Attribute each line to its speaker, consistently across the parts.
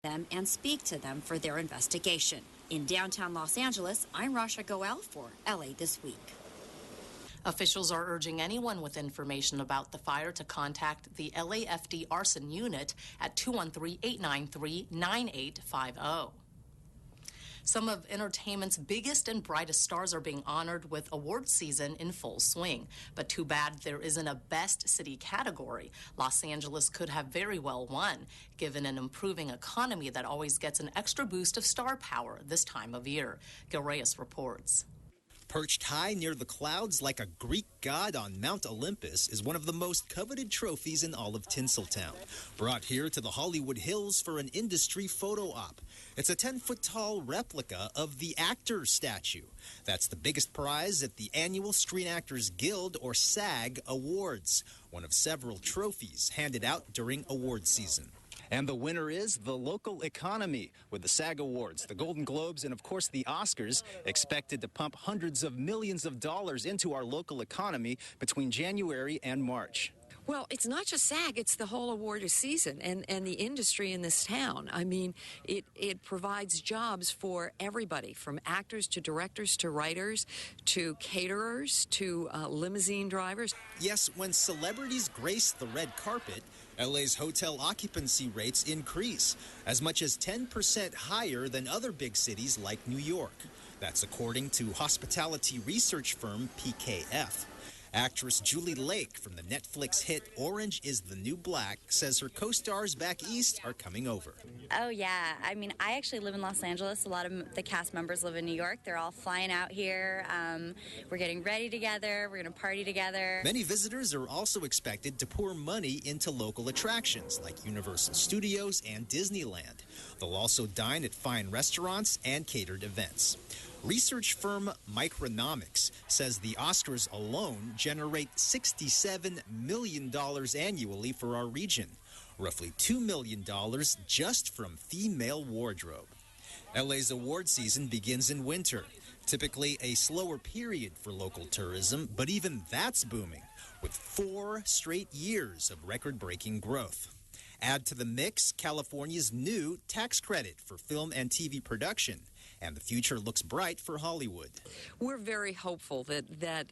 Speaker 1: them and speak to them for their investigation. In downtown Los Angeles, I'm Rasha Goel for LA This Week.
Speaker 2: Officials are urging anyone with information about the fire to contact the LAFD Arson Unit at 213-893-9850. Some of entertainment's biggest and brightest stars are being honored with award season in full swing. But too bad there isn't a Best City category. Los Angeles could have very well won, given an improving economy that always gets an extra boost of star power this time of year. Gil Reyes reports.
Speaker 3: Perched high near the clouds like a Greek god on Mount Olympus is one of the most coveted trophies in all of Tinseltown. Brought here to the Hollywood Hills for an industry photo op. It's a 10-foot-tall replica of the Actor statue. That's the biggest prize at the annual Screen Actors Guild, or SAG, Awards, one of several trophies handed out during award season. And the winner is the local economy, with the SAG Awards, the Golden Globes, and of course the Oscars expected to pump hundreds of millions of dollars into our local economy between January and March.
Speaker 4: Well, it's not just SAG, it's the whole award season and the industry in this town. I mean, it provides jobs for everybody, from actors to directors to writers to caterers to limousine drivers.
Speaker 3: Yes, when celebrities grace the red carpet, LA's hotel occupancy rates increase, as much as 10% higher than other big cities like New York. That's according to hospitality research firm PKF. Actress Julie Lake from the Netflix hit Orange is the New Black says her co-stars back east are coming over.
Speaker 5: Oh, yeah. I mean, I actually live in Los Angeles. A lot of the cast members live in New York. They're all flying out here. We're getting ready together. We're going to party together.
Speaker 3: Many visitors are also expected to pour money into local attractions like Universal Studios and Disneyland. They'll also dine at fine restaurants and catered events. Research firm Micronomics says the Oscars alone generate $67 million annually for our region, roughly $2 million just from female wardrobe. LA's award season begins in winter, typically a slower period for local tourism, but even that's booming, with 4 straight years of record-breaking growth. Add to the mix California's new tax credit for film and TV production, and the future looks bright for Hollywood.
Speaker 4: We're very hopeful that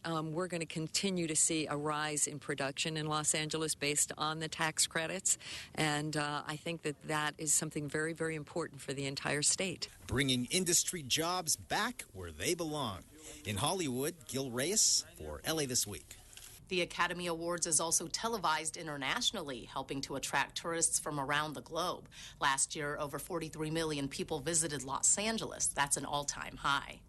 Speaker 4: we're going to continue to see a rise in production in Los Angeles based on the tax credits, and I think that is something very, very important for the entire state.
Speaker 3: Bringing industry jobs back where they belong. In Hollywood, Gil Reyes for LA This Week.
Speaker 2: The Academy Awards is also televised internationally, helping to attract tourists from around the globe. Last year, over 43 million people visited Los Angeles. That's an all-time high.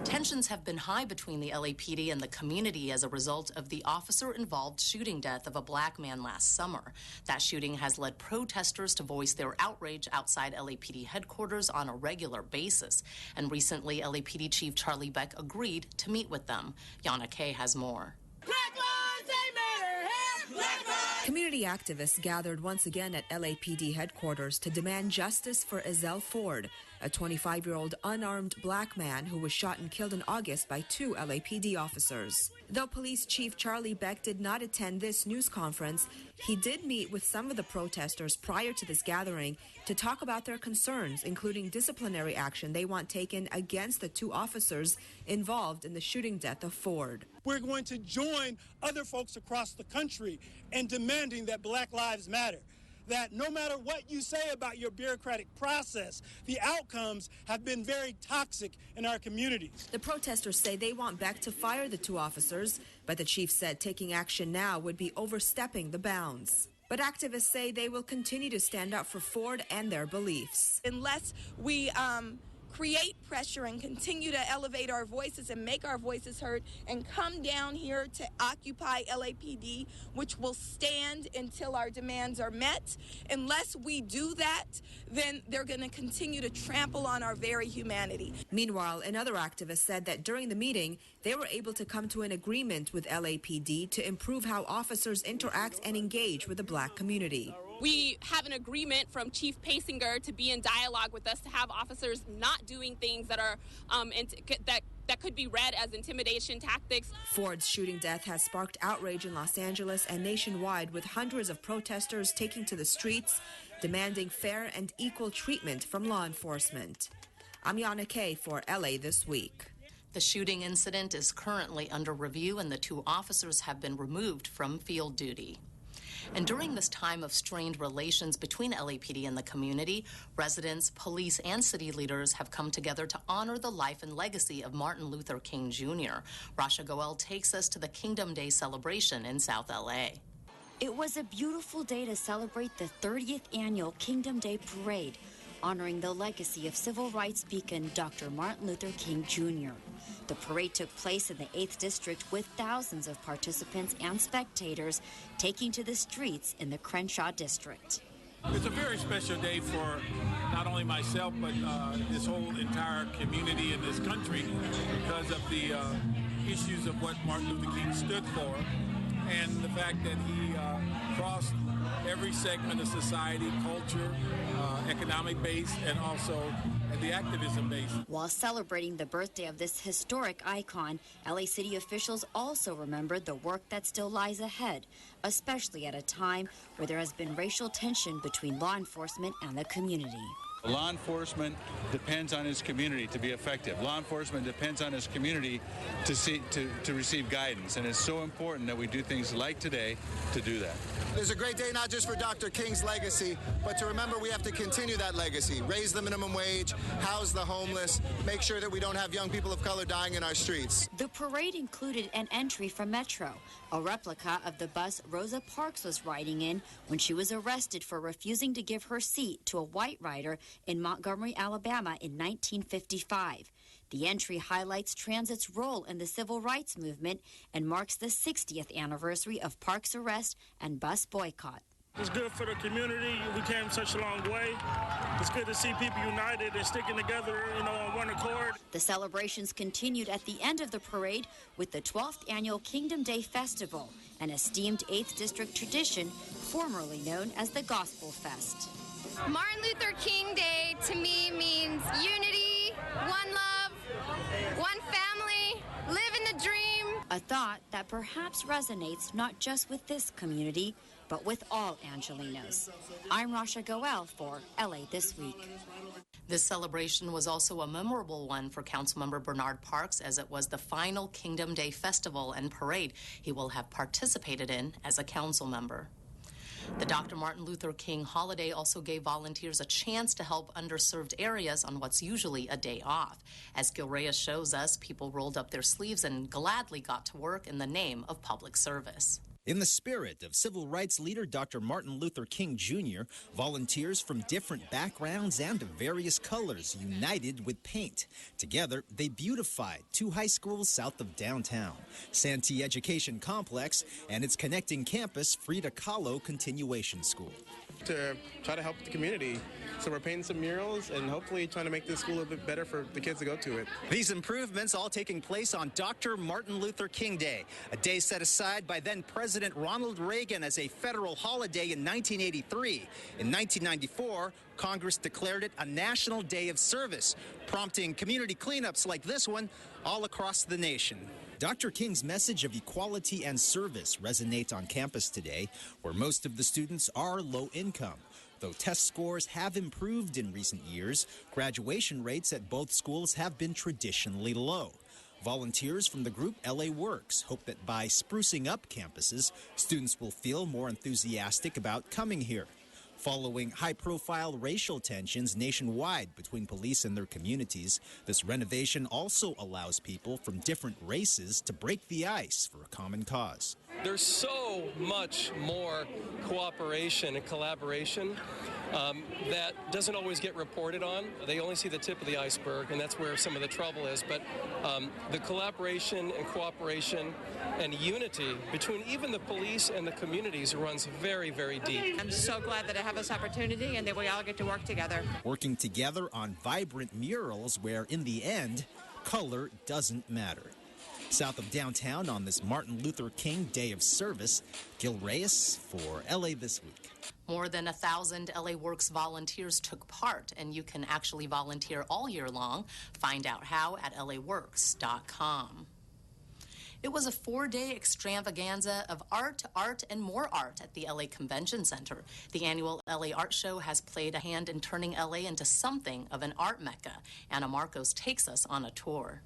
Speaker 2: Tensions have been high between the LAPD and the community as a result of the officer-involved shooting death of a black man last summer. That shooting has led protesters to voice their outrage outside LAPD headquarters on a regular basis. And recently, LAPD Chief Charlie Beck agreed to meet with them. Yana Kay has more.
Speaker 6: Black lives ain't matter. Black lives.
Speaker 7: Community activists gathered once again at LAPD headquarters to demand justice for Ezell Ford, a 25-year-old unarmed black man who was shot and killed in August by 2 LAPD officers. Though Police Chief Charlie Beck did not attend this news conference, he did meet with some of the protesters prior to this gathering to talk about their concerns, including disciplinary action they want taken against the 2 officers involved in the shooting death of Ford.
Speaker 8: We're going to join other folks across the country in demanding that Black Lives Matter. That no matter what you say about your bureaucratic process, the outcomes have been very toxic in our communities.
Speaker 7: The protesters say they want Beck to fire the 2 officers, but the chief said taking action now would be overstepping the bounds. But activists say they will continue to stand up for Ford and their beliefs.
Speaker 9: Unless we create pressure and continue to elevate our voices and make our voices heard and come down here to occupy LAPD, which will stand until our demands are met. Unless we do that, then they're going to continue to trample on our very humanity.
Speaker 7: Meanwhile, another activist said that during the meeting, they were able to come to an agreement with LAPD to improve how officers interact and engage with the black community.
Speaker 10: We have an agreement from Chief Pasinger to be in dialogue with us, to have officers not doing things that are that could be read as intimidation tactics.
Speaker 7: Ford's shooting death has sparked outrage in Los Angeles and nationwide, with hundreds of protesters taking to the streets demanding fair and equal treatment from law enforcement. I'm Yana Kay for LA This Week.
Speaker 2: The shooting incident is currently under review, and the 2 officers have been removed from field duty. And during this time of strained relations between LAPD and the community, residents, police, and city leaders have come together to honor the life and legacy of Martin Luther King Jr. Rasha Goel takes us to the Kingdom Day celebration in South LA.
Speaker 1: It was a beautiful day to celebrate the 30th annual Kingdom Day Parade, honoring the legacy of civil rights beacon Dr. Martin Luther King Jr. The parade took place in the 8th District with thousands of participants and spectators taking to the streets in the Crenshaw District.
Speaker 11: It's a very special day for not only myself, but this whole entire community in this country because of the issues of what Martin Luther King stood for and the fact that he crossed every segment of society, culture, economic base, and also the activism base.
Speaker 1: While celebrating the birthday of this historic icon, LA City officials also remembered the work that still lies ahead, especially at a time where there has been racial tension between law enforcement and the community.
Speaker 12: Law enforcement depends on its community to be effective. Law enforcement depends on its community to receive guidance, and it's so important that we do things like today to do that.
Speaker 13: It's a great day not just for Dr. King's legacy, but to remember we have to continue that legacy, raise the minimum wage, house the homeless, make sure that we don't have young people of color dying in our streets.
Speaker 1: The parade included an entry from Metro, a replica of the bus Rosa Parks was riding in when she was arrested for refusing to give her seat to a white rider in Montgomery, Alabama in 1955. The entry highlights transit's role in the civil rights movement and marks the 60th anniversary of Parks' arrest and bus boycott.
Speaker 14: It's good for the community. We came such a long way. It's good to see people united and sticking together, on one accord.
Speaker 1: The celebrations continued at the end of the parade with the 12th annual Kingdom Day Festival, an esteemed 8th District tradition formerly known as the Gospel Fest.
Speaker 15: Martin Luther King Day to me means unity, one love, one family, living the dream.
Speaker 1: A thought that perhaps resonates not just with this community, but with all Angelenos. I'm Rasha Goel for LA This Week.
Speaker 2: This celebration was also a memorable one for Councilmember Bernard Parks, as it was the final Kingdom Day Festival and Parade he will have participated in as a council member. The Dr. Martin Luther King holiday also gave volunteers a chance to help underserved areas on what's usually a day off. As Gil Reyes shows us, people rolled up their sleeves and gladly got to work in the name of public service.
Speaker 3: In the spirit of civil rights leader Dr. Martin Luther King Jr., volunteers from different backgrounds and of various colors united with paint. Together, they beautified 2 high schools south of downtown, Santee Education Complex and its connecting campus, Frida Kahlo Continuation School.
Speaker 16: To try to help the community. So we're painting some murals and hopefully trying to make this school a bit better for the kids to go to it.
Speaker 17: These improvements all taking place on Dr. Martin Luther King Day, a day set aside by then President Ronald Reagan as a federal holiday in 1983. In 1994, Congress declared it a national day of service, prompting community cleanups like this one all across the nation.
Speaker 3: Dr. King's message of equality and service resonates on campus today, where most of the students are low income. Though test scores have improved in recent years, graduation rates at both schools have been traditionally low. Volunteers from the group LA Works hope that by sprucing up campuses, students will feel more enthusiastic about coming here. Following high-profile racial tensions nationwide between police and their communities, this renovation also allows people from different races to break the ice for a common cause.
Speaker 18: There's so much more cooperation and collaboration that doesn't always get reported on. They only see the tip of the iceberg, and that's where some of the trouble is. But the collaboration and cooperation and unity between even the police and the communities runs very, very deep.
Speaker 19: I'm so glad that I have this opportunity and that we all get to work together.
Speaker 3: Working together on vibrant murals where, in the end, color doesn't matter. South of downtown on this Martin Luther King Day of Service, Gil Reyes for LA This Week.
Speaker 2: More than 1,000 LA Works volunteers took part, and you can actually volunteer all year long. Find out how at laworks.com. It was a 4-day extravaganza of art, and more art at the LA Convention Center. The annual LA Art Show has played a hand in turning LA into something of an art mecca. Anna Marcos takes us on a tour.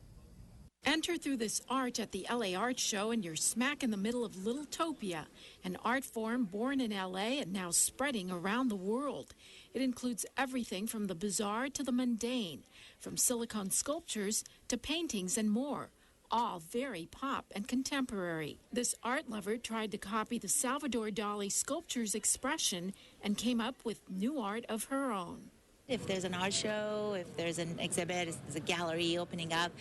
Speaker 20: Enter through this arch at the LA Art Show and you're smack in the middle of Littletopia, an art form born in LA and now spreading around the world. It includes everything from the bizarre to the mundane, from silicone sculptures to paintings and more, all very pop and contemporary. This art lover tried to copy the Salvador Dali sculpture's expression and came up with new art of her own.
Speaker 21: If there's an art show, if there's an exhibit, if there's a gallery opening up,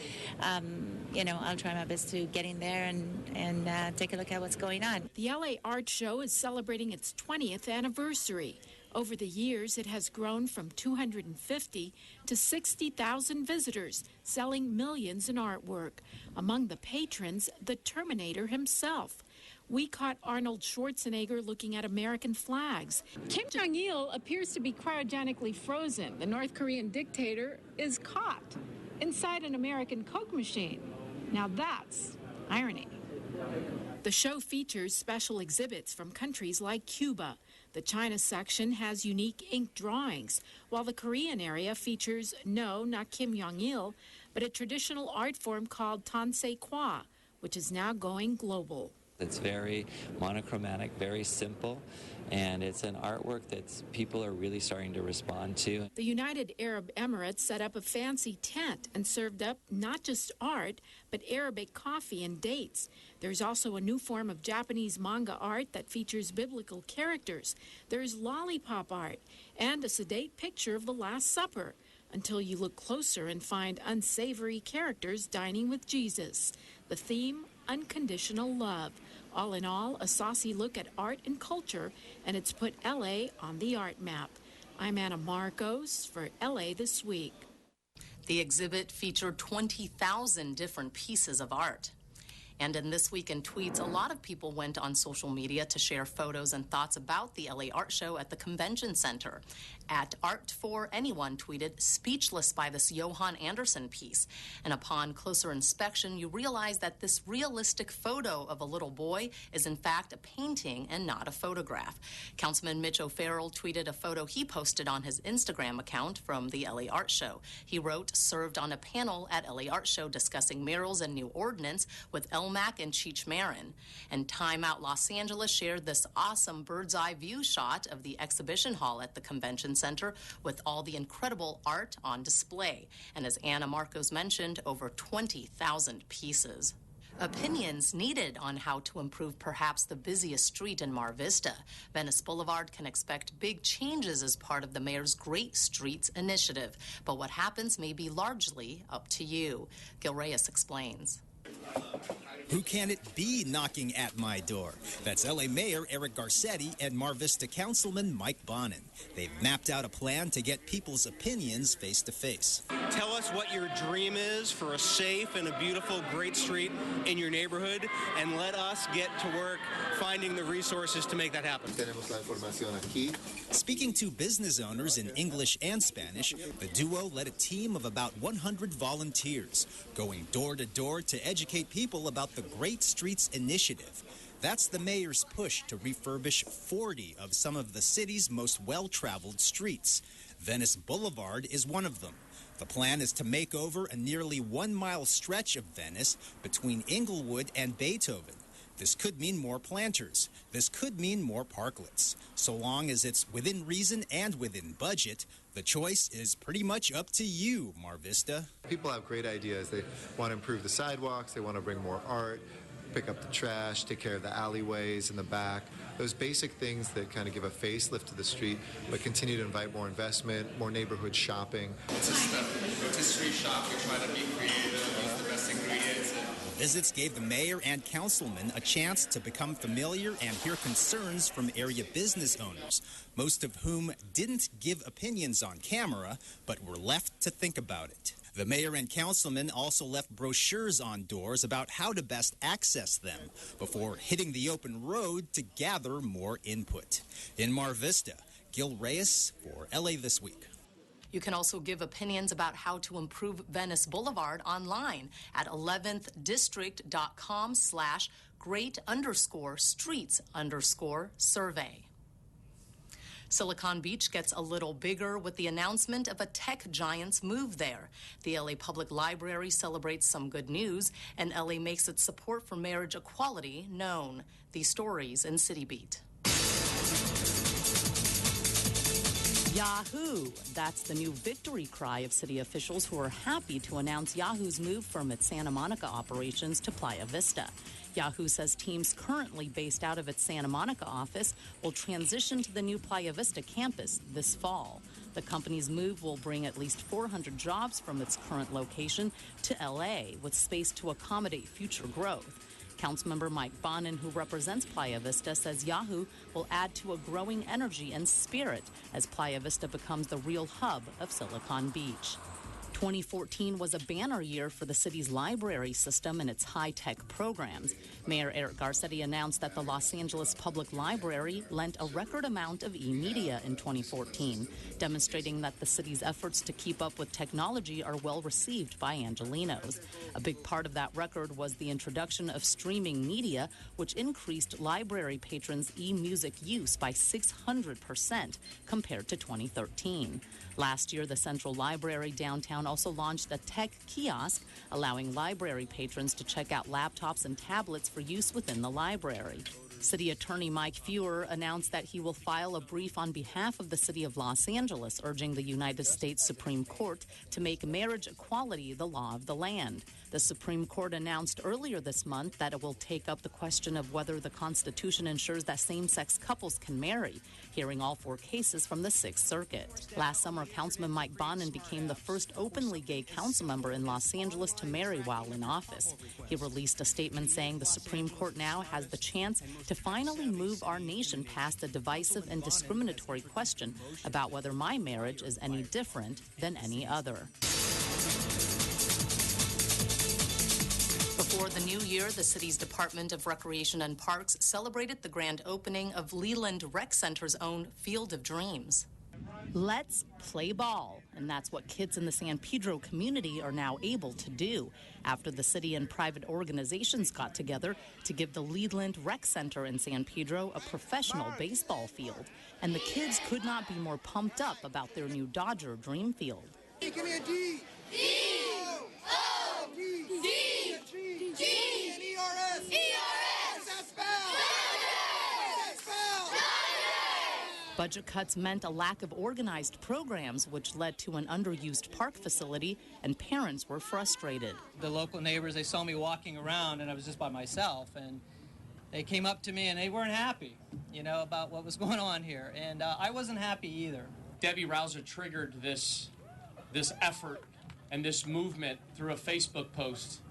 Speaker 21: I'll try my best to get in there and take a look at what's going on.
Speaker 20: The LA Art Show is celebrating its 20th anniversary. Over the years, it has grown from 250 to 60,000 visitors, selling millions in artwork. Among the patrons, the Terminator himself. We caught Arnold Schwarzenegger looking at American flags. Kim Jong-il appears to be cryogenically frozen. The North Korean dictator is caught inside an American Coke machine. Now that's irony. The show features special exhibits from countries like Cuba. The China section has unique ink drawings, while the Korean area features, no, not Kim Jong-il, but a traditional art form called Tansei Kwa, which is now going global.
Speaker 22: It's very monochromatic, very simple, and it's an artwork that people are really starting to respond to.
Speaker 20: The United Arab Emirates set up a fancy tent and served up not just art, but Arabic coffee and dates. There's also a new form of Japanese manga art that features biblical characters. There's lollipop art and a sedate picture of the Last Supper, until you look closer and find unsavory characters dining with Jesus. The theme, unconditional love. All in all, a saucy look at art and culture, and it's put LA on the art map. I'm Anna Marcos for LA This Week.
Speaker 2: The exhibit featured 20,000 different pieces of art. And in This Week in Tweets, a lot of people went on social media to share photos and thoughts about the LA Art Show at the Convention Center. At Art4Anyone tweeted, "Speechless by this Johan Anderson piece." And upon closer inspection, you realize that this realistic photo of a little boy is in fact a painting and not a photograph. Councilman Mitch O'Farrell tweeted a photo he posted on his Instagram account from the LA Art Show. He wrote, "Served on a panel at LA Art Show discussing murals and new ordinance with Elmac and Cheech Marin." And Time Out Los Angeles shared this awesome bird's eye view shot of the exhibition hall at the Convention Center with all the incredible art on display. And as Anna Marcos mentioned, over 20,000 pieces. Opinions needed on how to improve perhaps the busiest street in Mar Vista. Venice Boulevard can expect big changes as part of the mayor's Great Streets initiative. But what happens may be largely up to you. Gil Reyes explains.
Speaker 3: Who can it be knocking at my door? That's LA Mayor Eric Garcetti and Mar Vista Councilman Mike Bonin. They've mapped out a plan to get people's opinions face to face.
Speaker 23: Tell us what your dream is for a safe and a beautiful, great street in your neighborhood, and let us get to work finding the resources to make that happen.
Speaker 3: Speaking to business owners in English and Spanish, the duo led a team of about 100 volunteers, going door to door to educate people about the Great Streets Initiative. That's the mayor's push to refurbish 40 of some of the city's most well-traveled streets. Venice Boulevard is one of them. The plan is to make over a nearly 1-mile stretch of Venice between Inglewood and Beethoven. This could mean more planters. This could mean more parklets. So long as it's within reason and within budget, the choice is pretty much up to you, Mar Vista.
Speaker 13: People have great ideas. They want to improve the sidewalks. They want to bring more art, pick up the trash, take care of the alleyways in the back. Those basic things that kind of give a facelift to the street, but continue to invite more investment, more neighborhood shopping.
Speaker 24: It's a street shop. We try to be creative, use the best ingredients.
Speaker 3: Visits gave the mayor and councilman a chance to become familiar and hear concerns from area business owners, most of whom didn't give opinions on camera, but were left to think about it. The mayor and councilman also left brochures on doors about how to best access them before hitting the open road to gather more input. In Mar Vista, Gil Reyes for LA This Week.
Speaker 2: You can also give opinions about how to improve Venice Boulevard online at 11thdistrict.com/great_streets_survey. Silicon Beach gets a little bigger with the announcement of a tech giant's move there. The LA Public Library celebrates some good news, and LA makes its support for marriage equality known. These stories in City Beat. Yahoo! That's the new victory cry of city officials who are happy to announce Yahoo's move from its Santa Monica operations to Playa Vista. Yahoo says teams currently based out of its Santa Monica office will transition to the new Playa Vista campus this fall. The company's move will bring at least 400 jobs from its current location to LA, with space to accommodate future growth. Councilmember Mike Bonin, who represents Playa Vista, says Yahoo will add to a growing energy and spirit as Playa Vista becomes the real hub of Silicon Beach. 2014 was a banner year for the city's library system and its high-tech programs. Mayor Eric Garcetti announced that the Los Angeles Public Library lent a record amount of e-media in 2014, demonstrating that the city's efforts to keep up with technology are well received by Angelenos. A big part of that record was the introduction of streaming media, which increased library patrons' e-music use by 600% compared to 2013. Last year, the Central Library downtown also launched a tech kiosk, allowing library patrons to check out laptops and tablets for use within the library. City Attorney Mike Feuer announced that he will file a brief on behalf of the City of Los Angeles, urging the United States Supreme Court to make marriage equality the law of the land. The Supreme Court announced earlier this month that it will take up the question of whether the Constitution ensures that same-sex couples can marry, hearing all 4 cases from the Sixth Circuit. Last summer, Councilman Mike Bonin became the first openly gay council member in Los Angeles to marry while in office. He released a statement saying the Supreme Court now has the chance to finally move our nation past the divisive and discriminatory question about whether my marriage is any different than any other. Before the new year, the city's Department of Recreation and Parks celebrated the grand opening of Leland Rec Center's own Field of Dreams. Let's play ball, and that's what kids in the San Pedro community are now able to do after the city and private organizations got together to give the Leland Rec Center in San Pedro a professional baseball field. And the kids could not be more pumped up about their new Dodger Dream Field.
Speaker 4: Give me a D. D. O. D. D. G. And E-R-S. E-R-S. What's that spell? What's that spell?
Speaker 2: Budget cuts meant a lack of organized programs, which led to an underused park facility, and parents were frustrated.
Speaker 5: The local neighbors, they saw me walking around, and I was just by myself, and they came up to me, and they weren't happy, about what was going on here, and I wasn't happy either.
Speaker 6: Debbie Rouser triggered this effort and this movement through a Facebook post.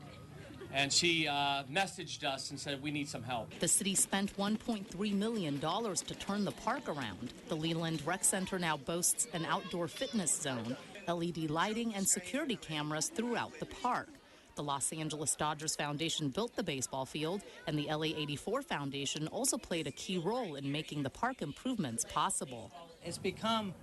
Speaker 6: And she messaged us and said, we need some help.
Speaker 2: The city spent $1.3 million to turn the park around. The Leland Rec Center now boasts an outdoor fitness zone, LED lighting, and security cameras throughout the park. The Los Angeles Dodgers Foundation built the baseball field, and the LA 84 Foundation also played a key role in making the park improvements possible.
Speaker 5: It's become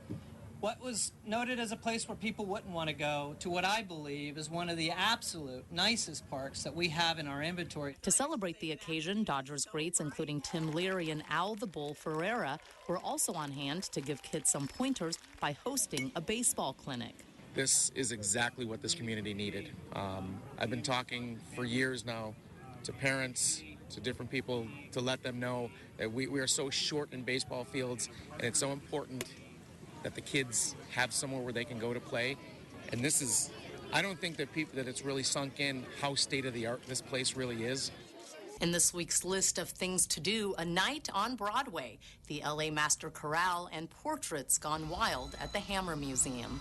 Speaker 5: what was noted as a place where people wouldn't want to go to what I believe is one of the absolute nicest parks that we have in our inventory.
Speaker 2: To celebrate the occasion, Dodgers greats including Tim Leary and Al the Bull Ferreira were also on hand to give kids some pointers by hosting a baseball clinic.
Speaker 8: This is exactly what this community needed. I've been talking for years now to parents, to different people, to let them know that we are so short in baseball fields, and it's so important that the kids have somewhere where they can go to play. And this is, I don't think that it's really sunk in how state-of-the-art this place really is.
Speaker 2: In this week's list of things to do, a night on Broadway, the LA Master Chorale, and portraits gone wild at the Hammer Museum.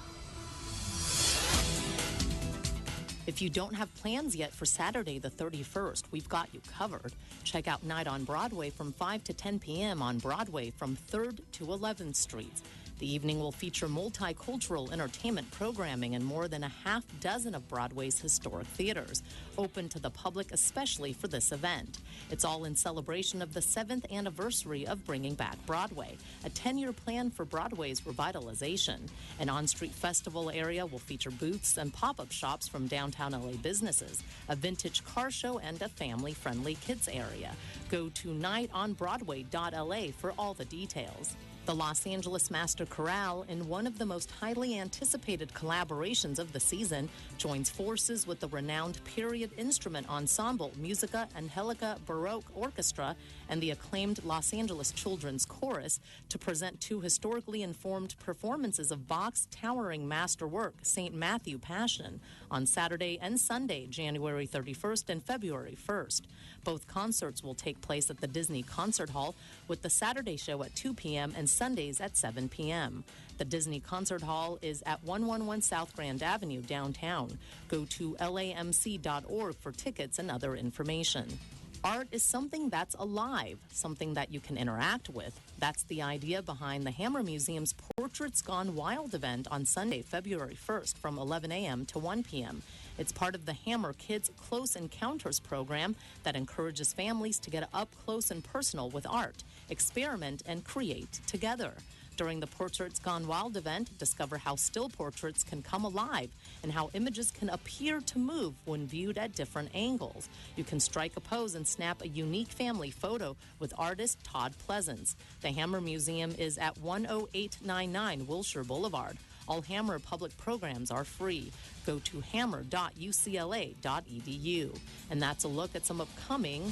Speaker 2: If you don't have plans yet for Saturday the 31st, we've got you covered. Check out Night on Broadway from 5 to 10 p.m. on Broadway from 3rd to 11th Streets. The evening will feature multicultural entertainment programming in more than a half dozen of Broadway's historic theaters, open to the public especially for this event. It's all in celebration of the 7th anniversary of bringing back Broadway, a 10-year plan for Broadway's revitalization. An on-street festival area will feature booths and pop-up shops from downtown LA businesses, a vintage car show, and a family-friendly kids area. Go to nightonbroadway.la for all the details. The Los Angeles Master Chorale, in one of the most highly anticipated collaborations of the season, joins forces with the renowned period instrument ensemble Musica Angelica Baroque Orchestra and the acclaimed Los Angeles Children's Chorus to present two historically informed performances of Bach's towering masterwork, St. Matthew Passion, on Saturday and Sunday, January 31st and February 1st. Both concerts will take place at the Disney Concert Hall, with the Saturday show at 2 p.m. and Sundays at 7 p.m. The Disney Concert Hall is at 111 South Grand Avenue, downtown. Go to lamc.org for tickets and other information. Art is something that's alive, something that you can interact with. That's the idea behind the Hammer Museum's Portraits Gone Wild event on Sunday, February 1st from 11 a.m. to 1 p.m. It's part of the Hammer Kids Close Encounters program that encourages families to get up close and personal with art, experiment, and create together. During the Portraits Gone Wild event, discover how still portraits can come alive and how images can appear to move when viewed at different angles. You can strike a pose and snap a unique family photo with artist Todd Pleasance. The Hammer Museum is at 10899 Wilshire Boulevard. All Hammer public programs are free. Go to hammer.ucla.edu. And that's a look at some upcoming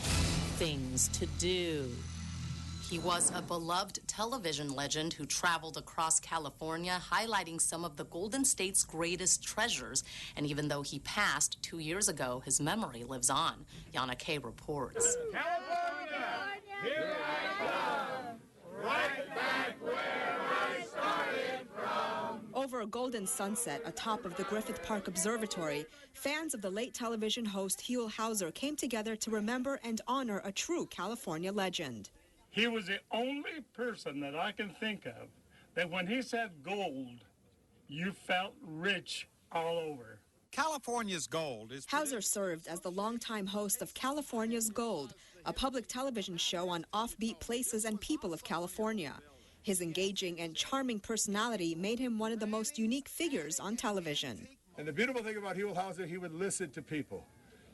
Speaker 2: things to do. He was a beloved television legend who traveled across California, highlighting some of the Golden State's greatest treasures. And even though he passed 2 years ago, his memory lives on. Yana Kay reports.
Speaker 4: California, here I come, right back where I started from.
Speaker 7: Over a golden sunset atop of the Griffith Park Observatory, fans of the late television host Huell Howser came together to remember and honor a true California legend.
Speaker 14: He was the only person that I can think of that when he said gold, you felt rich all over.
Speaker 9: California's Gold is...
Speaker 7: Howser served as the longtime host of California's Gold, a public television show on offbeat places and people of California. His engaging and charming personality made him one of the most unique figures on television.
Speaker 10: And the beautiful thing about Huell Howser, he would listen to people,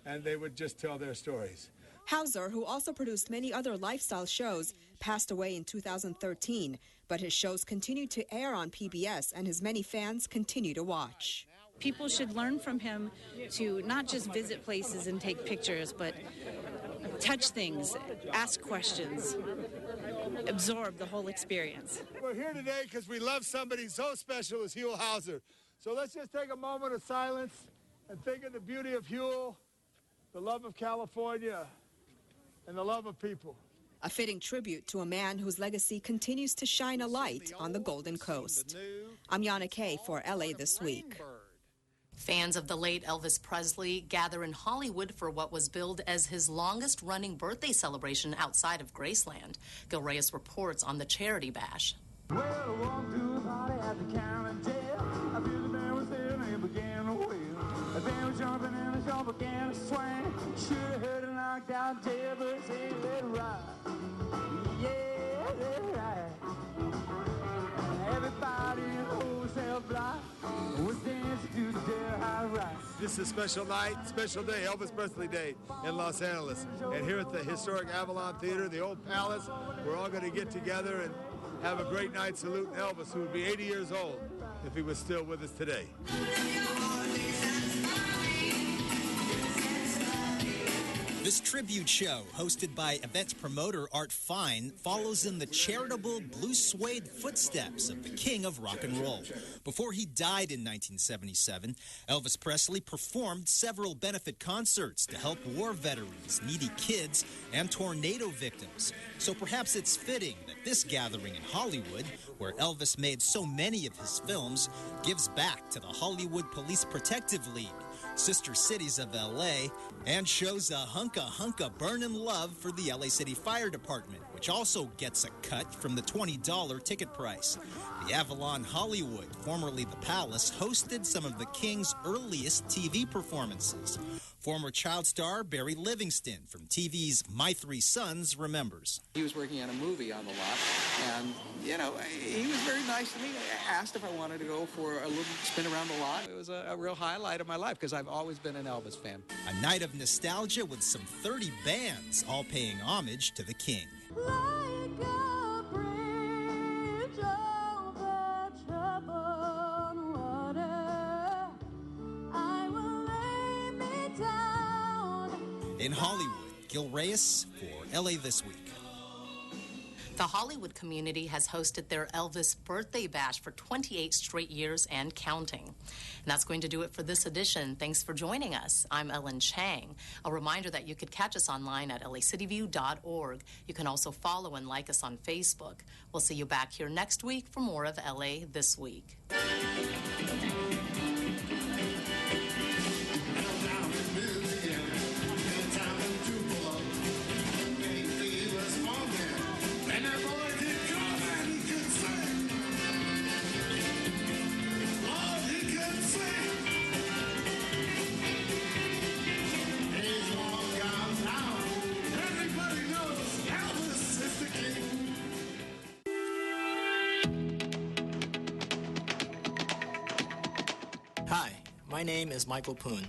Speaker 10: and they would just tell their stories.
Speaker 7: Howser, who also produced many other lifestyle shows, passed away in 2013, but his shows continue to air on PBS, and his many fans continue to watch.
Speaker 11: People should learn from him to not just visit places and take pictures, but touch things, ask questions, absorb the whole experience.
Speaker 10: We're here today because we love somebody so special as Huell Howser. So let's just take a moment of silence and think of the beauty of Huell, the love of California, and the love of people.
Speaker 7: A fitting tribute to a man whose legacy continues to shine a light on the Golden Coast. I'm Yana Kay for LA This Week.
Speaker 2: Fans of the late Elvis Presley gather in Hollywood for what was billed as his longest-running birthday celebration outside of Graceland. Gil Reyes reports on the Charity Bash.
Speaker 4: Well, I walked to a party at the county jail. I feel the band was there and they began to wail. The band was jumping and the show began to swing. Should have heard a knocked out jailbird say, let it ride. Yeah, let it ride. And everybody in the whole cell block was dancing to the jail high rise.
Speaker 10: This is a special night, special day, Elvis Presley Day in Los Angeles. And here at the historic Avalon Theater, the old palace, we're all going to get together and have a great night saluting Elvis, who would be 80 years old if he was still with us today.
Speaker 3: This tribute show, hosted by events promoter Art Fine, follows in the charitable blue suede footsteps of the king of rock and roll. Before he died in 1977, Elvis Presley performed several benefit concerts to help war veterans, needy kids, and tornado victims. So perhaps it's fitting that this gathering in Hollywood, where Elvis made so many of his films, gives back to the Hollywood Police Protective League, sister cities of LA, and shows a hunka burnin' love for the LA City Fire Department, which also gets a cut from the $20 ticket price. The Avalon Hollywood, formerly the Palace, hosted some of the King's earliest TV performances. Former child star Barry Livingston from TV's My Three Sons remembers.
Speaker 1: He was working on a movie on the lot, and, you know, he was very nice to me. I asked if I wanted to go for a little spin around the lot. It was a real highlight of my life because I've always been an Elvis fan.
Speaker 3: A night of nostalgia with some 30 bands all paying homage to the King. In Hollywood, Gil Reyes for LA This Week.
Speaker 2: The Hollywood community has hosted their Elvis birthday bash for 28 straight years and counting. And that's going to do it for this edition. Thanks for joining us. I'm Ellen Chang. A reminder that you could catch us online at lacityview.org. You can also follow and like us on Facebook. We'll see you back here next week for more of LA This Week.
Speaker 12: Hi, my name is Michael Poon.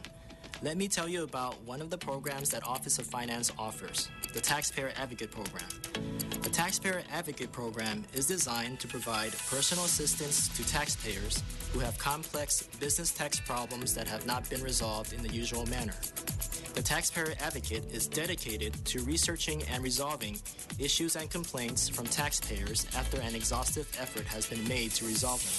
Speaker 12: Let me tell you about one of the programs that Office of Finance offers, the Taxpayer Advocate Program. The Taxpayer Advocate Program is designed to provide personal assistance to taxpayers who have complex business tax problems that have not been resolved in the usual manner. The Taxpayer Advocate is dedicated to researching and resolving issues and complaints from taxpayers after an exhaustive effort has been made to resolve them.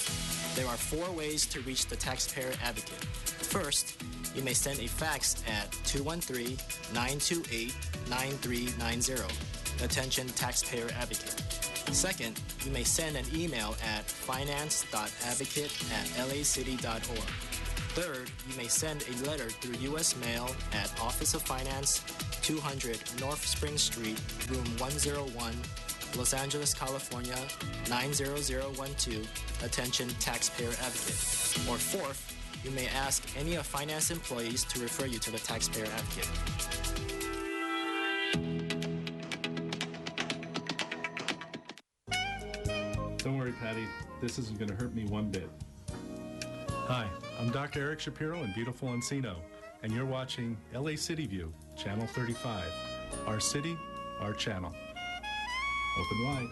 Speaker 12: There are 4 ways to reach the Taxpayer Advocate. First, you may send a fax at 213-928-9390. Attention Taxpayer Advocate. Second, you may send an email at finance.advocate@lacity.org. Third, you may send a letter through U.S. Mail at Office of Finance, 200 North Spring Street, Room 101, Los Angeles, California, 90012. Attention Taxpayer Advocate. Or fourth, you may ask any of finance employees to refer you to the Taxpayer Advocate.
Speaker 15: Don't worry, Patty. This isn't going to hurt me one bit. Hi, I'm Dr. Eric Shapiro in beautiful Encino, and you're watching LA City View, Channel 35. Our city, our channel. Open wide.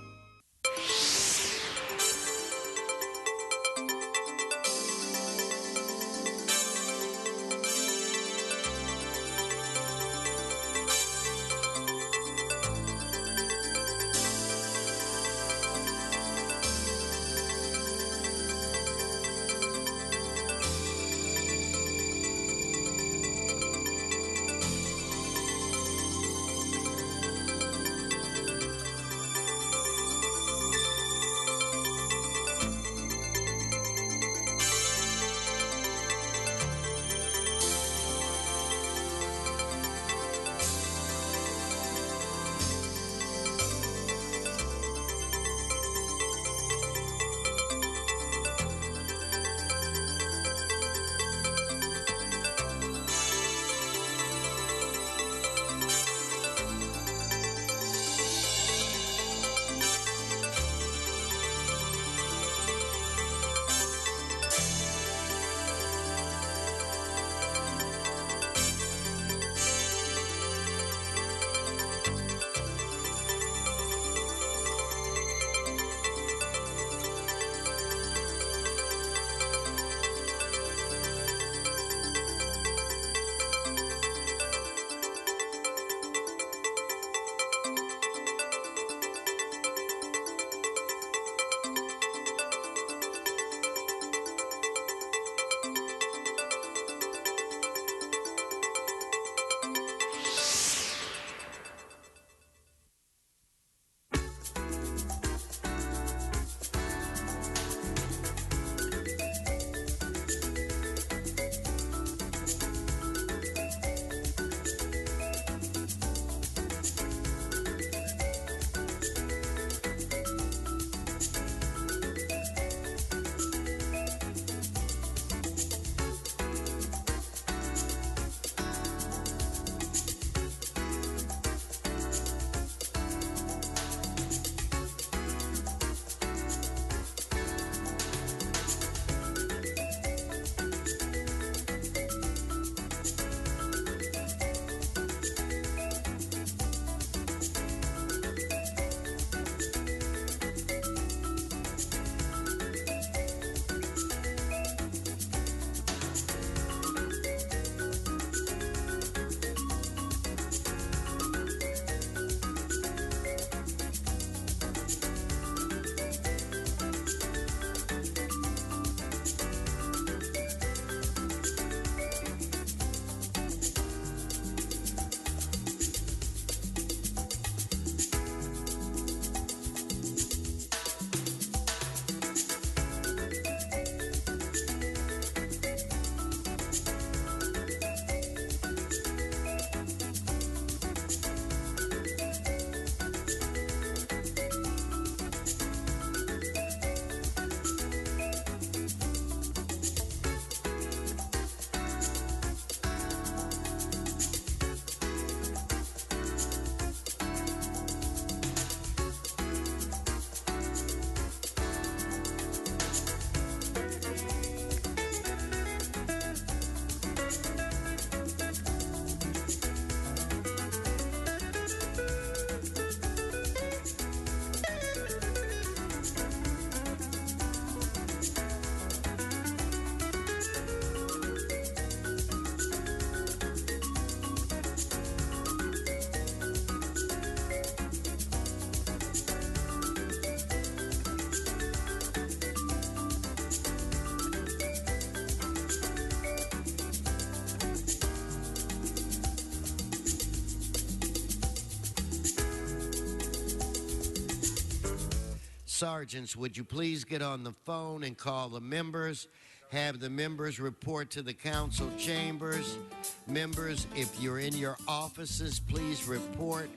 Speaker 16: Sergeants, would you please get on the phone and call the members? Have the members report to the council chambers. Members, if you're in your offices, please report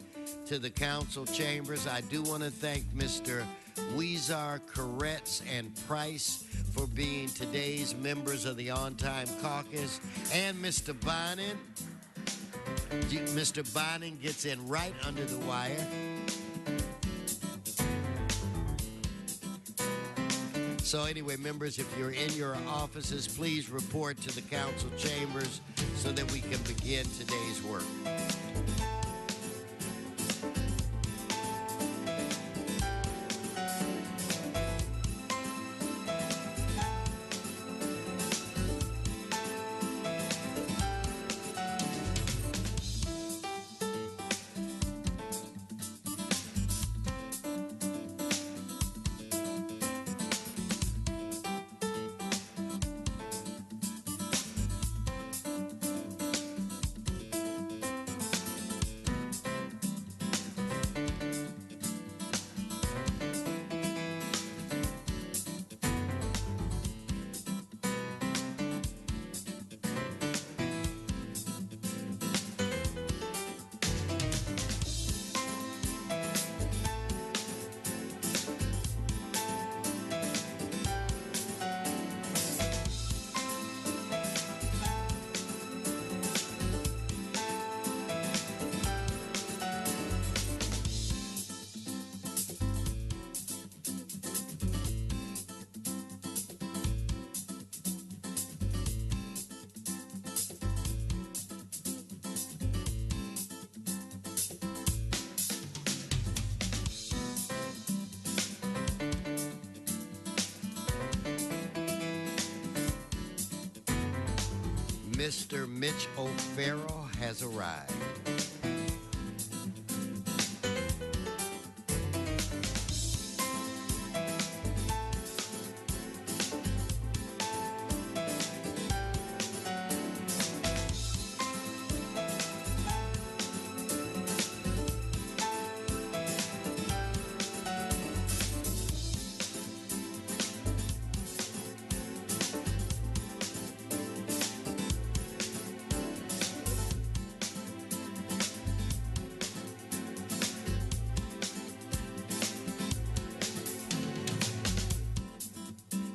Speaker 16: to the council chambers. I do want to thank Mr. Weezar, Koretz, and Price for being today's members of the On Time Caucus, and Mr. Bonin. Mr. Bonin gets in right under the wire. So anyway, members, if you're in your offices, please report to the council chambers so that we can begin today's work. Mr. Mitch O'Farrell has arrived.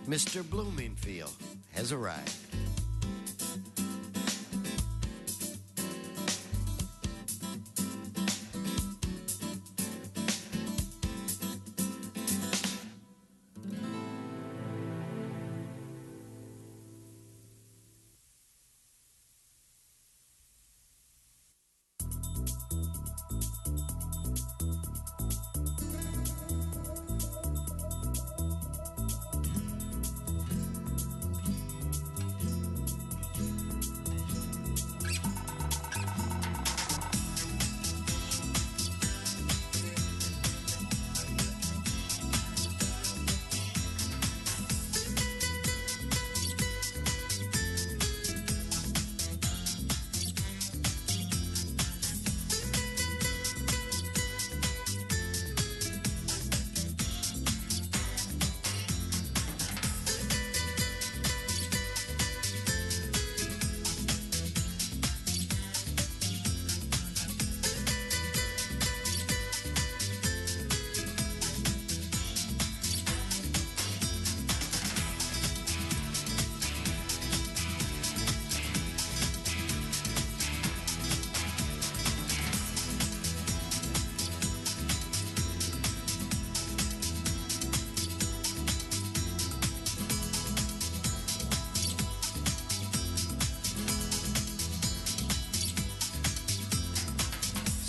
Speaker 16: Mr. Bloomingfield has arrived.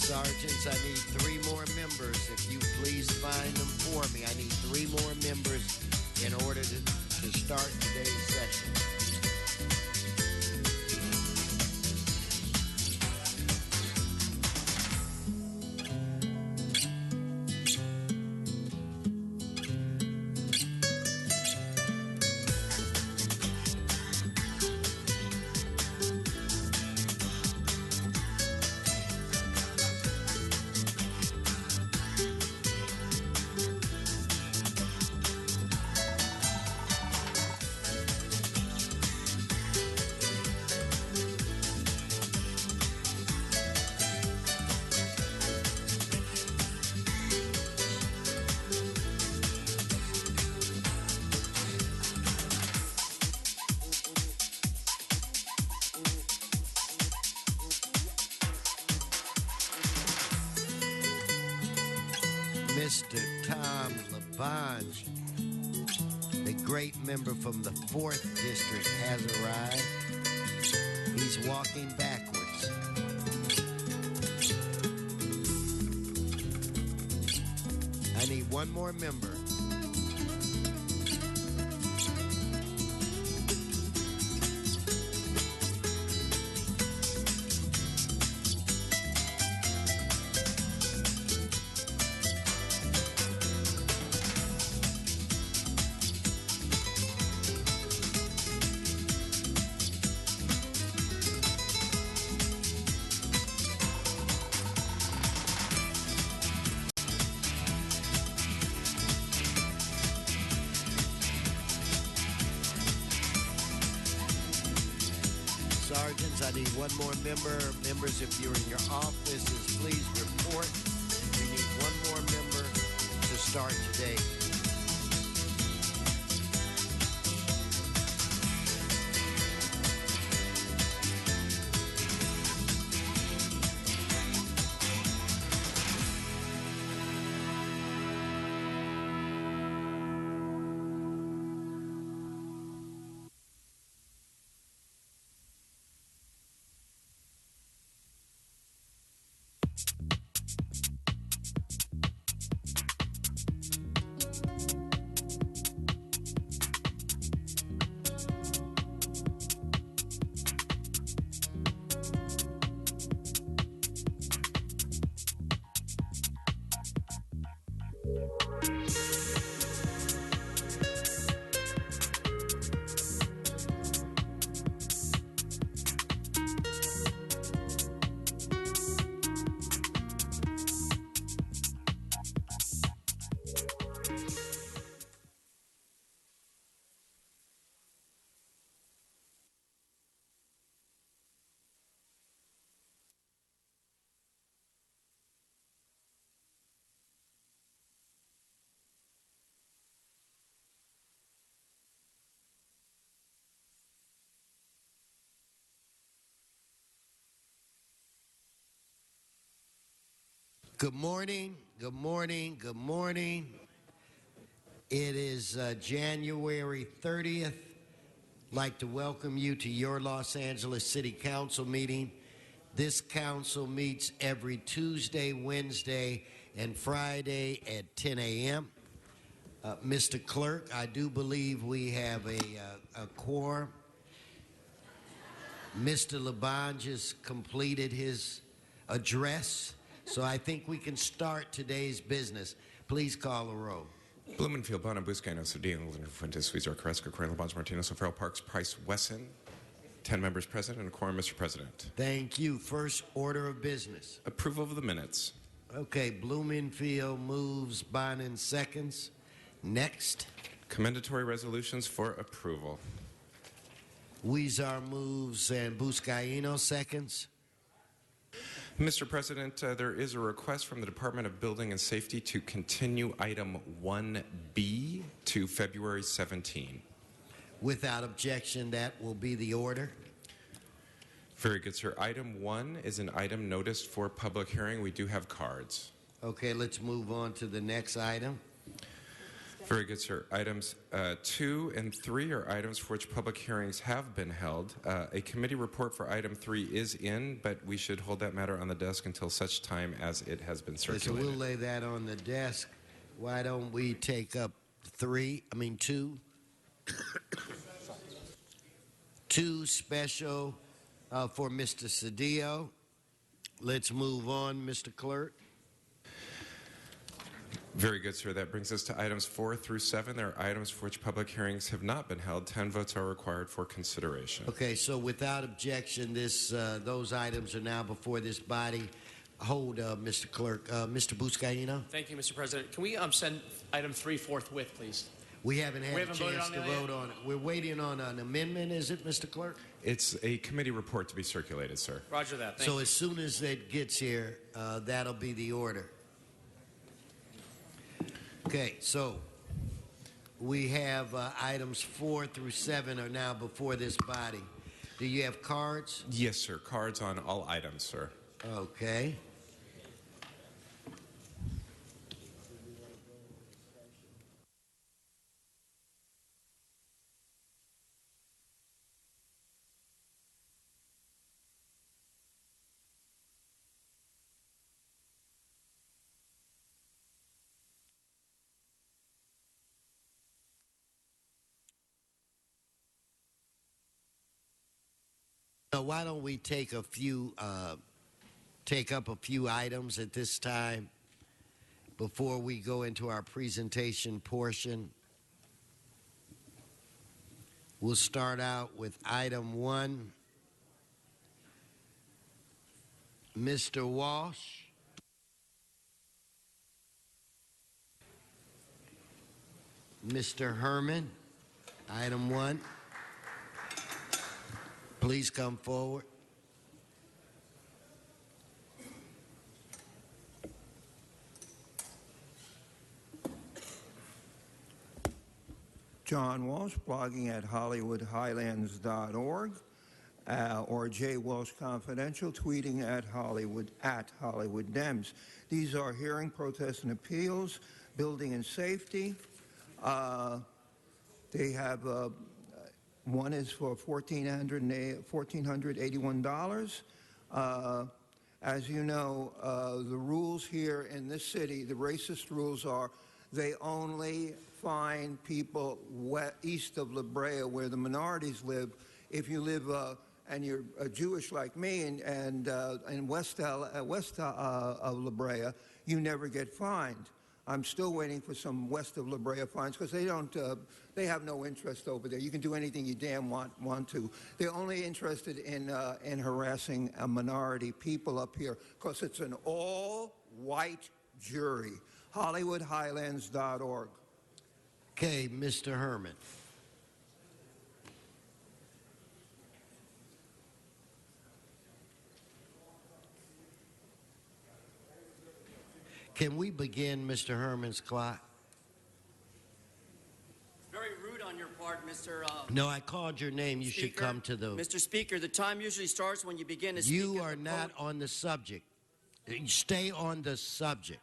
Speaker 16: Sergeants, I need 3 more members. If you please find them for me. I need 3 more members in order to start today's session. Mr. Tom LaBonge, the great member from the 4th District, has arrived. He's walking backwards. I need one more member. Sergeants, I need one more member. Members, if you're in your offices, please report. We need one more member to start today. Good morning, good morning, good morning. It is January 30th. I'd like to welcome you to your Los Angeles City Council meeting. This council meets every Tuesday, Wednesday, and Friday at 10 a.m. Mr. Clerk, I do believe we have a quorum. Mr. LaBonge has completed his address. So I think we can start today's business. Please call a roll.
Speaker 17: Blumenfield, Bonham, Buscaino, Cedillo, Linder, Fuentes, Suizar, Carrasco, Correa, LaBonge, Martinez, O'Farrell, Parks, Price, Wesson. 10 members present and a quorum, Mr. President.
Speaker 16: Thank you. First order of business.
Speaker 17: Approval of the minutes.
Speaker 16: Okay, Blumenfield moves, Bonin seconds. Next.
Speaker 17: Commendatory resolutions for approval.
Speaker 16: Huizar moves and Buscaino seconds.
Speaker 17: Mr. President, there is a request from the Department of Building and Safety to continue item 1B to February 17.
Speaker 16: Without objection, that will be the order.
Speaker 17: Very good, sir. Item 1 is an item noticed for public hearing. We do have cards.
Speaker 16: Okay, let's move on to the next item.
Speaker 17: Very good, sir. Items 2 and 3 are items for which public hearings have been held. A committee report for item 3 is in, but we should hold that matter on the desk until such time as it has been circulated.
Speaker 16: So we'll lay that on the desk. Why don't we take up 2? 2 special for Mr. Cedillo. Let's move on, Mr. Clerk.
Speaker 17: Very good, sir. That brings us to items 4 through 7. There are items for which public hearings have not been held. 10 votes are required for consideration.
Speaker 16: Okay, so without objection, those items are now before this body. Hold, Mr. Clerk. Mr. Buscaino?
Speaker 6: Thank you, Mr. President. Can we send item 3 forthwith, please?
Speaker 16: We haven't had a chance to vote on it. We're waiting on an amendment, is it, Mr. Clerk?
Speaker 17: It's a committee report to be circulated, sir.
Speaker 6: Roger that.
Speaker 16: So as soon as it gets here, that'll be the order. Okay, so we have items 4 through 7 are now before this body. Do you have cards?
Speaker 17: Yes, sir. Cards on all items, sir.
Speaker 16: Okay. So why don't we take up a few items at this time before we go into our presentation portion. We'll start out with item 1. Mr. Walsh. Mr. Herman, item 1. Please come forward.
Speaker 18: John Walsh, blogging at HollywoodHighlands.org, or J. Walsh Confidential, tweeting at Hollywood Dems. These are hearing, protests, and appeals, building and safety. They have one is for $1,481. As you know, the rules here in this city, the racist rules are they only fine people east of La Brea, where the minorities live. If you live and you're Jewish like me and west of La Brea, you never get fined. I'm still waiting for some west of La Brea fines because they have no interest over there. You can do anything you damn want to. They're only interested in harassing minority people up here because it's an all-white jury. HollywoodHighlands.org.
Speaker 16: Okay, Mr. Herman. Can we begin Mr. Herman's clock?
Speaker 19: Very rude on your part, Mr.
Speaker 16: No, I called your name. You should come to the...
Speaker 19: Mr. Speaker, the time usually starts when you begin to speak.
Speaker 16: You are not on the subject. Stay on the subject.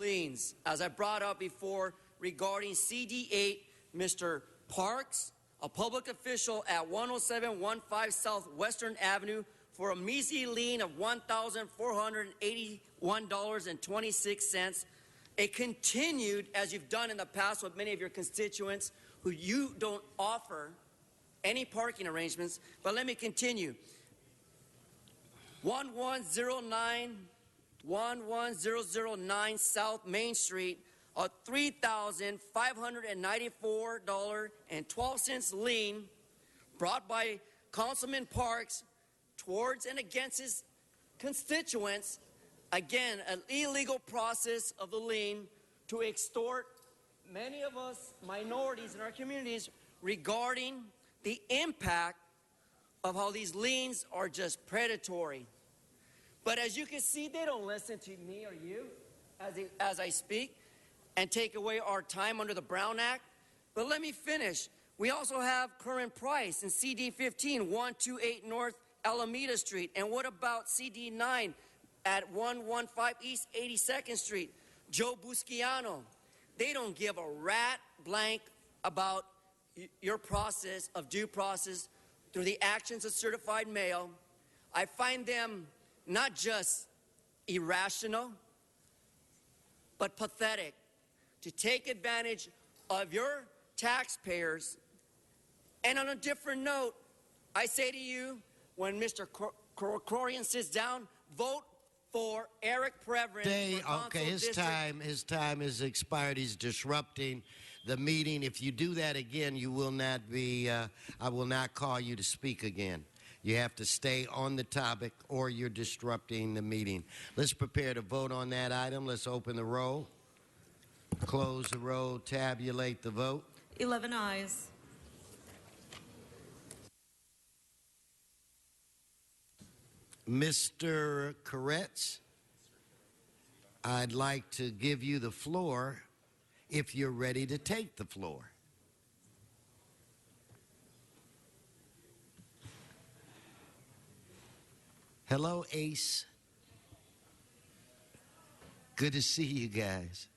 Speaker 19: Liens, as I brought up before, regarding CD8, Mr. Parks, a public official at 10715 South Western Avenue, for a measly lien of $1,481.26. It continued, as you've done in the past with many of your constituents who you don't offer any parking arrangements. But let me continue. 11009 South Main Street, a $3,594.12 lien brought by Councilman Parks towards and against his constituents. Again, an illegal process of the lien to extort many of us minorities in our communities regarding the impact of how these liens are just predatory. But as you can see, they don't listen to me or you as I speak and take away our time under the Brown Act. But let me finish. We also have current price in CD15, 128 North Alameda Street. And what about CD9 at 115 East 82nd Street? Joe Busciano. They don't give a rat blank about your process of due process through the actions of certified mail. I find them not just irrational, but pathetic to take advantage of your taxpayers. And on a different note, I say to you, when Mr. Krorian sits down, vote for Eric Preverin.
Speaker 16: Okay, his time is expired. He's disrupting the meeting. If you do that again, you will not be, I will not call you to speak again. You have to stay on the topic or you're disrupting the meeting. Let's prepare to vote on that item. Let's open the roll, close the roll, tabulate the vote.
Speaker 21: 11 ayes.
Speaker 16: Mr. Koretz, I'd like to give you the floor if you're ready to take the floor. Hello, Ace. Good to see you guys.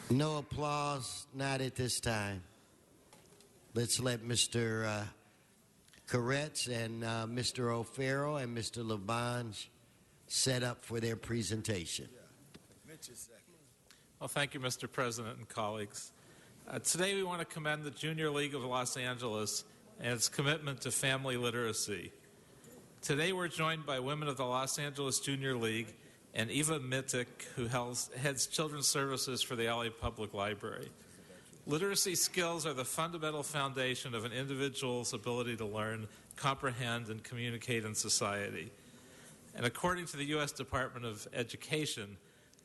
Speaker 16: No applause, not at this time. Let's let Mr. Koretz and Mr. O'Farrell and Mr. Labange set up for their presentation.
Speaker 20: Well, thank you, Mr. President and colleagues. Today we want to commend the Junior League of Los Angeles and its commitment to family literacy. Today we're joined by women of the Los Angeles Junior League and Eva Mittick, who heads Children's Services for the LA Public Library. Literacy skills are the fundamental foundation of an individual's ability to learn, comprehend, and communicate in society. And according to the U.S. Department of Education,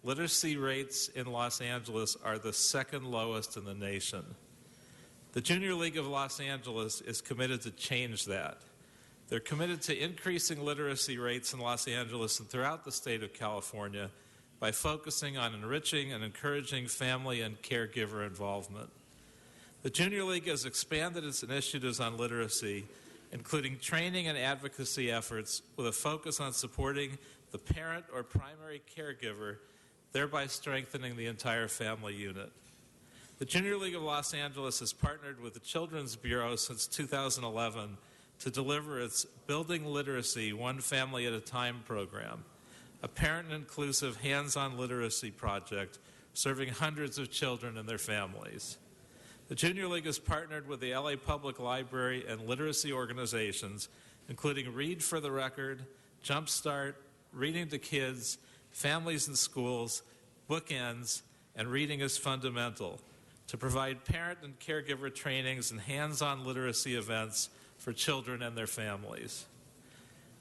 Speaker 20: literacy rates in Los Angeles are the second lowest in the nation. The Junior League of Los Angeles is committed to change that. They're committed to increasing literacy rates in Los Angeles and throughout the state of California by focusing on enriching and encouraging family and caregiver involvement. The Junior League has expanded its initiatives on literacy, including training and advocacy efforts with a focus on supporting the parent or primary caregiver, thereby strengthening the entire family unit. The Junior League of Los Angeles has partnered with the Children's Bureau since 2011 to deliver its Building Literacy One Family at a Time program, a parent-inclusive hands-on literacy project serving hundreds of children and their families. The Junior League has partnered with the LA Public Library and literacy organizations, including Read for the Record, Jumpstart, Reading to Kids, Families in Schools, Bookends, and Reading is Fundamental, to provide parent and caregiver trainings and hands-on literacy events for children and their families.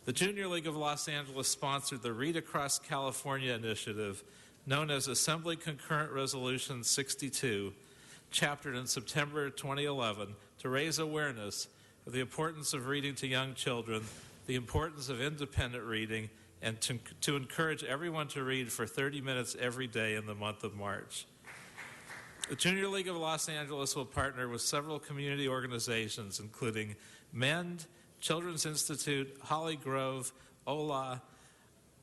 Speaker 20: The Junior League of Los Angeles sponsored the Read Across California initiative, known as Assembly Concurrent Resolution 62, chaptered in September 2011 to raise awareness of the importance of reading to young children, the importance of independent reading, and to encourage everyone to read for 30 minutes every day in the month of March. The Junior League of Los Angeles will partner with several community organizations, including MEND, Children's Institute, Holly Grove, OLA,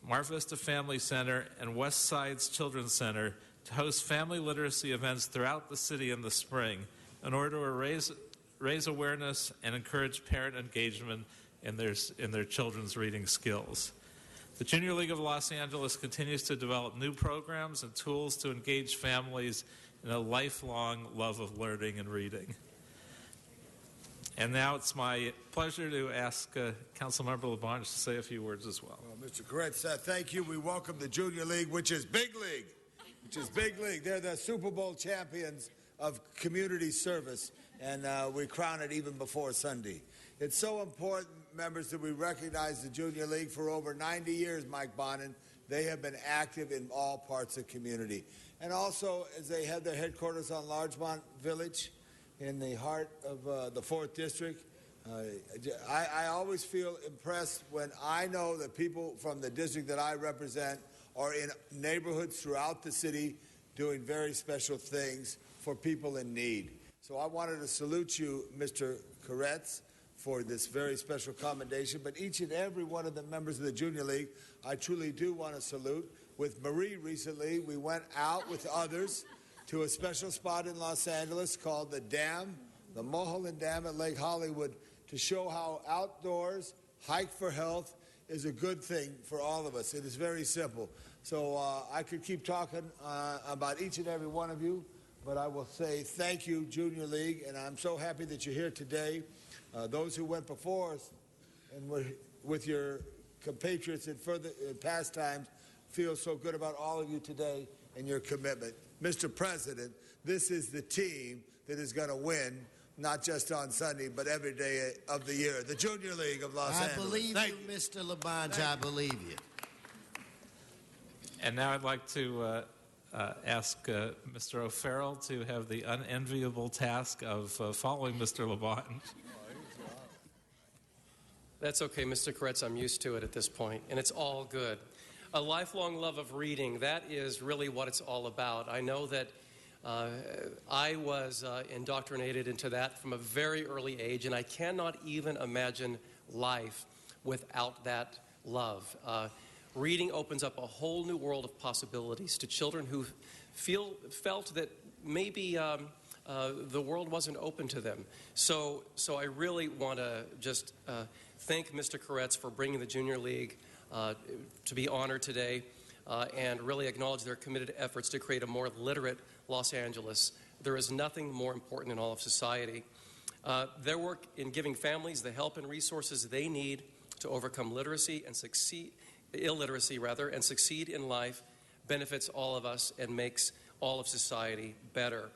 Speaker 20: Mar Vista Family Center, and West Sides Children's Center to host family literacy events throughout the city in the spring in order to raise awareness and encourage parent engagement in their children's reading skills. The Junior League of Los Angeles continues to develop new programs and tools to engage families in a lifelong love of learning and reading. And now it's my pleasure to ask Councilmember LaBonge to say a few words as well.
Speaker 10: Well, Mr. Koretz, thank you. We welcome the Junior League, which is big league. They're the Super Bowl champions of community service, and we crown it even before Sunday. It's so important, members, that we recognize the Junior League. For over 90 years, Mike Bonin, they have been active in all parts of the community. And also, as they have their headquarters on Larchmont Village in the heart of the 4th District, I always feel impressed when I know that people from the district that I represent are in neighborhoods throughout the city doing very special things for people in need. So I wanted to salute you, Mr. Koretz, for this very special commendation. But each and every one of the members of the Junior League, I truly do want to salute. With Marie recently, we went out with others to a special spot in Los Angeles called the Dam, the Mulholland Dam at Lake Hollywood, to show how outdoors, hike for health, is a good thing for all of us. It is very simple. So I could keep talking about each and every one of you, but I will say thank you, Junior League, and I'm so happy that you're here today. Those who went before us and were with your compatriots in past times feel so good about all of you today and your commitment. Mr. President, this is the team that is going to win, not just on Sunday, but every day of the year. The Junior League of Los Angeles.
Speaker 16: I believe you, Mr. LaBonge. I believe you.
Speaker 20: And now I'd like to ask Mr. O'Farrell to have the unenviable task of following Mr. LaBonge.
Speaker 21: That's okay, Mr. Koretz. I'm used to it at this point, and it's all good. A lifelong love of reading, that is really what it's all about. I know that I was indoctrinated into that from a very early age, and I cannot even imagine life without that love. Reading opens up a whole new world of possibilities to children who felt that maybe the world wasn't open to them. So I really want to just thank Mr. Koretz for bringing the Junior League to be honored today and really acknowledge their committed efforts to create a more literate Los Angeles. There is nothing more important in all of society. Their work in giving families the help and resources they need to overcome illiteracy and succeed in life benefits all of us and makes all of society better.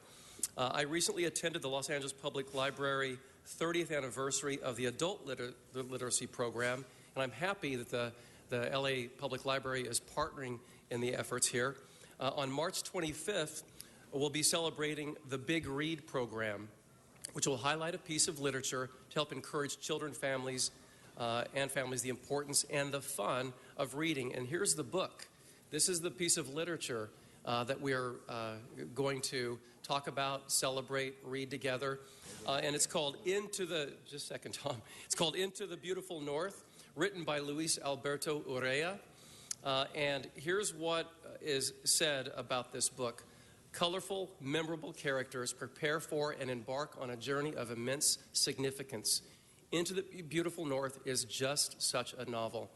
Speaker 21: I recently attended the Los Angeles Public Library 30th anniversary of the adult literacy program, and I'm happy that the LA Public Library is partnering in the efforts here. On March 25th, we'll be celebrating the Big Read program, which will highlight a piece of literature to help encourage children, families the importance and the fun of reading. And here's the book. This is the piece of literature that we are going to talk about, celebrate, read together. And it's called just a second, Tom. It's called Into the Beautiful North, written by Luis Alberto Urrea. And here's what is said about this book. Colorful, memorable characters prepare for and embark on a journey of immense significance. Into the Beautiful North is just such a novel.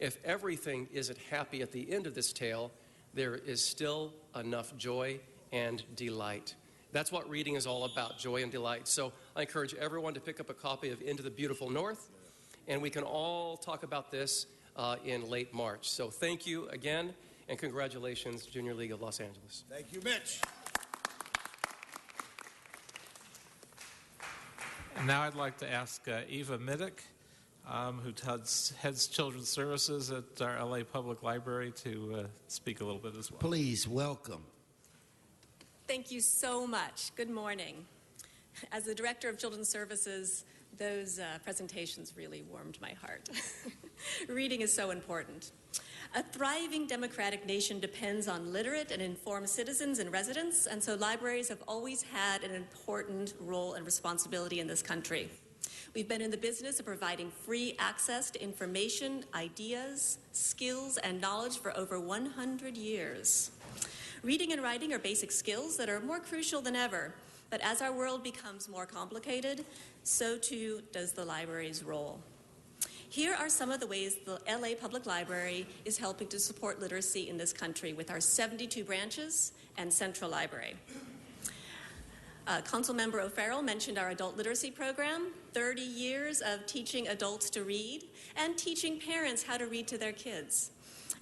Speaker 21: If everything isn't happy at the end of this tale, there is still enough joy and delight. That's what reading is all about, joy and delight. So I encourage everyone to pick up a copy of Into the Beautiful North, and we can all talk about this in late March. So thank you again, and congratulations, Junior League of Los Angeles.
Speaker 10: Thank you, Mitch.
Speaker 20: And now I'd like to ask Eva Middick, who heads Children's Services at our LA Public Library, to speak a little bit as well.
Speaker 16: Please welcome.
Speaker 13: Thank you so much. Good morning. As the Director of Children's Services, those presentations really warmed my heart. Reading is so important. A thriving democratic nation depends on literate and informed citizens and residents, and so libraries have always had an important role and responsibility in this country. We've been in the business of providing free access to information, ideas, skills, and knowledge for over 100 years. Reading and writing are basic skills that are more crucial than ever, but as our world becomes more complicated, so too does the library's role. Here are some of the ways the LA Public Library is helping to support literacy in this country with our 72 branches and central library. Councilmember O'Farrell mentioned our adult literacy program, 30 years of teaching adults to read and teaching parents how to read to their kids.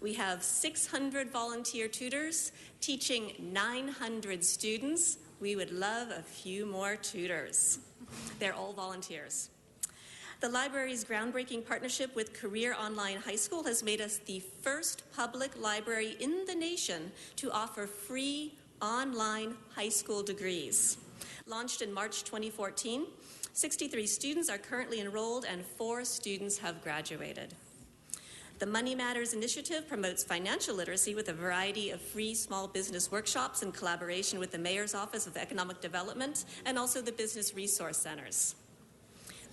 Speaker 13: We have 600 volunteer tutors teaching 900 students. We would love a few more tutors. They're all volunteers. The library's groundbreaking partnership with Career Online High School has made us the first public library in the nation to offer free online high school degrees. Launched in March 2014, 63 students are currently enrolled and 4 students have graduated. The Money Matters initiative promotes financial literacy with a variety of free small business workshops in collaboration with the Mayor's Office of Economic Development and also the Business Resource Centers.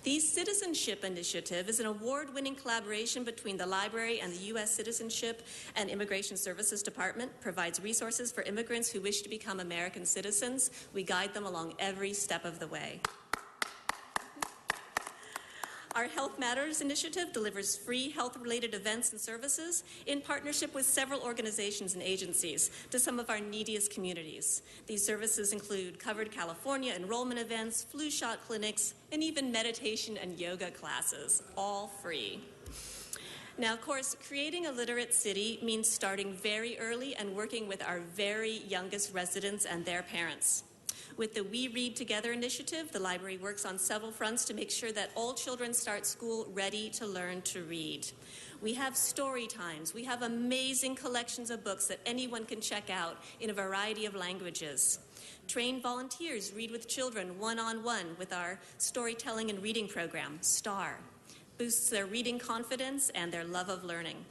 Speaker 13: The Citizenship Initiative is an award-winning collaboration between the library and the U.S. Citizenship and Immigration Services Department, provides resources for immigrants who wish to become American citizens. We guide them along every step of the way. Our Health Matters initiative delivers free health-related events and services in partnership with several organizations and agencies to some of our neediest communities. These services include Covered California enrollment events, flu shot clinics, and even meditation and yoga classes, all free. Now, of course, creating a literate city means starting very early and working with our very youngest residents and their parents. With the We Read Together initiative, the library works on several fronts to make sure that all children start school ready to learn to read. We have story times. We have amazing collections of books that anyone can check out in a variety of languages. Trained volunteers read with children one-on-one with our storytelling and reading program, STAR. Boosts their reading confidence and their love of learning.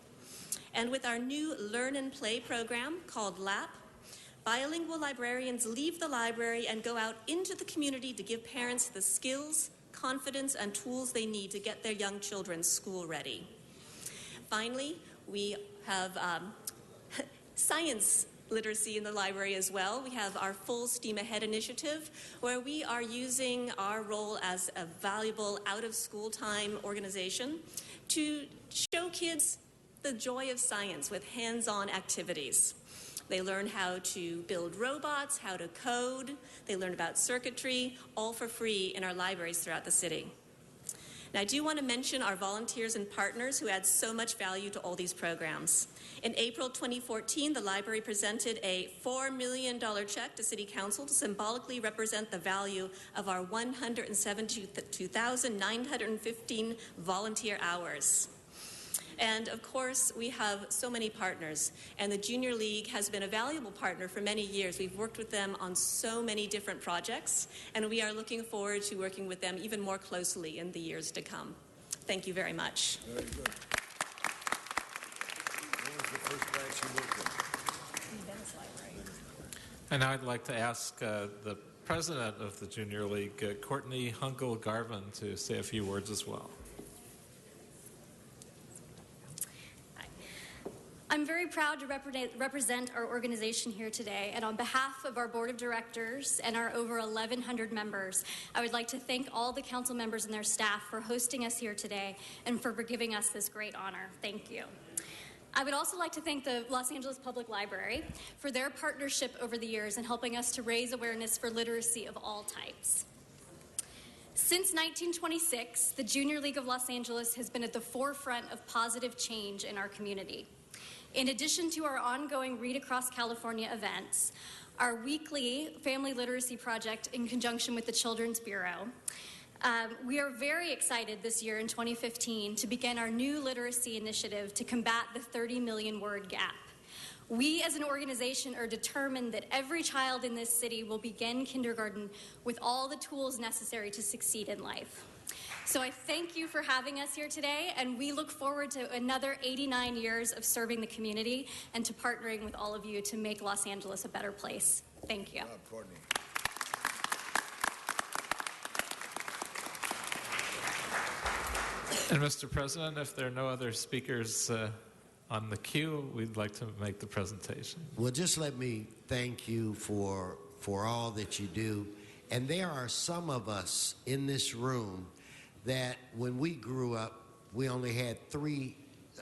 Speaker 13: And with our new Learn and Play program called LAP, bilingual librarians leave the library and go out into the community to give parents the skills, confidence, and tools they need to get their young children school ready. Finally, we have science literacy in the library as well. We have our Full Steam Ahead initiative, where we are using our role as a valuable out-of-school time organization to show kids the joy of science with hands-on activities. They learn how to build robots, how to code. They learn about circuitry, all for free in our libraries throughout the city. Now, I do want to mention our volunteers and partners who add so much value to all these programs. In April 2014, the library presented a $4 million check to City Council to symbolically represent the value of our 172,915 volunteer hours. And of course, we have so many partners, and the Junior League has been a valuable partner for many years. We've worked with them on so many different projects, and we are looking forward to working with them even more closely in the years to come. Thank you very much.
Speaker 10: Very good. What was the first branch you worked in?
Speaker 13: Venice Library.
Speaker 20: And now I'd like to ask the president of the Junior League, Courtney Hunkel Garvin, to say a few words as well.
Speaker 5: I'm very proud to represent our organization here today, and on behalf of our board of directors and our over 1,100 members, I would like to thank all the council members and their staff for hosting us here today and for giving us this great honor. Thank you. I would also like to thank the Los Angeles Public Library for their partnership over the years in helping us to raise awareness for literacy of all types. Since 1926, the Junior League of Los Angeles has been at the forefront of positive change in our community. In addition to our ongoing Read Across California events, our weekly family literacy project in conjunction with the Children's Bureau, we are very excited this year in 2015 to begin our new literacy initiative to combat the 30 million word gap. We as an organization are determined that every child in this city will begin kindergarten with all the tools necessary to succeed in life. So I thank you for having us here today, and we look forward to another 89 years of serving the community and to partnering with all of you to make Los Angeles a better place. Thank you.
Speaker 10: Courtney.
Speaker 20: And Mr. President, if there are no other speakers on the queue, we'd like to make the presentation.
Speaker 16: Well, just let me thank you for all that you do. And there are some of us in this room that when we grew up, we only had 3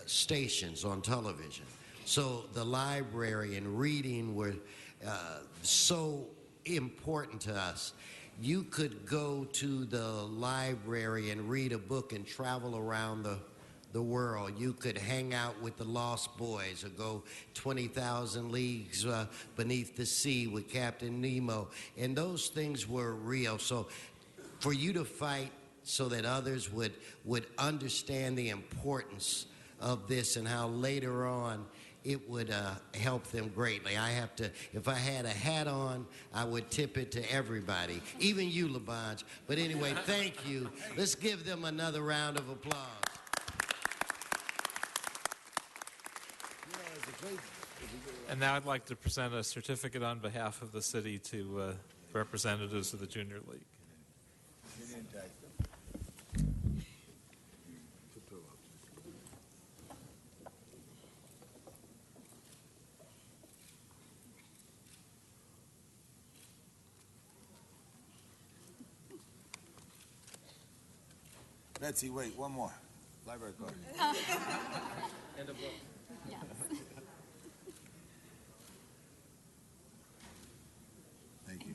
Speaker 16: stations on television. So the library and reading were so important to us. You could go to the library and read a book and travel around the world. You could hang out with the Lost Boys or go 20,000 leagues beneath the sea with Captain Nemo. And those things were real. So for you to fight so that others would understand the importance of this and how later on it would help them greatly. I have to, if I had a hat on, I would tip it to everybody, even you, LaBonge. But anyway, thank you. Let's give them another round of applause.
Speaker 20: And now I'd like to present a certificate on behalf of the city to representatives of the Junior League.
Speaker 10: Betsy, wait, one more. Library card.
Speaker 21: And a book.
Speaker 5: Yes.
Speaker 10: Thank you.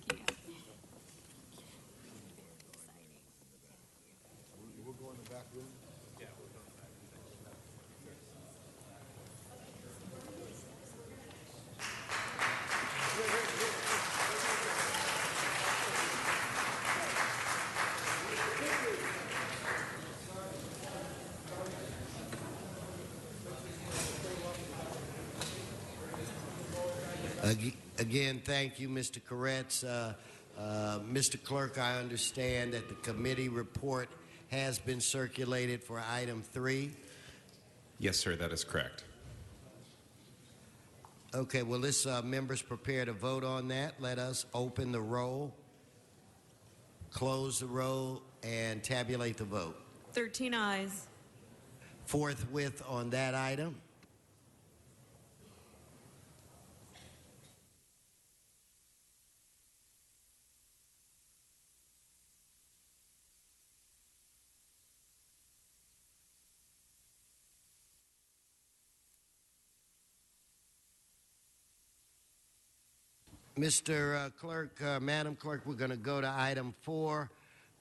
Speaker 10: We'll go in the back room.
Speaker 20: Yeah, we'll go in the back.
Speaker 16: Again, thank you, Mr. Koretz. Mr. Clerk, I understand that the committee report has been circulated for item 3.
Speaker 17: Yes, sir, that is correct.
Speaker 16: Okay, well, let's members prepare to vote on that. Let us open the roll, close the roll, and tabulate the vote.
Speaker 22: 13 ayes.
Speaker 16: Forthwith on that item. Mr. Clerk, Madam Clerk, we're going to go to item 4,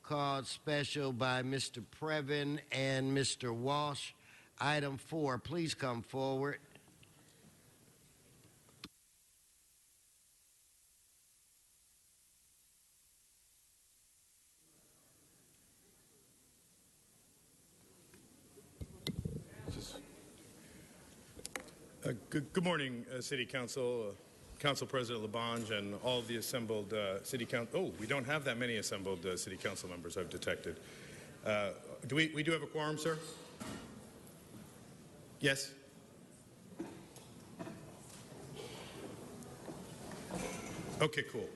Speaker 16: called special by Mr. Previn and Mr. Walsh. Item 4, please come forward.
Speaker 8: Good morning, City Council, Council President LaBonge, and all of the assembled City Council. Oh, we don't have that many assembled City Council members, I've detected. We do have a quorum, sir? Yes? Okay, cool.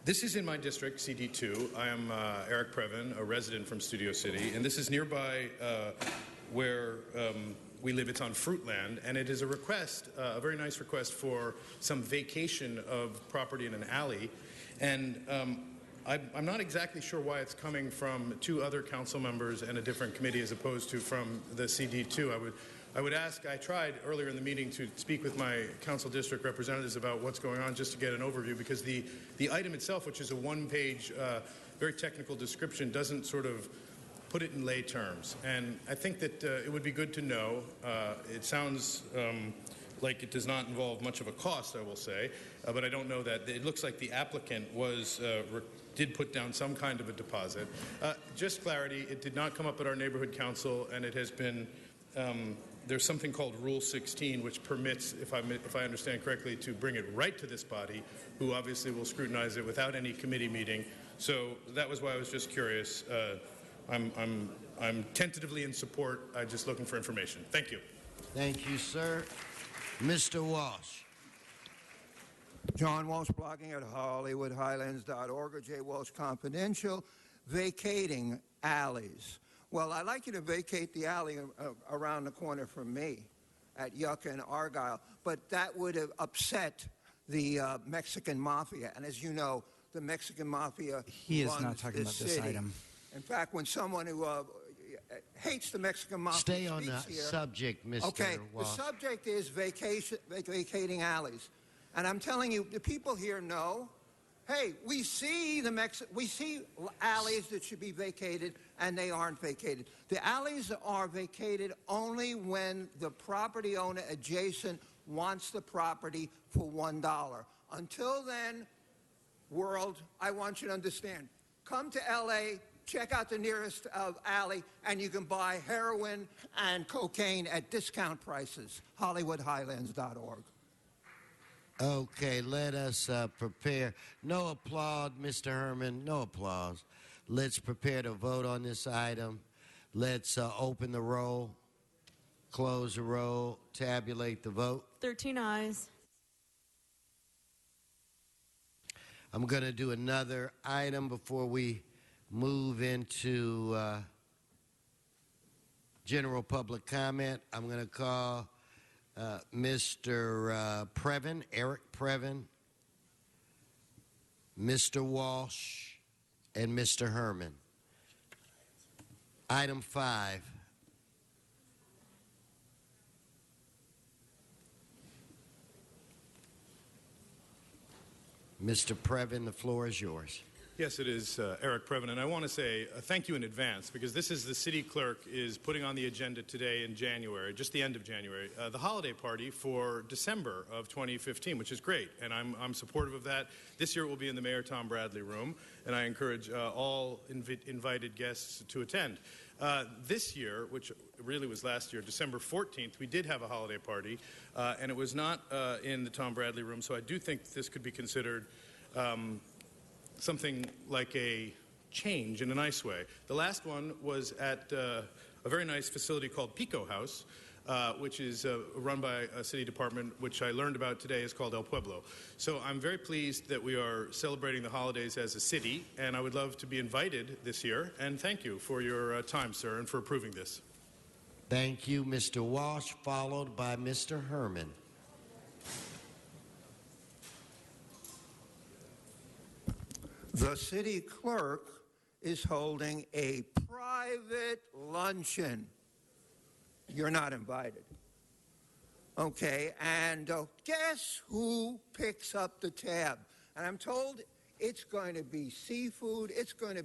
Speaker 8: This is in my district, CD2. I am Eric Previn, a resident from Studio City, and this is nearby where we live. It's on Fruitland, and it is a request, a very nice request for some vacation of property in an alley. And I'm not exactly sure why it's coming from 2 other council members and a different committee as opposed to from the CD2. I would ask, I tried earlier in the meeting to speak with my council district representatives about what's going on just to get an overview, because the item itself, which is a 1-page, very technical description, doesn't sort of put it in lay terms. And I think that it would be good to know. It sounds like it does not involve much of a cost, I will say, but I don't know that. It looks like the applicant did put down some kind of a deposit. Just clarity, it did not come up at our neighborhood council, and it has been, there's something called Rule 16, which permits, if I understand correctly, to bring it right to this body, who obviously will scrutinize it without any committee meeting. So that was why I was just curious. I'm tentatively in support. I'm just looking for information. Thank you.
Speaker 16: Thank you, sir. Mr. Walsh.
Speaker 18: John Walsh, blogging at HollywoodHighlands.org or J. Walsh Confidential, vacating alleys. Well, I'd like you to vacate the alley around the corner from me at Yucca and Argyle, but that would have upset the Mexican Mafia. And as you know, the Mexican Mafia
Speaker 22: He is
Speaker 18: runs
Speaker 22: not talking about this
Speaker 18: city.
Speaker 22: item.
Speaker 18: In fact, when someone who hates the Mexican Mafia
Speaker 16: Stay on the
Speaker 18: here,
Speaker 16: subject, Mr.
Speaker 18: Okay,
Speaker 16: Walsh.
Speaker 18: the subject is vacating alleys. And I'm telling you, the people here know, hey, we see alleys that should be vacated, and they aren't vacated. The alleys are vacated only when the property owner adjacent wants the property for $1. Until then, world, I want you to understand, come to L.A., check out the nearest alley, and you can buy heroin and cocaine at discount prices. HollywoodHighlands.org.
Speaker 16: Okay, let us prepare. No applause, Mr. Herman. No applause. Let's prepare to vote on this item. Let's open the roll, close the roll, tabulate the vote.
Speaker 23: 13 ayes.
Speaker 16: I'm going to do another item before we move into general public comment. I'm going to call Mr. Previn, Eric Previn, Mr. Walsh, and Mr. Herman. Item 5. Mr. Previn, the floor is yours.
Speaker 8: Yes, it is Eric Previn, and I want to say thank you in advance, because this is the city clerk is putting on the agenda today in January, just the end of January, the holiday party for December of 2015, which is great, and I'm supportive of that. This year it will be in the Mayor Tom Bradley room, and I encourage all invited guests to attend. This year, which really was last year, December 14th, we did have a holiday party, and it was not in the Tom Bradley room, so I do think this could be considered something like a change in a nice way. The last one was at a very nice facility called Pico House, which is run by a city department, which I learned about today is called El Pueblo. So I'm very pleased that we are celebrating the holidays as a city, and I would love to be invited this year. And thank you for your time, sir, and for approving this.
Speaker 16: Thank you, Mr. Walsh, followed by Mr. Herman.
Speaker 18: The city clerk is holding a private luncheon. You're not invited. Okay, and guess who picks up the tab? And I'm told it's going to be seafood. It's going to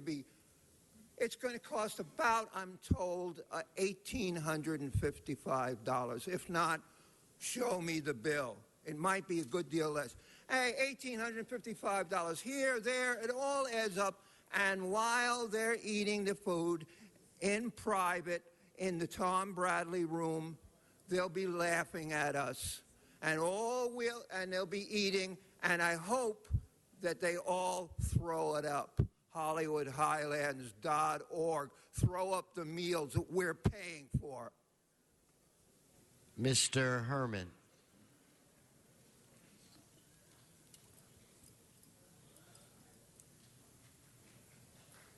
Speaker 18: cost about, I'm told, $1,855. If not, show me the bill. It might be a good deal less. Hey, $1,855 here, there, it all adds up. And while they're eating the food in private in the Tom Bradley room, they'll be laughing at us. And they'll be eating, and I hope that they all throw it up. HollywoodHighlands.org. Throw up the meals that we're paying for.
Speaker 16: Mr. Herman.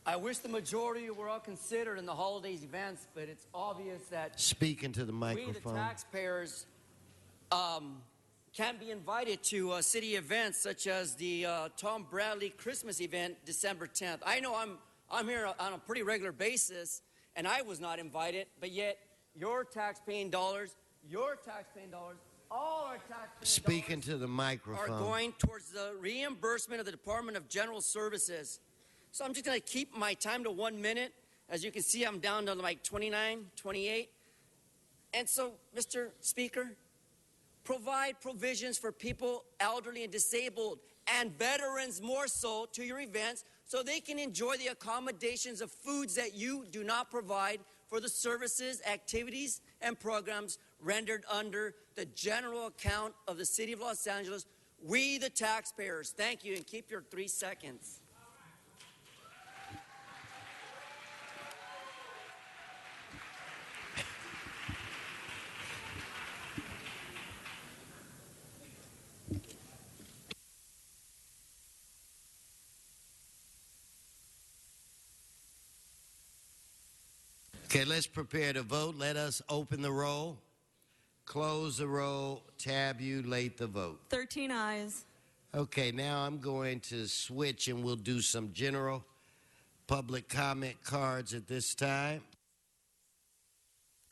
Speaker 19: I wish the majority were all considered in the holidays events, but it's obvious that
Speaker 16: Speak into the
Speaker 19: we,
Speaker 16: microphone.
Speaker 19: the taxpayers, can't be invited to city events such as the Tom Bradley Christmas event, December 10th. I know I'm here on a pretty regular basis, and I was not invited, but yet your taxpaying dollars, all our taxpaying
Speaker 16: Speak
Speaker 19: dollars
Speaker 16: into the microphone.
Speaker 19: are going towards the reimbursement of the Department of General Services. So I'm just going to keep my time to 1 minute. As you can see, I'm down to like 29, 28. And so, Mr. Speaker, provide provisions for people, elderly and disabled, and veterans more so to your events so they can enjoy the accommodations of foods that you do not provide for the services, activities, and programs rendered under the general account of the City of Los Angeles. We, the taxpayers. Thank you, and keep your 3 seconds.
Speaker 16: Okay, let's prepare to vote. Let us open the roll, close the roll, tabulate the vote.
Speaker 14: 13 ayes.
Speaker 16: Okay, now I'm going to switch and we'll do some general public comment cards at this time.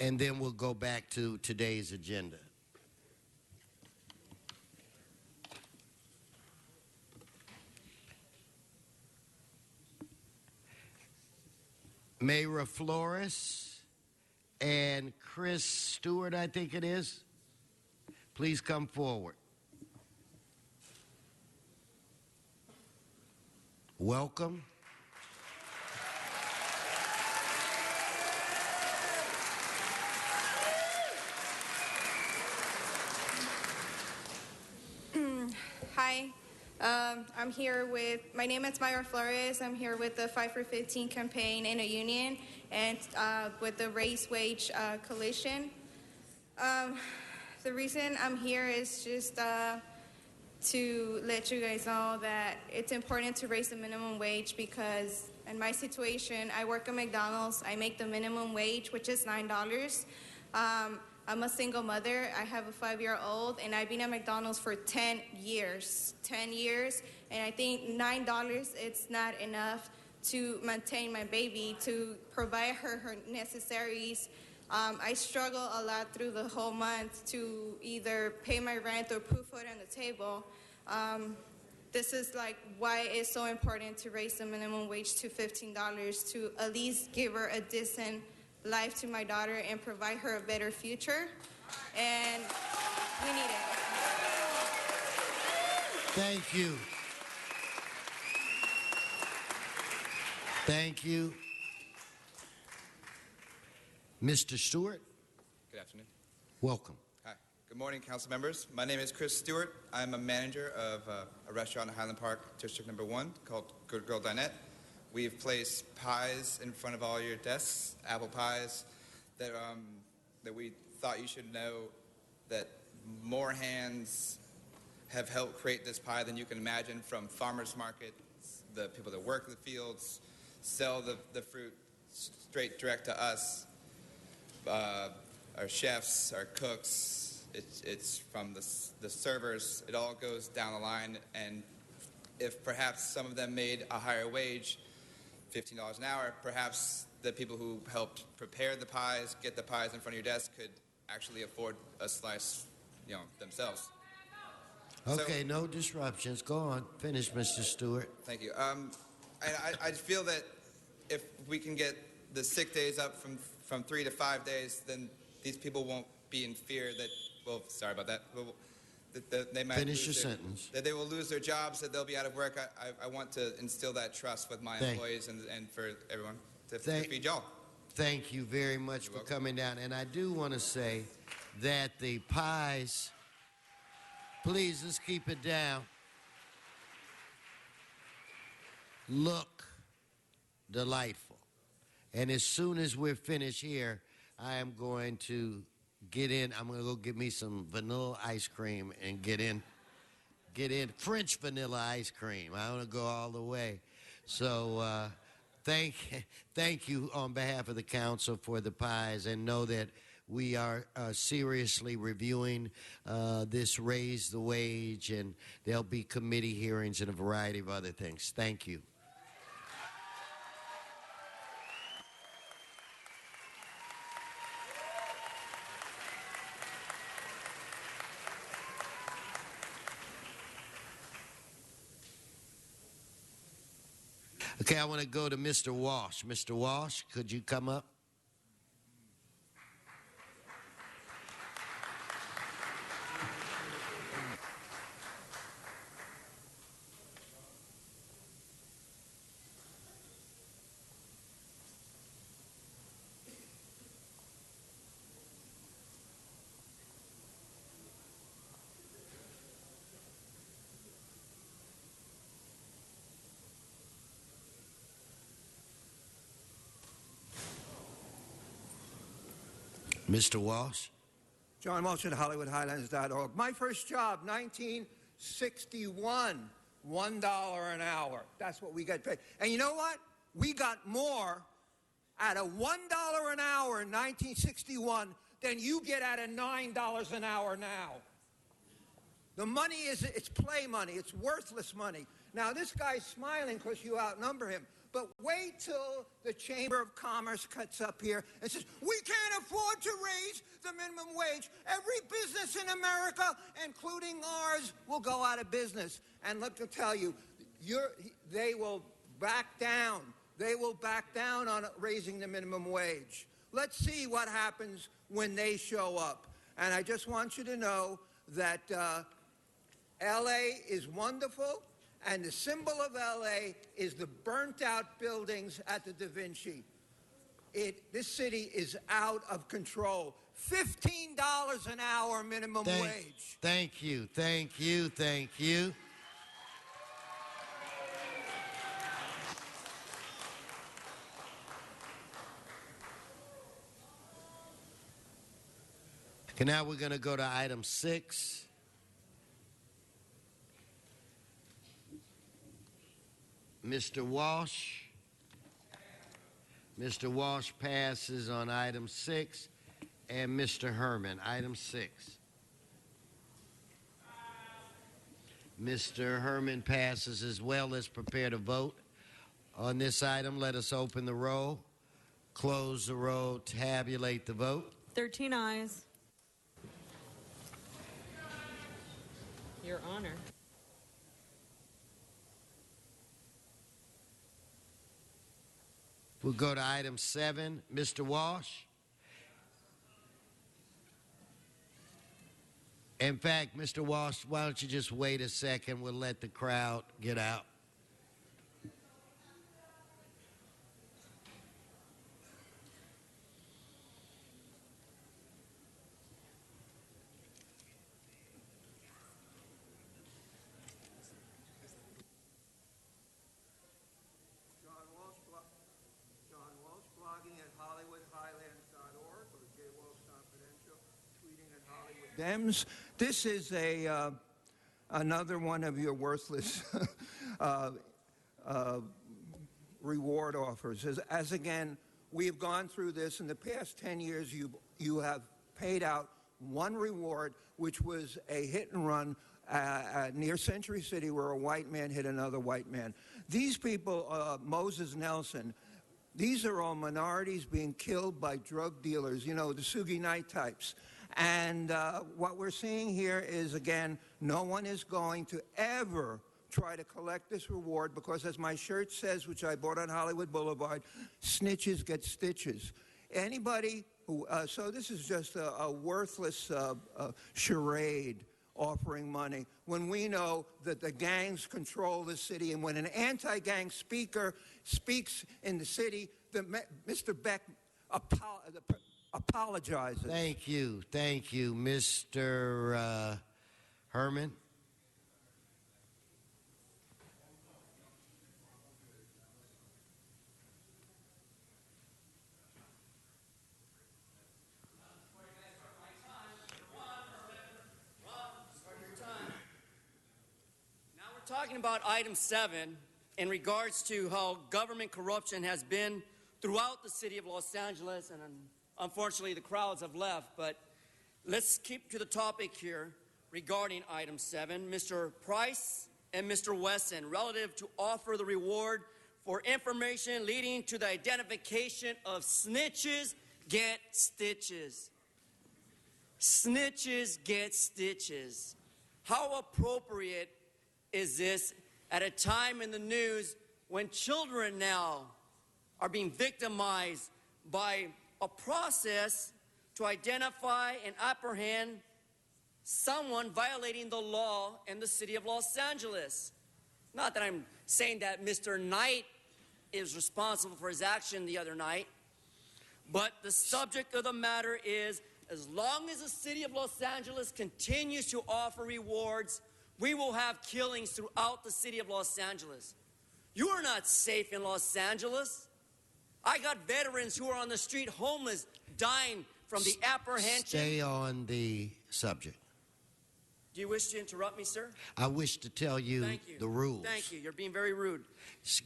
Speaker 16: And then we'll go back to today's agenda. Mayra Flores and Chris Stewart, I think it is. Please come forward. Welcome.
Speaker 22: Hi, I'm here with, my name is Mayra Flores. I'm here with the 5 for 15 campaign in a union and with the Raise Wage Coalition. The reason I'm here is just to let you guys know that it's important to raise the minimum wage because in my situation, I work at McDonald's. I make the minimum wage, which is $9. I'm a single mother. I have a 5-year-old, and I've been at McDonald's for 10 years. 10 years, and I think $9, it's not enough to maintain my baby, to provide her necessaries. I struggle a lot through the whole month to either pay my rent or put food on the table. This is like why it's so important to raise the minimum wage to $15 to at least give her a decent life to my daughter and provide her a better future. And we need it.
Speaker 16: Thank you. Thank you. Mr. Stewart,
Speaker 23: Good afternoon.
Speaker 16: welcome.
Speaker 23: Hi. Good morning, council members. My name is Chris Stewart. I'm a manager of a restaurant in Highland Park, District Number 1, called Good Girl Dinette. We've placed pies in front of all your desks, apple pies, that we thought you should know that more hands have helped create this pie than you can imagine, from farmers markets, the people that work the fields, sell the fruit straight direct to us, our chefs, our cooks, it's from the servers. It all goes down the line, and if perhaps some of them made a higher wage, $15 an hour, perhaps the people who helped prepare the pies, get the pies in front of your desk, could actually afford a slice themselves.
Speaker 16: Okay, no disruptions. Go on. Finish, Mr. Stewart.
Speaker 23: Thank you. I feel that if we can get the sick days up from 3 to 5 days, then these people won't be in fear that, well, sorry about that, that they might
Speaker 16: Finish your
Speaker 23: lose
Speaker 16: sentence.
Speaker 23: that they will lose their jobs, that they'll be out of work. I want to instill that trust with my employees and for everyone to feed y'all.
Speaker 16: Thank you very much for coming down. And I do want to say that the pies, please, let's keep it down, look delightful. And as soon as we're finished here, I am going to I'm going to go get me some vanilla ice cream and get in French vanilla ice cream. I want to go all the way. So thank you on behalf of the council for the pies, and know that we are seriously reviewing this raise the wage, and there'll be committee hearings and a variety of other things. Thank you. Okay, I want to go to Mr. Walsh. Mr. Walsh, could you come up? Mr. Walsh?
Speaker 18: John Walsh at HollywoodHighlands.org. My first job, 1961, $1 an hour. That's what we got paid. And you know what? We got more at a $1 an hour in 1961 than you get at a $9 an hour now. The money it's play money. It's worthless money. Now, this guy's smiling because you outnumber him. But wait till the Chamber of Commerce cuts up here and says, we can't afford to raise the minimum wage. Every business in America, including ours, will go out of business. And let me tell you, they will back down. They will back down on raising the minimum wage. Let's see what happens when they show up. And I just want you to know that L.A. is wonderful. And the symbol of L.A. is the burnt-out buildings at the Da Vinci. This city is out of control. $15 an hour minimum wage.
Speaker 16: Thank you, thank you, thank you. Okay, now we're going to go to item 6. Mr. Walsh. Mr. Walsh passes on item 6. And Mr. Herman, item 6. Mr. Herman passes as well. Let's prepare to vote on this item. Let us open the roll, close the roll, tabulate the vote.
Speaker 9: 13 ayes. Your Honor.
Speaker 16: We'll go to item 7. Mr. Walsh. In fact, Mr. Walsh, why don't you just wait a second? We'll let the crowd get out.
Speaker 18: Dems. This is another one of your worthless reward offers. As again, we have gone through this in the past 10 years. You have paid out one reward, which was a hit and run near Century City, where a white man hit another white man. These people, Moses Nelson, these are all minorities being killed by drug dealers. You know, the Suge Knight types. And what we're seeing here is, again, no one is going to ever try to collect this reward because, as my shirt says, which I bought on Hollywood Boulevard, snitches get stitches. Anybody who, so this is just a worthless charade offering money when we know that the gangs control the city, and when an anti-gang speaker speaks in the city, Mr. Beck apologizes.
Speaker 16: Thank you, Mr. Herman.
Speaker 19: Talking about item 7 in regards to how government corruption has been throughout the city of Los Angeles, and unfortunately the crowds have left, but let's keep to the topic here regarding item 7. Mr. Price and Mr. Wesson, relative to offer the reward for information leading to the identification of snitches get stitches. Snitches get stitches. How appropriate is this at a time in the news when children now are being victimized by a process to identify and apprehend someone violating the law in the city of Los Angeles? Not that I'm saying that Mr. Knight is responsible for his action the other night, but the subject of the matter is, as long as the city of Los Angeles continues to offer rewards, we will have killings throughout the city of Los Angeles. You are not safe in Los Angeles. I got veterans who are on the street homeless, dying from the apprehension.
Speaker 16: Stay on the subject.
Speaker 19: Do you wish to interrupt me, sir?
Speaker 16: I wish to tell you the rules.
Speaker 19: Thank you. You're being very rude.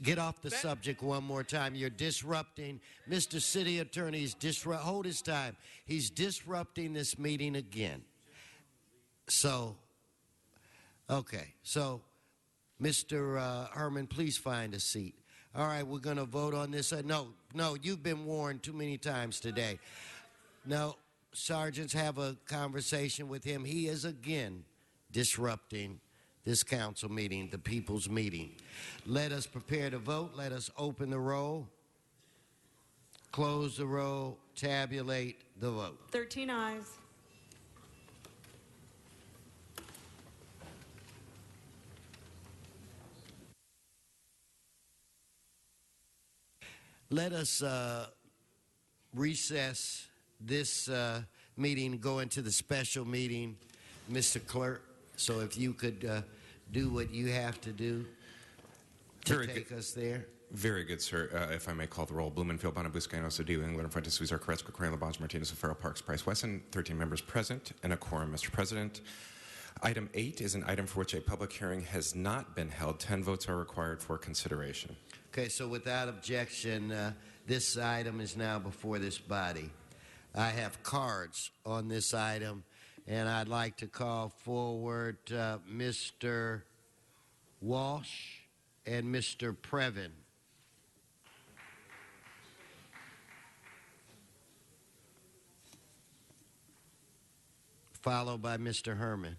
Speaker 16: Get off the subject one more time. You're disrupting. Mr. City Attorney, hold his time. He's disrupting this meeting again. So, okay. So, Mr. Herman, please find a seat. All right, we're going to vote on this. No, you've been warned too many times today. No, sergeants, have a conversation with him. He is again disrupting this council meeting, the people's meeting. Let us prepare to vote. Let us open the roll, close the roll, tabulate the vote.
Speaker 9: 13 ayes.
Speaker 16: Let us recess this meeting, go into the special meeting, Mr. Clerk. So if you could do what you have to do to take us there.
Speaker 17: Very good, sir. If I may call the roll. Blumenfield, Bonabuscano, Cedillo, England, Fuentes, Suizar, Koretsko, Correa, LaBonge, Martinez, O'Farrell, Parks, Price, Wesson. 13 members present and a quorum, Mr. President. Item 8 is an item for which a public hearing has not been held. 10 votes are required for consideration.
Speaker 16: Okay, so without objection, this item is now before this body. I have cards on this item, and I'd like to call forward Mr. Walsh and Mr. Previn. Followed by Mr. Herman.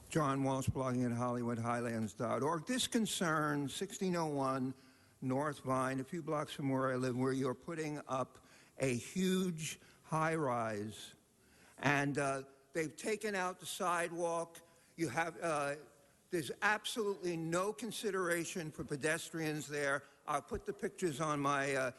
Speaker 18: John Walsh, blogging at HollywoodHighlands.org. This concerns 1601 North Vine, a few blocks from where I live, where you're putting up a huge high-rise. And they've taken out the sidewalk. You have, there's absolutely no consideration for pedestrians there. I'll put the pictures on my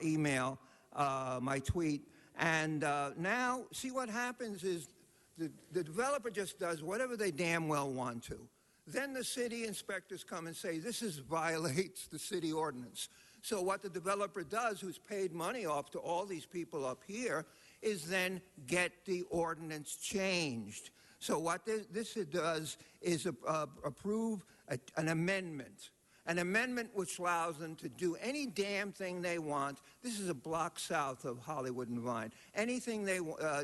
Speaker 18: email, my tweet. And now, see what happens is, the developer just does whatever they damn well want to. Then the city inspectors come and say, this violates the city ordinance. So what the developer does, who's paid money off to all these people up here, is then get the ordinance changed. So what this does is approve an amendment. An amendment which allows them to do any damn thing they want. This is a block south of Hollywood and Vine. Anything they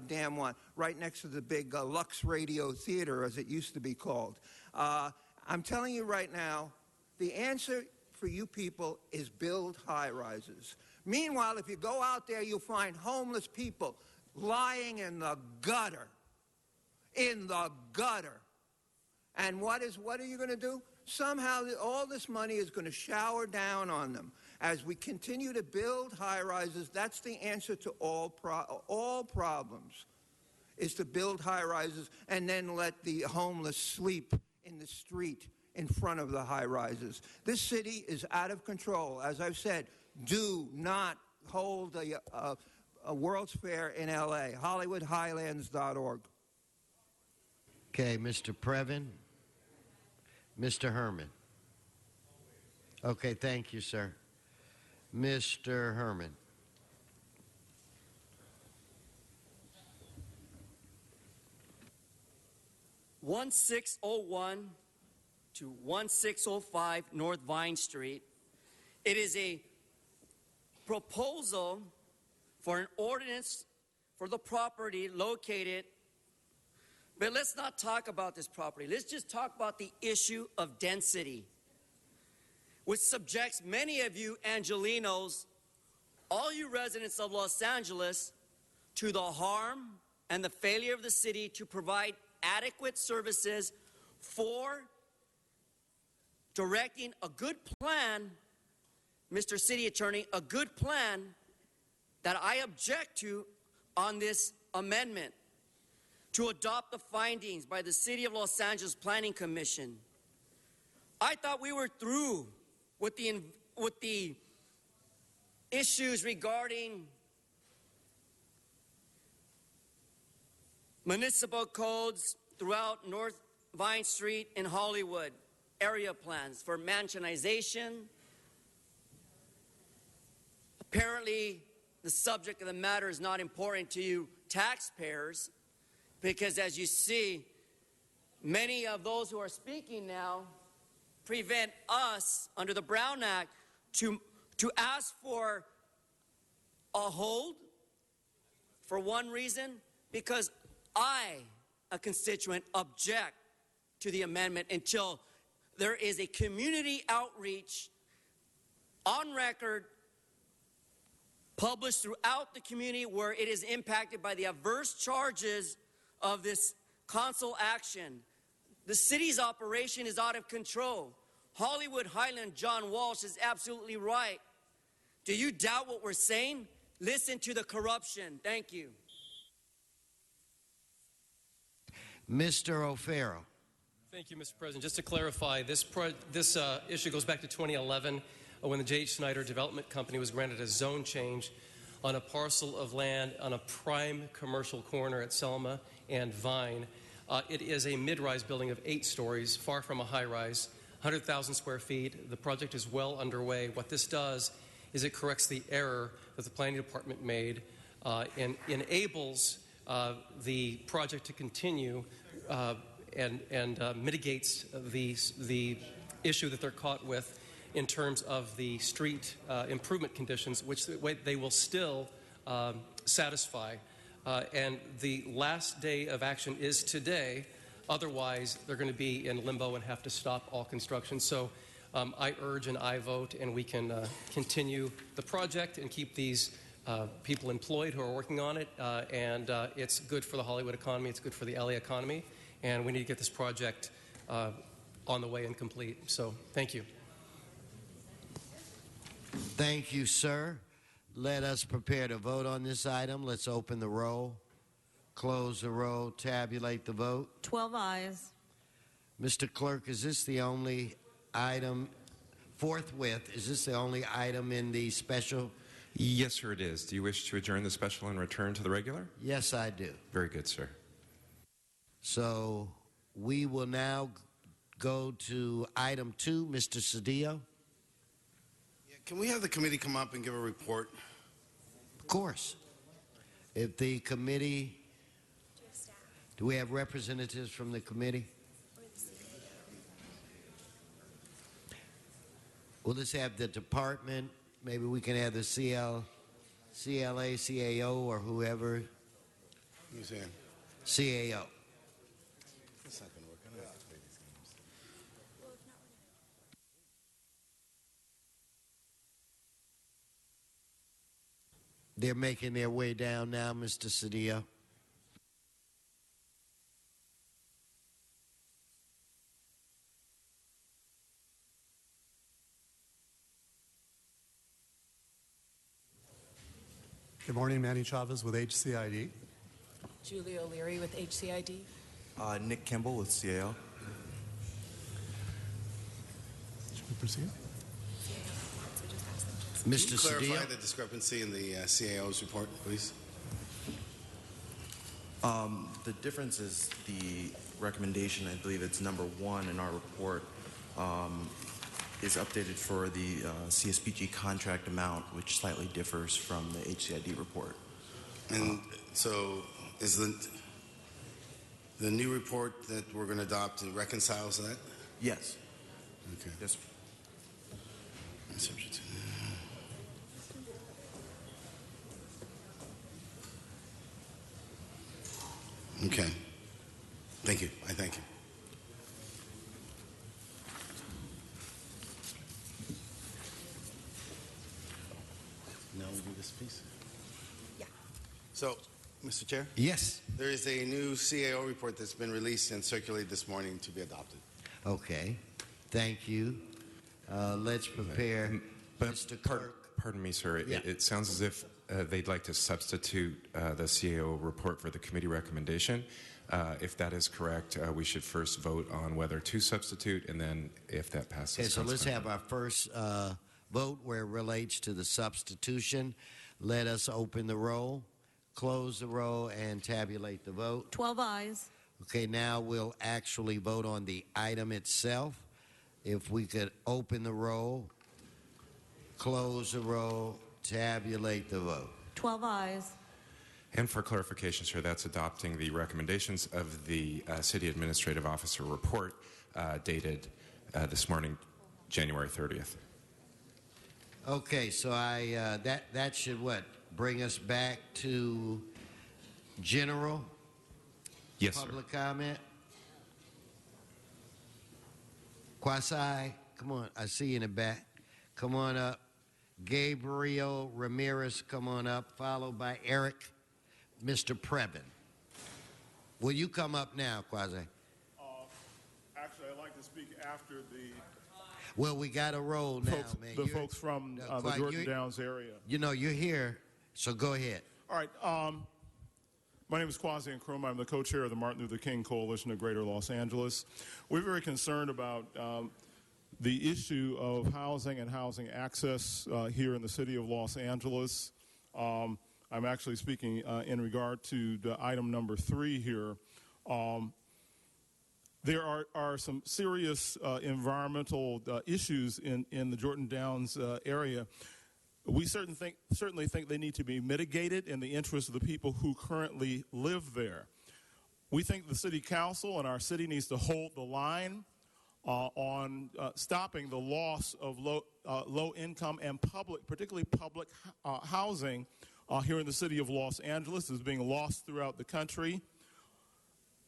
Speaker 18: damn want, right next to the big Lux Radio Theater, as it used to be called. I'm telling you right now, the answer for you people is build high-rises. Meanwhile, if you go out there, you'll find homeless people lying in the gutter. In the gutter. And what are you going to do? Somehow all this money is going to shower down on them. As we continue to build high-rises, that's the answer to all problems, is to build high-rises and then let the homeless sleep in the street in front of the high-rises. This city is out of control. As I've said, do not hold a World's Fair in L.A. HollywoodHighlands.org.
Speaker 16: Okay, Mr. Previn. Mr. Herman. Okay, thank you, sir. Mr. Herman.
Speaker 19: (1601) to 1605 North Vine Street. It is a proposal for an ordinance for the property located. But let's not talk about this property. Let's just talk about the issue of density, which subjects many of you Angelenos, all you residents of Los Angeles, to the harm and the failure of the city to provide adequate services for directing a good plan, Mr. City Attorney, a good plan that I object to on this amendment, to adopt the findings by the City of Los Angeles Planning Commission. I thought we were through with the issues regarding municipal codes throughout North Vine Street in Hollywood, area plans for mansionization. Apparently, the subject of the matter is not important to you taxpayers, because as you see, many of those who are speaking now prevent us under the Brown Act to ask for a hold for one reason, because I, a constituent, object to the amendment until there is a community outreach on record, published throughout the community where it is impacted by the adverse charges of this council action. The city's operation is out of control. Hollywood Highland John Walsh is absolutely right. Do you doubt what we're saying? Listen to the corruption. Thank you.
Speaker 16: Mr. O'Farrell.
Speaker 21: Thank you, Mr. President. Just to clarify, this issue goes back to 2011 when the J.H. Snyder Development Company was granted a zone change on a parcel of land on a prime commercial corner at Selma and Vine. It is a mid-rise building of 8 stories, far from a high-rise, 100,000 square feet. The project is well underway. What this does is it corrects the error that the planning department made and enables the project to continue and mitigates the issue that they're caught with in terms of the street improvement conditions, which they will still satisfy. And the last day of action is today. Otherwise, they're going to be in limbo and have to stop all construction. So I urge and I vote, and we can continue the project and keep these people employed who are working on it. And it's good for the Hollywood economy. It's good for the LA economy. And we need to get this project on the way and complete. So thank you.
Speaker 16: Thank you, sir. Let us prepare to vote on this item. Let's open the roll, close the roll, tabulate the vote.
Speaker 9: 12 ayes.
Speaker 16: Mr. Clerk, is this the only item, forthwith, is this the only item in the special?
Speaker 17: Yes, sir, it is. Do you wish to adjourn the special and return to the regular?
Speaker 16: Yes, I do.
Speaker 17: Very good, sir.
Speaker 16: So we will now go to item 2, Mr. Cedillo.
Speaker 7: Can we have the committee come up and give a report?
Speaker 16: Of course. If the committee, do we have representatives from the committee? We'll just have the department. Maybe we can have the CLA, CAO, or whoever.
Speaker 7: Who's saying?
Speaker 16: CAO.
Speaker 7: It's not going to work. I don't have to play these games.
Speaker 16: They're making their way down now, Mr. Cedillo.
Speaker 4: Good morning, Manny Chavez with HCID.
Speaker 11: Julia O'Leary with HCID.
Speaker 14: Nick Kimball with CAO.
Speaker 4: Should we proceed?
Speaker 16: Mr.
Speaker 7: Can you clarify
Speaker 16: Cedillo?
Speaker 7: the discrepancy in the CAO's report, please?
Speaker 14: The difference is the recommendation, I believe it's number 1 in our report, is updated for the CSPG contract amount, which slightly differs from the HCID report.
Speaker 7: And so is the new report that we're going to adopt reconciles that?
Speaker 14: Yes.
Speaker 7: Okay.
Speaker 14: Yes, sir.
Speaker 7: Subject to- Okay. Thank you. I thank you. Now we do this piece.
Speaker 11: Yeah.
Speaker 7: So, Mr. Chair?
Speaker 16: Yes.
Speaker 7: There is a new CAO report that's been released and circulated this morning to be adopted.
Speaker 16: Okay. Thank you. Let's prepare. Mr. Clerk.
Speaker 17: Pardon me, sir.
Speaker 16: Yeah.
Speaker 17: It sounds as if they'd like to substitute the CAO report for the committee recommendation. If that is correct, we should first vote on whether to substitute, and then if that passes.
Speaker 16: Okay, so let's have our first vote where it relates to the substitution. Let us open the roll, close the roll, and tabulate the vote.
Speaker 9: 12 ayes.
Speaker 16: Okay, now we'll actually vote on the item itself. If we could open the roll, close the roll, tabulate the vote.
Speaker 9: 12 ayes.
Speaker 17: And for clarification, sir, that's adopting the recommendations of the City Administrative Officer report dated this morning, January 30th.
Speaker 16: Okay, so that should bring us back to general
Speaker 17: Yes, sir.
Speaker 16: public comment. Kwasi, come on, I see you in the back. Come on up. Gabriel Ramirez, come on up, followed by Eric. Mr. Previn. Will you come up now, Kwasi?
Speaker 24: Actually, I'd like to speak after the
Speaker 16: Well, we got to roll now,
Speaker 24: folks,
Speaker 16: man.
Speaker 24: the
Speaker 16: You're-
Speaker 24: folks from the
Speaker 16: Kwasi,
Speaker 24: Jordan Downs area.
Speaker 16: You know, you're here, so go ahead.
Speaker 24: All right. My name is Kwasi Nkrumah. I'm the co-chair of the Martin Luther King Coalition of Greater Los Angeles. We're very concerned about the issue of housing and housing access here in the city of Los Angeles. I'm actually speaking in regard to the item number 3 here. There are some serious environmental issues in the Jordan Downs area. We certainly think they need to be mitigated in the interest of the people who currently live there. We think the city council and our city needs to hold the line on stopping the loss of low income and particularly public housing here in the city of Los Angeles. Is being lost throughout the country.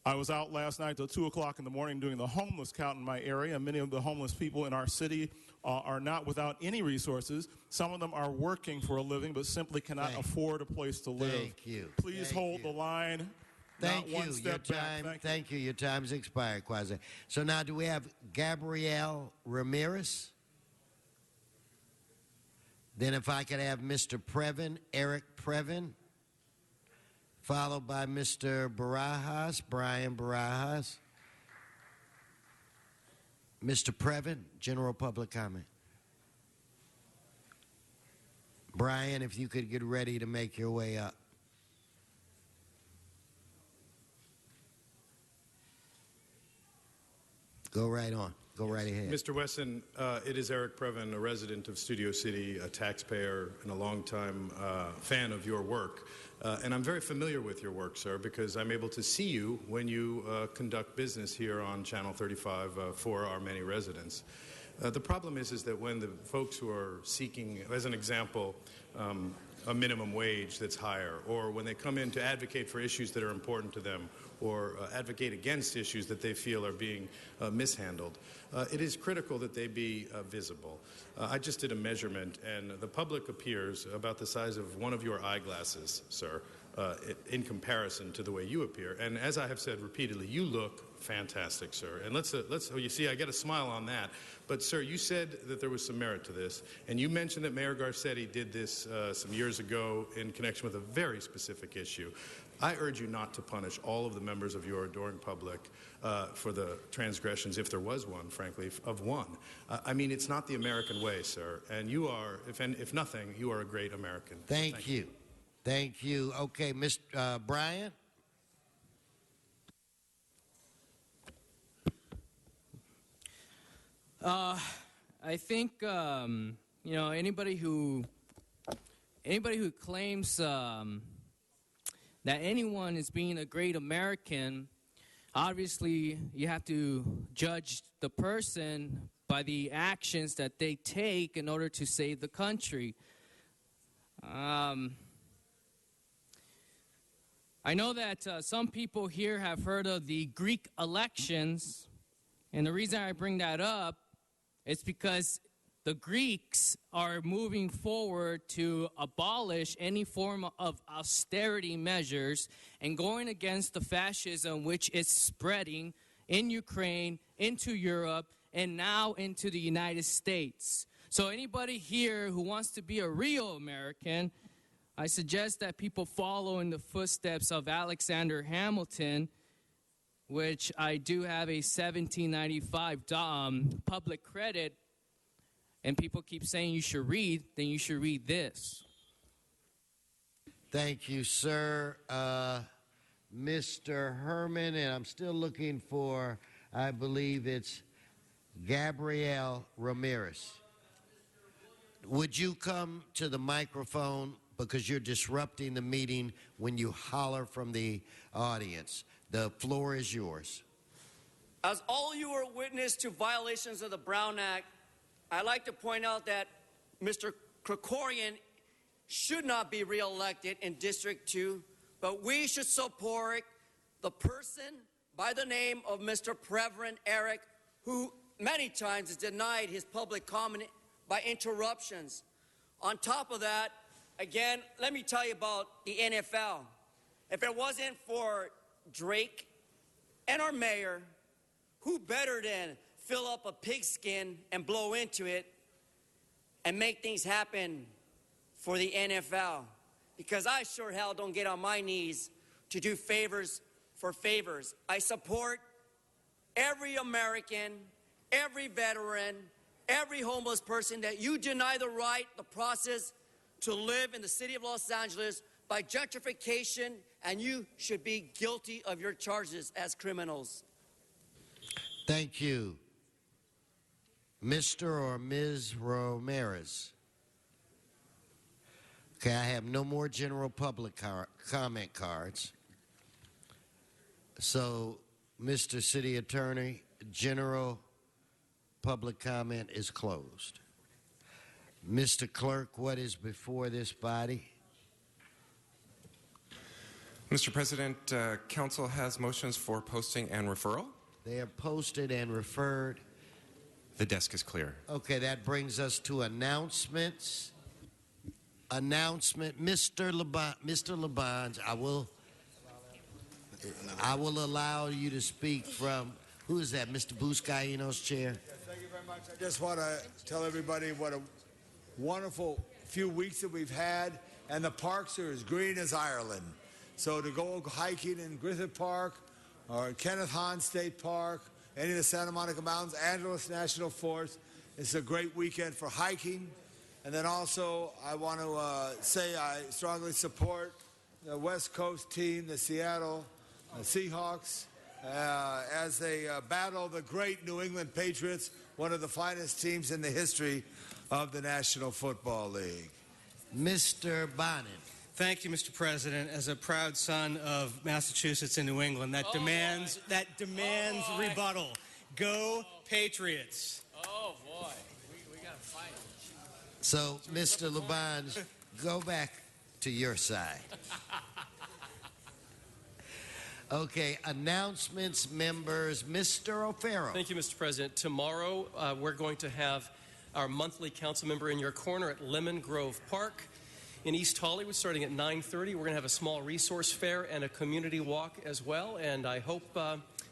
Speaker 24: I was out last night till 2 o'clock in the morning doing the homeless count in my area. Many of the homeless people in our city are not without any resources. Some of them are working for a living but simply cannot afford a place to live.
Speaker 16: Thank you.
Speaker 24: Please hold the line.
Speaker 16: Thank
Speaker 24: Not one
Speaker 16: you.
Speaker 24: step
Speaker 16: Your
Speaker 24: back.
Speaker 16: time. Thank you. Your time's expired, Kwasi. So now, do we have Gabrielle Ramirez? Then, if I could have Mr. Previn, Eric Previn, followed by Mr. Barajas, Brian Barajas. Mr. Previn, general public comment. Brian, if you could get ready to make your way up. Go right on. Go right ahead.
Speaker 8: Mr. Wesson, it is Eric Previn, a resident of Studio City, a taxpayer, and a longtime fan of your work. And I'm very familiar with your work, sir, because I'm able to see you when you conduct business here on Channel 35 for our many residents. The problem is that when the folks who are seeking, as an example, a minimum wage that's higher, or when they come in to advocate for issues that are important to them, or advocate against issues that they feel are being mishandled, it is critical that they be visible. I just did a measurement, and the public appears about the size of one of your eyeglasses, sir, in comparison to the way you appear. And as I have said repeatedly, you look fantastic, sir. And oh, you see, I get a smile on that. But, sir, you said that there was some merit to this, and you mentioned that Mayor Garcetti did this some years ago in connection with a very specific issue. I urge you not to punish all of the members of your adoring public for the transgressions, if there was one, frankly, of one. I mean, it's not the American way, sir. And you are, if nothing, you are a great American.
Speaker 16: Thank you. Thank you. Okay, Mr. Brian?
Speaker 1: I think you know, anybody who claims that anyone is being a great American, obviously you have to judge the person by the actions that they take in order to save the country. I know that some people here have heard of the Greek elections, and the reason I bring that up is because the Greeks are moving forward to abolish any form of austerity measures and going against the fascism which is spreading in Ukraine, into Europe, and now into the United States. So anybody here who wants to be a real American, I suggest that people follow in the footsteps of Alexander Hamilton, which I do have a 1795 public credit, and people keep saying you should read, then you should read this.
Speaker 16: Thank you, sir. Mr. Herman, and I'm still looking for, I believe it's Gabrielle Ramirez. Would you come to the microphone, because you're disrupting the meeting when you holler from the audience. The floor is yours.
Speaker 19: As all you are witness to violations of the Brown Act, I'd like to point out that Mr. Krikorian should not be reelected in District 2, but we should support the person by the name of Mr. Preverin Eric, who many times has denied his public comment by interruptions. On top of that, again, let me tell you about the NFL. If it wasn't for Drake and our mayor, who better than fill up a pigskin and blow into it and make things happen for the NFL? Because I sure hell don't get on my knees to do favors for favors. I support every American, every veteran, every homeless person that you deny the right, the process to live in the city of Los Angeles by gentrification, and you should be guilty of your charges as criminals.
Speaker 16: Thank you. Mr. or Ms. Ramirez. Okay, I have no more general public comment cards. So, Mr. City Attorney, general public comment is closed. Mr. Clerk, what is before this body?
Speaker 17: Mr. President, Council has motions for posting and referral.
Speaker 16: They are posted and referred.
Speaker 17: The desk is clear.
Speaker 16: Okay, that brings us to announcements. Announcement, Mr. Labange, I will allow you to speak from, who is that, Mr. Buscaino's chair?
Speaker 10: Thank you very much. I just want to tell everybody what a wonderful few weeks that we've had, and the parks are as green as Ireland. So to go hiking in Griffith Park or Kenneth Hahn State Park, any of the Santa Monica Mountains, Angeles National Forest, it's a great weekend for hiking. And then also I want to say I strongly support the West Coast team, the Seattle Seahawks, as they battle the great New England Patriots, one of the finest teams in the history of the National Football League.
Speaker 16: Mr. Bonin.
Speaker 2: Thank you, Mr. President. As a proud son of Massachusetts and New England, that demands rebuttal. Go Patriots.
Speaker 6: Oh, boy.
Speaker 16: So, Mr. Labange, go back to your side. Okay, announcements, members. Mr. O'Farrell.
Speaker 21: Thank you, Mr. President. Tomorrow, we're going to have our monthly council member in your corner at Lemon Grove Park in East Hollywood, starting at 9:30. We're going to have a small resource fair and a community walk as well, and I hope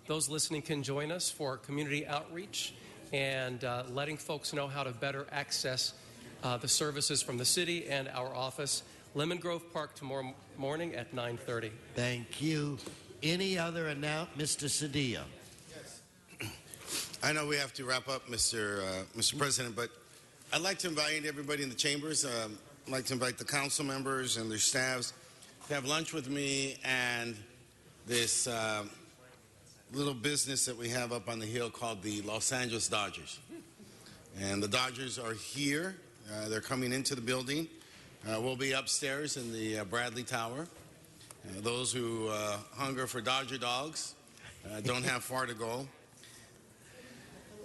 Speaker 21: those listening can join us for community outreach and letting folks know how to better access the services from the city and our office. Lemon Grove Park tomorrow morning at 9:30.
Speaker 16: Thank you. Any other announcement? Mr. Cedillo.
Speaker 7: I know we have to wrap up, Mr. President, but I'd like to invite everybody in the chambers. I'd like to invite the council members and their staffs to have lunch with me and this little business that we have up on the hill called the Los Angeles Dodgers. And the Dodgers are here. They're coming into the building. We'll be upstairs in the Bradley Tower. Those who hunger for Dodger dogs don't have far to go.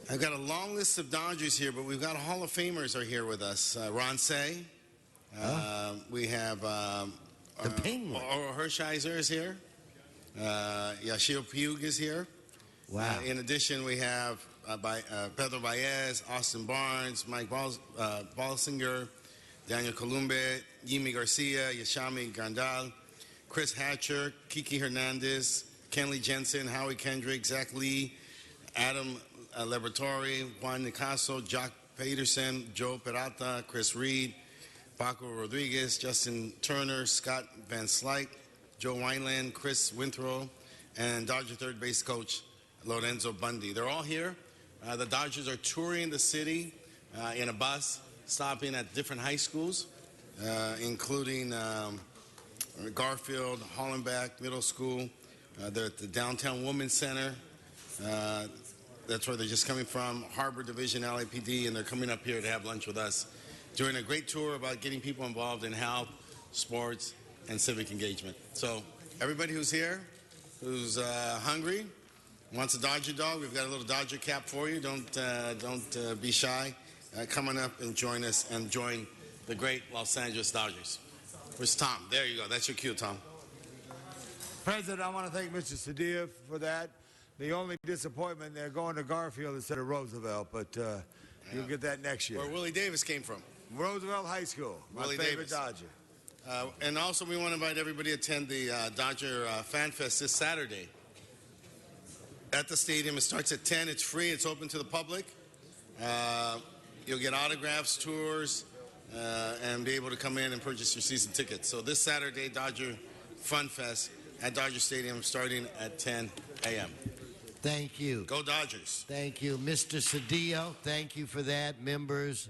Speaker 7: I've got a long list of Dodgers here, but we've got Hall of Famers are here with us. Ron Cey. We have
Speaker 16: the Penguin.
Speaker 7: Hershiser is here. Yasiel Puig is here.
Speaker 16: Wow.
Speaker 7: In addition, we have Pedro Baez, Austin Barnes, Mike Balsinger, Daniel Columbe, Yimi Garcia, Yashami Grandal, Chris Hatcher, Kiki Hernandez, Kenley Jensen, Howie Kendrick, Zach Lee, Adam Laboratory, Juan Nicaso, Jock Peterson, Joe Peralta, Chris Reed, Paco Rodriguez, Justin Turner, Scott Van Slyke, Joe Wineland, Chris Winthrow, and Dodger third base coach Lorenzo Bundy. They're all here. The Dodgers are touring the city in a bus, stopping at different high schools, including Garfield, Hollenbeck Middle School. They're at the Downtown Women's Center. That's where they're just coming from, Harbor Division, LAPD, and they're coming up here to have lunch with us, doing a great tour about getting people involved in health, sports, and civic engagement. So everybody who's here, who's hungry, wants a Dodger dog, we've got a little Dodger cap for you. Don't be shy. Come on up and join us and join the great Los Angeles Dodgers. Where's Tom? There you go. That's your cue, Tom.
Speaker 10: President, I want to thank Mr. Cedillo for that. The only disappointment, they're going to Garfield instead of Roosevelt, but you'll get that next year.
Speaker 7: Where Willie Davis came from.
Speaker 10: Roosevelt High School, my
Speaker 7: Willie
Speaker 10: favorite
Speaker 7: Davis.
Speaker 10: Dodger.
Speaker 7: And also we want to invite everybody to attend the Dodger Fan Fest this Saturday at the stadium. It starts at 10. It's free. It's open to the public. You'll get autographs, tours, and be able to come in and purchase your season tickets. So this Saturday, Dodger Fun Fest at Dodger Stadium starting at 10 a.m.
Speaker 16: Thank you.
Speaker 7: Go Dodgers.
Speaker 16: Thank you. Mr. Cedillo, thank you for that. Members,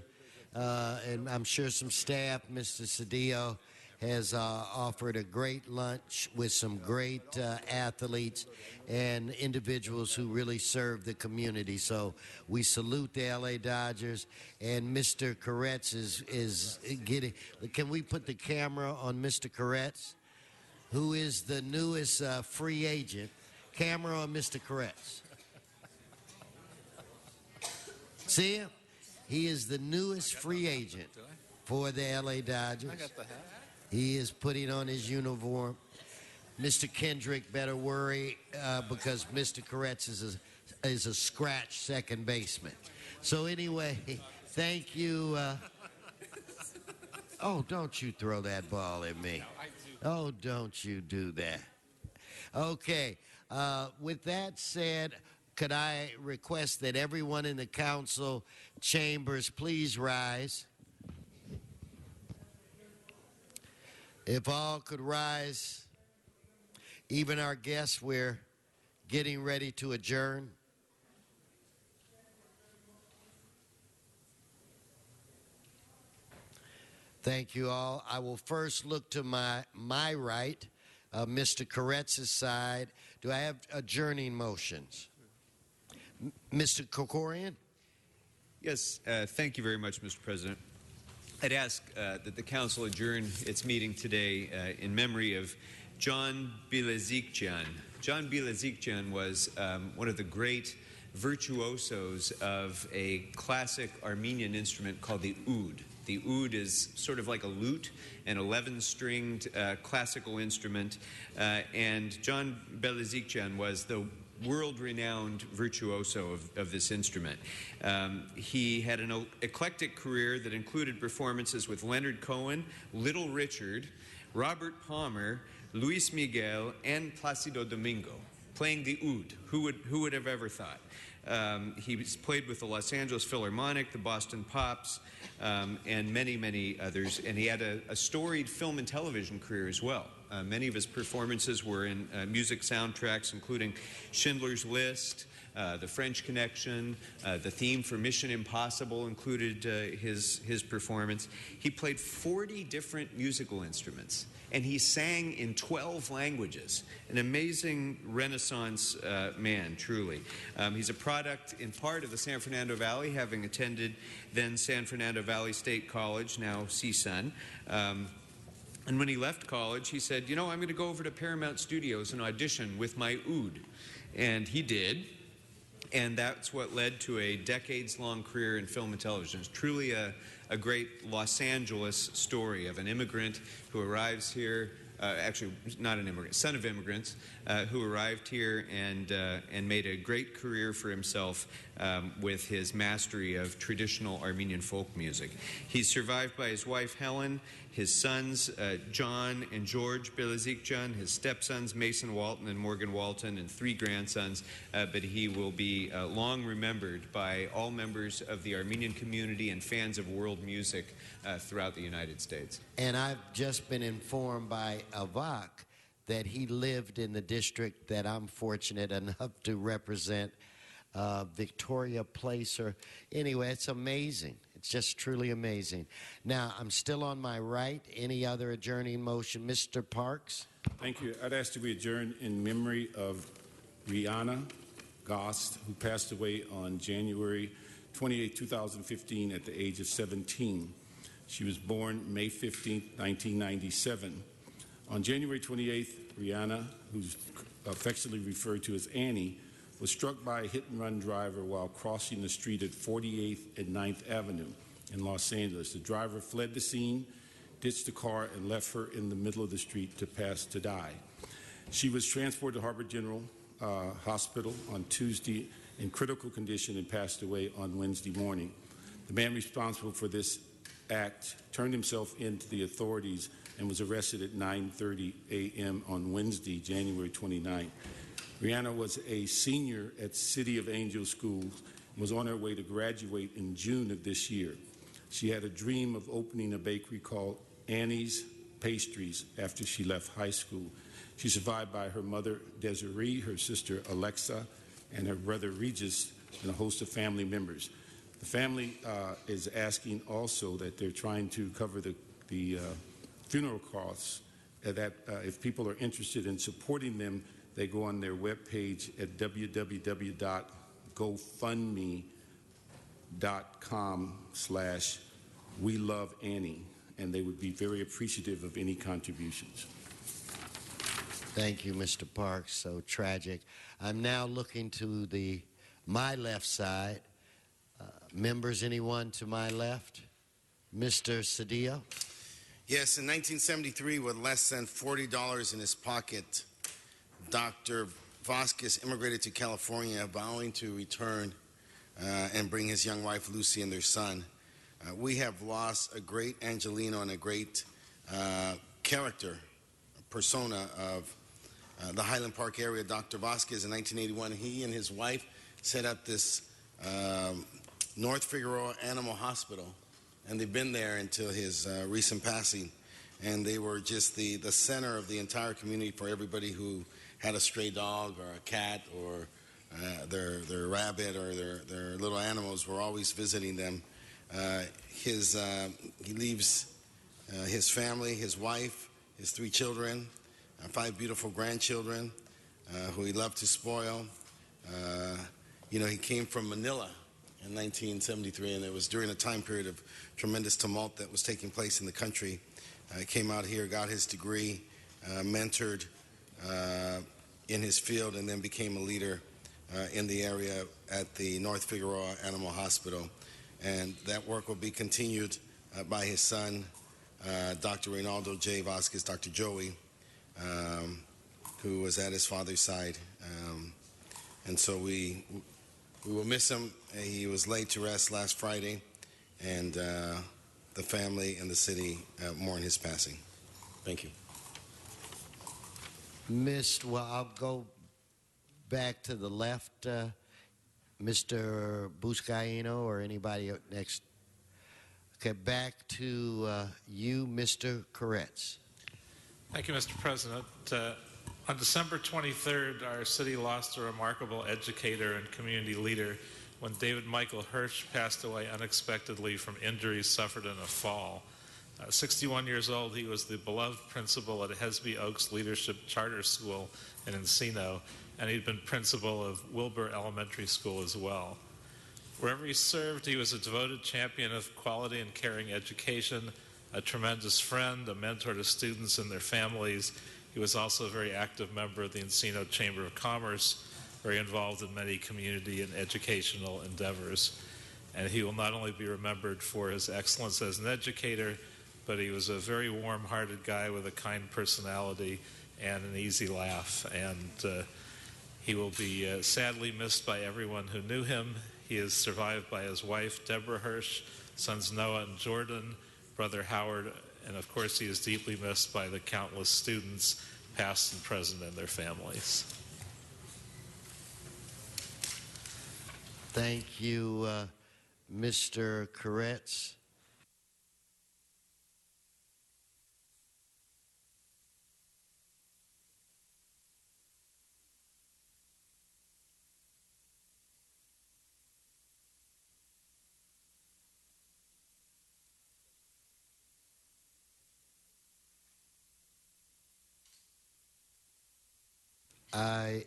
Speaker 16: and I'm sure some staff, Mr. Cedillo has offered a great lunch with some great athletes and individuals who really serve the community. So we salute the LA Dodgers, and Mr. Koretz is getting, can we put the camera on Mr. Koretz, who is the newest free agent? Camera on Mr. Koretz. See him? He is the newest free agent for the LA Dodgers.
Speaker 3: I got the hat.
Speaker 16: He is putting on his uniform. Mr. Kendrick better worry because Mr. Koretz is a scratch second baseman. So anyway, thank you. Oh, don't you throw that ball at me. Oh, don't you do that. Okay. With that said, could I request that everyone in the council chambers please rise? If all could rise, even our guests, we're getting ready to adjourn. Thank you all. I will first look to my right, Mr. Koretz's side. Do I have adjourning motions? Mr. Kokorian?
Speaker 3: Yes, thank you very much, Mr. President. I'd ask that the council adjourn its meeting today in memory of John Bilezikjian. John Bilezikjian was one of the great virtuosos of a classic Armenian instrument called the oud. The oud is sort of like a lute, an 11-stringed classical instrument, and John Belizikjan was the world-renowned virtuoso of this instrument. He had an eclectic career that included performances with Leonard Cohen, Little Richard, Robert Palmer, Luis Miguel, and Placido Domingo, playing the oud. Who would have ever thought? He played with the Los Angeles Philharmonic, the Boston Pops, and many, many others. And he had a storied film and television career as well. Many of his performances were in music soundtracks, including Schindler's List, The French Connection, the theme for Mission Impossible included his performance. He played 40 different musical instruments, and he sang in 12 languages. An amazing Renaissance man, truly. He's a product, in part, of the San Fernando Valley, having attended then San Fernando Valley State College, now CSUN. And when he left college, he said, you know, I'm going to go over to Paramount Studios and audition with my oud. And he did. And that's what led to a decades-long career in film and television. It's truly a great Los Angeles story of an immigrant who arrives here, actually not an immigrant, son of immigrants, who arrived here and made a great career for himself with his mastery of traditional Armenian folk music. He's survived by his wife Helen, his sons John and George Belizikjan, his stepsons Mason Walton and Morgan Walton, and 3 grandsons, but he will be long remembered by all members of the Armenian community and fans of world music throughout the United States.
Speaker 16: And I've just been informed by Avak that he lived in the district that I'm fortunate enough to represent, Victoria Placer. Anyway, it's amazing. It's just truly amazing. Now, I'm still on my right. Any other adjourning motion? Mr. Parks?
Speaker 5: Thank you. I'd ask that we adjourn in memory of Rihanna Gost, who passed away on January 28, 2015 at the age of 17. She was born May 15, 1997. On January 28th, Rihanna, who's affectionately referred to as Annie, was struck by a hit-and-run driver while crossing the street at 48th and 9th Avenue in Los Angeles. The driver fled the scene, ditched the car, and left her in the middle of the street to die. She was transported to Harbor General Hospital on Tuesday in critical condition and passed away on Wednesday morning. The man responsible for this act turned himself in to the authorities and was arrested at 9:30 a.m. on Wednesday, January 29th. Rihanna was a senior at City of Angels School and was on her way to graduate in June of this year. She had a dream of opening a bakery called Annie's Pastries after she left high school. She's survived by her mother, Desiree, her sister, Alexa, and her brother, Regis, and a host of family members. The family is asking also that they're trying to cover the funeral costs, that if people are interested in supporting them, they go on their webpage at www.gofundme.com/WeLoveAnnie, and they would be very appreciative of any contributions.
Speaker 16: Thank you, Mr. Parks. So tragic. I'm now looking to my left side. Members, anyone to my left? Mr. Cedillo?
Speaker 7: Yes, in 1973, with less than $40 in his pocket, Dr. Vasquez immigrated to California, vowing to return and bring his young wife, Lucy, and their son. We have lost a great Angelino and a great character, persona of the Highland Park area. Dr. Vasquez, in 1981, he and his wife set up this North Figueroa Animal Hospital, and they've been there until his recent passing. And they were just the center of the entire community for everybody who had a stray dog or a cat or their rabbit or their little animals. Were always visiting them. He leaves his family, his wife, his 3 children, 5 beautiful grandchildren who he loved to spoil. He came from Manila in 1973, and it was during a time period of tremendous tumult that was taking place in the country. He came out here, got his degree, mentored in his field, and then became a leader in the area at the North Figueroa Animal Hospital. And that work will be continued by his son, Dr. Reynaldo J. Vasquez, Dr. Joey, who was at his father's side. And so we will miss him. He was laid to rest last Friday, and the family and the city mourn his passing. Thank you.
Speaker 16: Well, I'll go back to the left. Mr. Buscaino or anybody next. Okay, back to you, Mr. Koretz.
Speaker 12: Thank you, Mr. President. On December 23rd, our city lost a remarkable educator and community leader when David Michael Hirsch passed away unexpectedly from injuries suffered in a fall. 61 years old, he was the beloved principal at Hesby Oaks Leadership Charter School in Encino, and he'd been principal of Wilbur Elementary School as well. Wherever he served, he was a devoted champion of quality and caring education, a tremendous friend, a mentor to students and their families. He was also a very active member of the Encino Chamber of Commerce, very involved in many community and educational endeavors. And he will not only be remembered for his excellence as an educator, but he was a very warm-hearted guy with a kind personality and an easy laugh. And he will be sadly missed by everyone who knew him. He is survived by his wife, Deborah Hirsch, sons Noah and Jordan, brother Howard, and of course he is deeply missed by the countless students, past and present, and their families.
Speaker 16: Thank you, Mr. Koretz.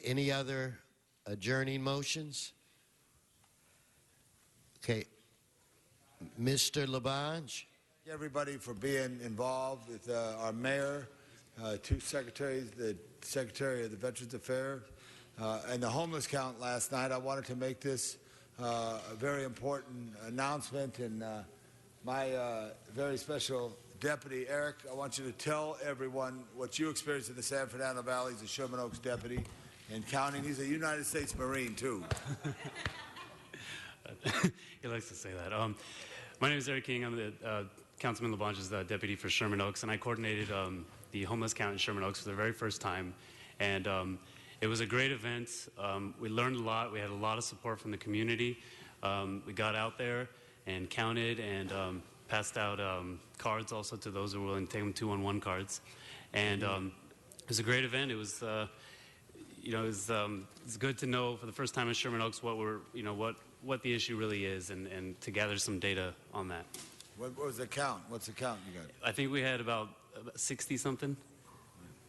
Speaker 16: Any other adjourning motions? Okay. Mr. Labange.
Speaker 10: Everybody for being involved with our mayor, two secretaries, the Secretary of the Veterans Affairs, and the homeless count last night. I wanted to make this a very important announcement, and my very special deputy, Eric, I want you to tell everyone what you experienced in the San Fernando Valley. He's a Sherman Oaks deputy and counting. He's a United States Marine, too.
Speaker 13: He likes to say that. My name is Eric King. I'm the Councilman Labange's deputy for Sherman Oaks, and I coordinated the homeless count in Sherman Oaks for the very first time. And it was a great event. We learned a lot. We had a lot of support from the community. We got out there and counted and passed out cards also to those who were willing to take them 2-on-1 cards. And it was a great event. It was, it's good to know for the first time in Sherman Oaks what the issue really is, and to gather some data on that.
Speaker 10: What was the count? What's the count you got?
Speaker 13: I think we had about 60-something,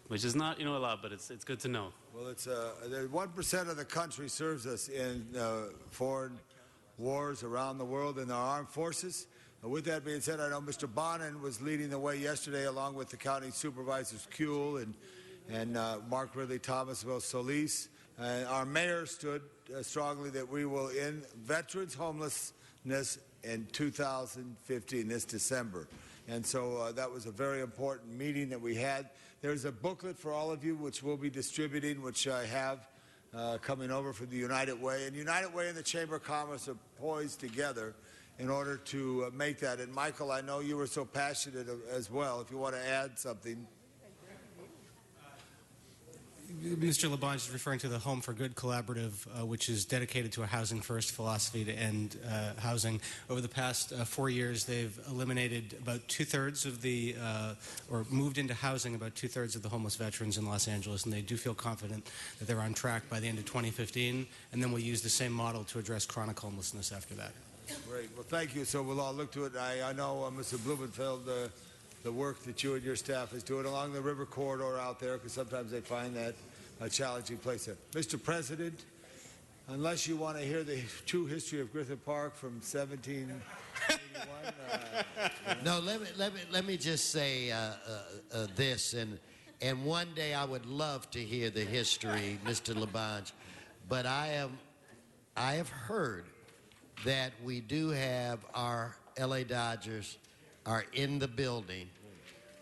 Speaker 13: which is not, a lot, but it's good to know.
Speaker 10: Well, it's 1% of the country serves us in foreign wars around the world in our armed forces. With that being said, I know Mr. Bonin was leading the way yesterday along with the county supervisors Kuehl and Mark Ridley Thomas, well, Solis. Our mayor stood strongly that we will end veterans homelessness in 2015, this December. And so that was a very important meeting that we had. There's a booklet for all of you which we'll be distributing, which I have coming over from the United Way. And United Way and the Chamber of Commerce are poised together in order to make that. And Michael, I know you were so passionate as well. If you want to add something.
Speaker 2: Mr. Labange is referring to the Home for Good Collaborative, which is dedicated to a housing first philosophy to end housing. Over the past 4 years, they've eliminated about two-thirds of or moved into housing about two-thirds of the homeless veterans in Los Angeles, and they do feel confident that they're on track by the end of 2015, and then we'll use the same model to address chronic homelessness after that.
Speaker 10: Great. Well, thank you. So we'll all look to it. I know, Mr. Blumenfeld, the work that you and your staff is doing along the river corridor out there, because sometimes they find that a challenging place there. Mr. President, unless you want to hear the true history of Griffith Park from 1781.
Speaker 16: No, let me just say this, and one day I would love to hear the history, Mr. Labange, but I have heard that we do have our LA Dodgers are in the building,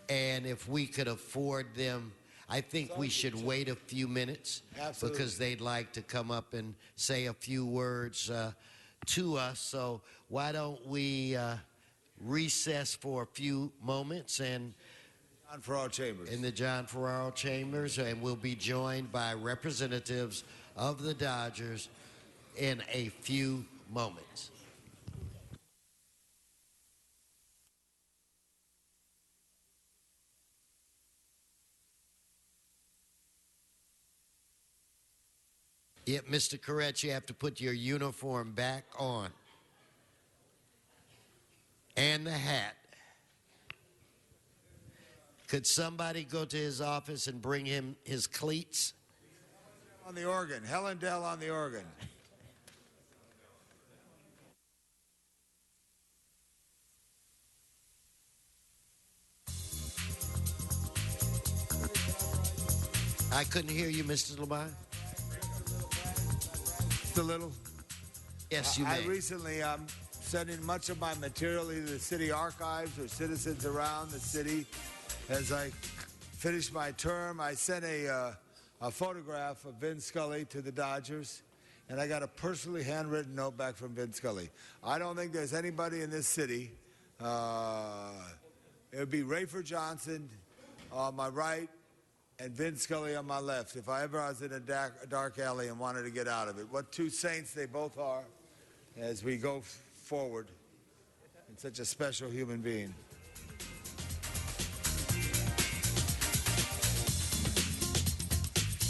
Speaker 16: and if we could afford them, I think we should wait a few minutes.
Speaker 10: Absolutely.
Speaker 16: Because they'd like to come up and say a few words to us. So why don't we recess for a few moments and
Speaker 10: John Ferraro Chambers.
Speaker 16: in the John Ferraro Chambers, and we'll be joined by representatives of the Dodgers in a few moments. Yep, Mr. Koretz, you have to put your uniform back on. And the hat. Could somebody go to his office and bring him his cleats?
Speaker 10: On the organ. Helen Dell on the organ.
Speaker 16: I couldn't hear you, Mr. Laban.
Speaker 10: Just a little.
Speaker 16: Yes, you
Speaker 10: I
Speaker 16: may.
Speaker 10: recently sending much of my material either to the city archives or citizens around the city. As I finished my term, I sent a photograph of Vin Scully to the Dodgers, and I got a personally handwritten note back from Vin Scully. I don't think there's anybody in this city. It would be Rayford Johnson on my right and Vin Scully on my left if I ever was in a dark alley and wanted to get out of it. What two saints they both are as we go forward, and such a special human being.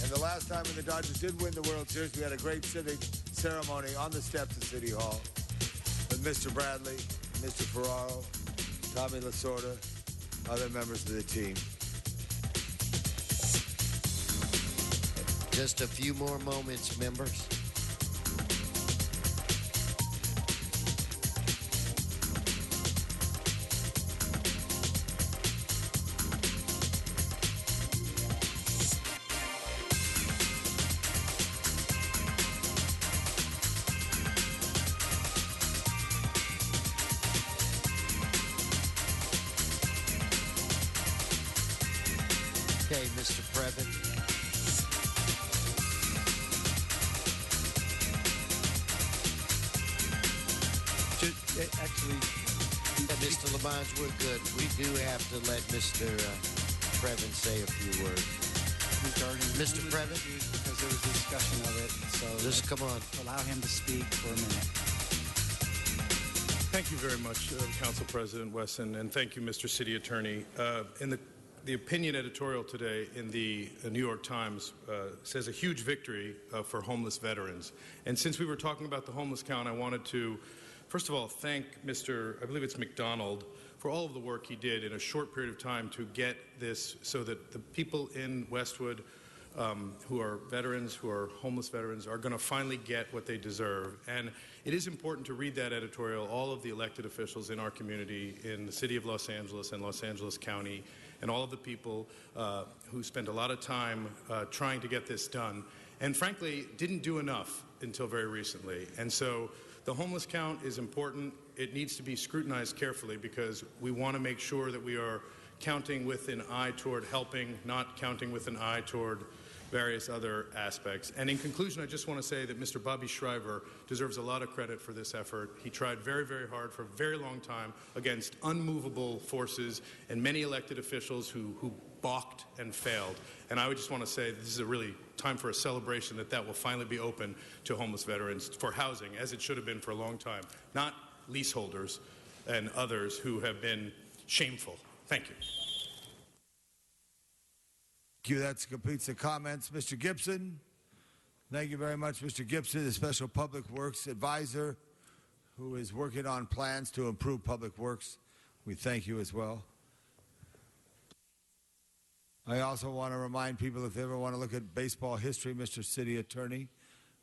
Speaker 10: And the last time when the Dodgers did win the World Series, we had a great civic ceremony on the steps of City Hall with Mr. Bradley, Mr. Ferraro, Tommy Lasorda, other members of the team.
Speaker 16: Just a few more moments, members. Okay, Mr. Previn.
Speaker 15: Actually,
Speaker 16: Mr. Labange, we're good. We do have to let Mr. Previn say a few words.
Speaker 15: regarding
Speaker 16: Mr.
Speaker 15: homeless
Speaker 16: Previn?
Speaker 15: issues, because there was a discussion of it, so
Speaker 16: Just come on.
Speaker 15: allow him to speak for a minute.
Speaker 8: Thank you very much, Council President Wesson, and thank you, Mr. City Attorney. In the opinion editorial today in the New York Times says a huge victory for homeless veterans. And since we were talking about the homeless count, I wanted to, first of all, thank Mr. I believe it's McDonald for all of the work he did in a short period of time to get this so that the people in Westwood who are veterans, who are homeless veterans, are going to finally get what they deserve. And it is important to read that editorial. All of the elected officials in our community, in the city of Los Angeles and Los Angeles County, and all of the people who spent a lot of time trying to get this done, and frankly, didn't do enough until very recently. And so the homeless count is important. It needs to be scrutinized carefully because we want to make sure that we are counting with an eye toward helping, not counting with an eye toward various other aspects. And in conclusion, I just want to say that Mr. Bobby Shriver deserves a lot of credit for this effort. He tried very, very hard for a very long time against unmovable forces and many elected officials who balked and failed. And I would just want to say that this is a really time for a celebration that will finally be open to homeless veterans for housing, as it should have been for a long time, not leaseholders and others who have been shameful. Thank you.
Speaker 10: Thank you. That completes the comments. Mr. Gibson. Thank you very much, Mr. Gibson, the Special Public Works Advisor, who is working on plans to improve public works. We thank you as well. I also want to remind people, if they ever want to look at baseball history, Mr. City Attorney,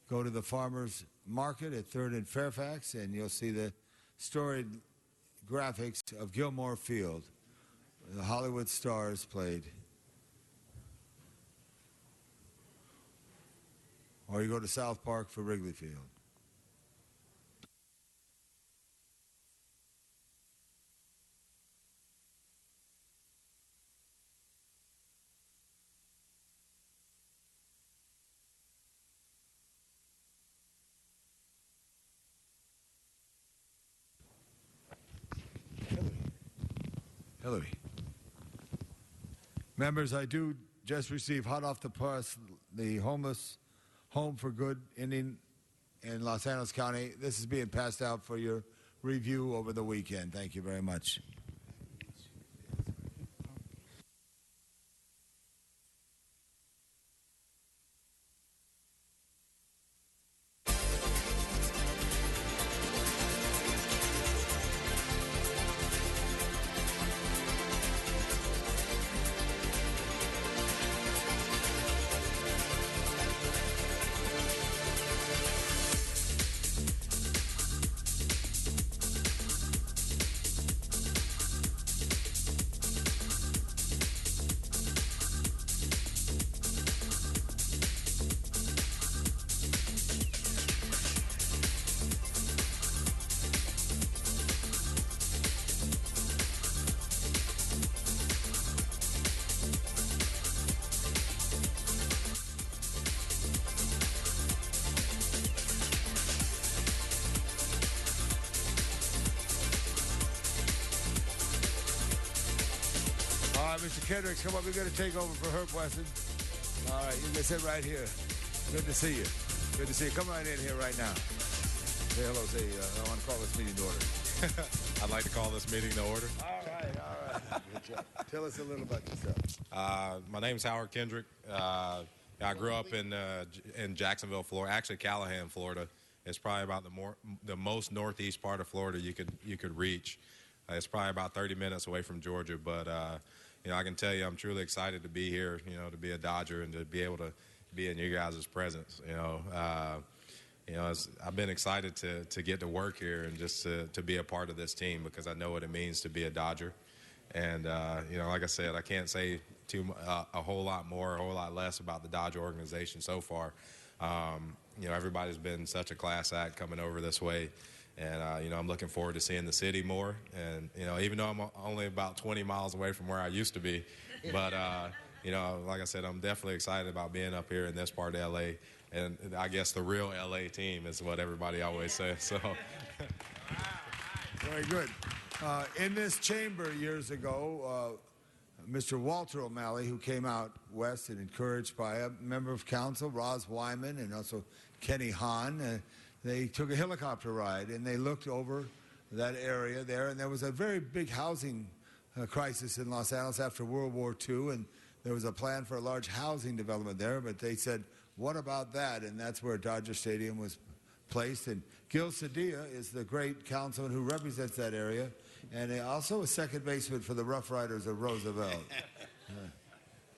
Speaker 10: go to the Farmers Market at 3rd and Fairfax, and you'll see the storied graphics of Gilmore Field. The Hollywood Stars played. or you go to South Park for Wrigley Field. Hillary. Members, I do just receive hot off the press the homeless Home for Good ending in Los Angeles County. This is being passed out for your review over the weekend. Thank you very much. Mr. Kendricks, come up. We're going to take over for Herb Wesson. All right, you can sit right here. Good to see you. Good to see you. Come right in here right now. Say hello. Say, I want to call this meeting to order.
Speaker 18: I'd like to call this meeting to order.
Speaker 10: All right. Good job. Tell us a little about yourself.
Speaker 18: My name's Howard Kendrick. I grew up in Jacksonville, Florida. Actually, Callahan, Florida. It's probably about the most northeast part of Florida you could reach. It's probably about 30 minutes away from Georgia, but I can tell you I'm truly excited to be here, to be a Dodger and to be able to be in you guys' presence. I've been excited to get to work here and just to be a part of this team because I know what it means to be a Dodger. And, like I said, I can't say a whole lot more, a whole lot less about the Dodger organization so far. Everybody's been such a class act coming over this way. And, I'm looking forward to seeing the city more. And, even though I'm only about 20 miles away from where I used to be. But, like I said, I'm definitely excited about being up here in this part of L.A. And I guess the real L.A. team is what everybody always says. So,
Speaker 10: very good. In this chamber years ago, Mr. Walter O'Malley, who came out west and encouraged by a member of council, Roz Wyman, and also Kenny Hahn, they took a helicopter ride and they looked over that area there, and there was a very big housing crisis in Los Angeles after World War II, and there was a plan for a large housing development there, but they said, what about that? And that's where Dodger Stadium was placed. And Gil Cedillo is the great councilman who represents that area, and also a second baseman for the Rough Riders of Roosevelt.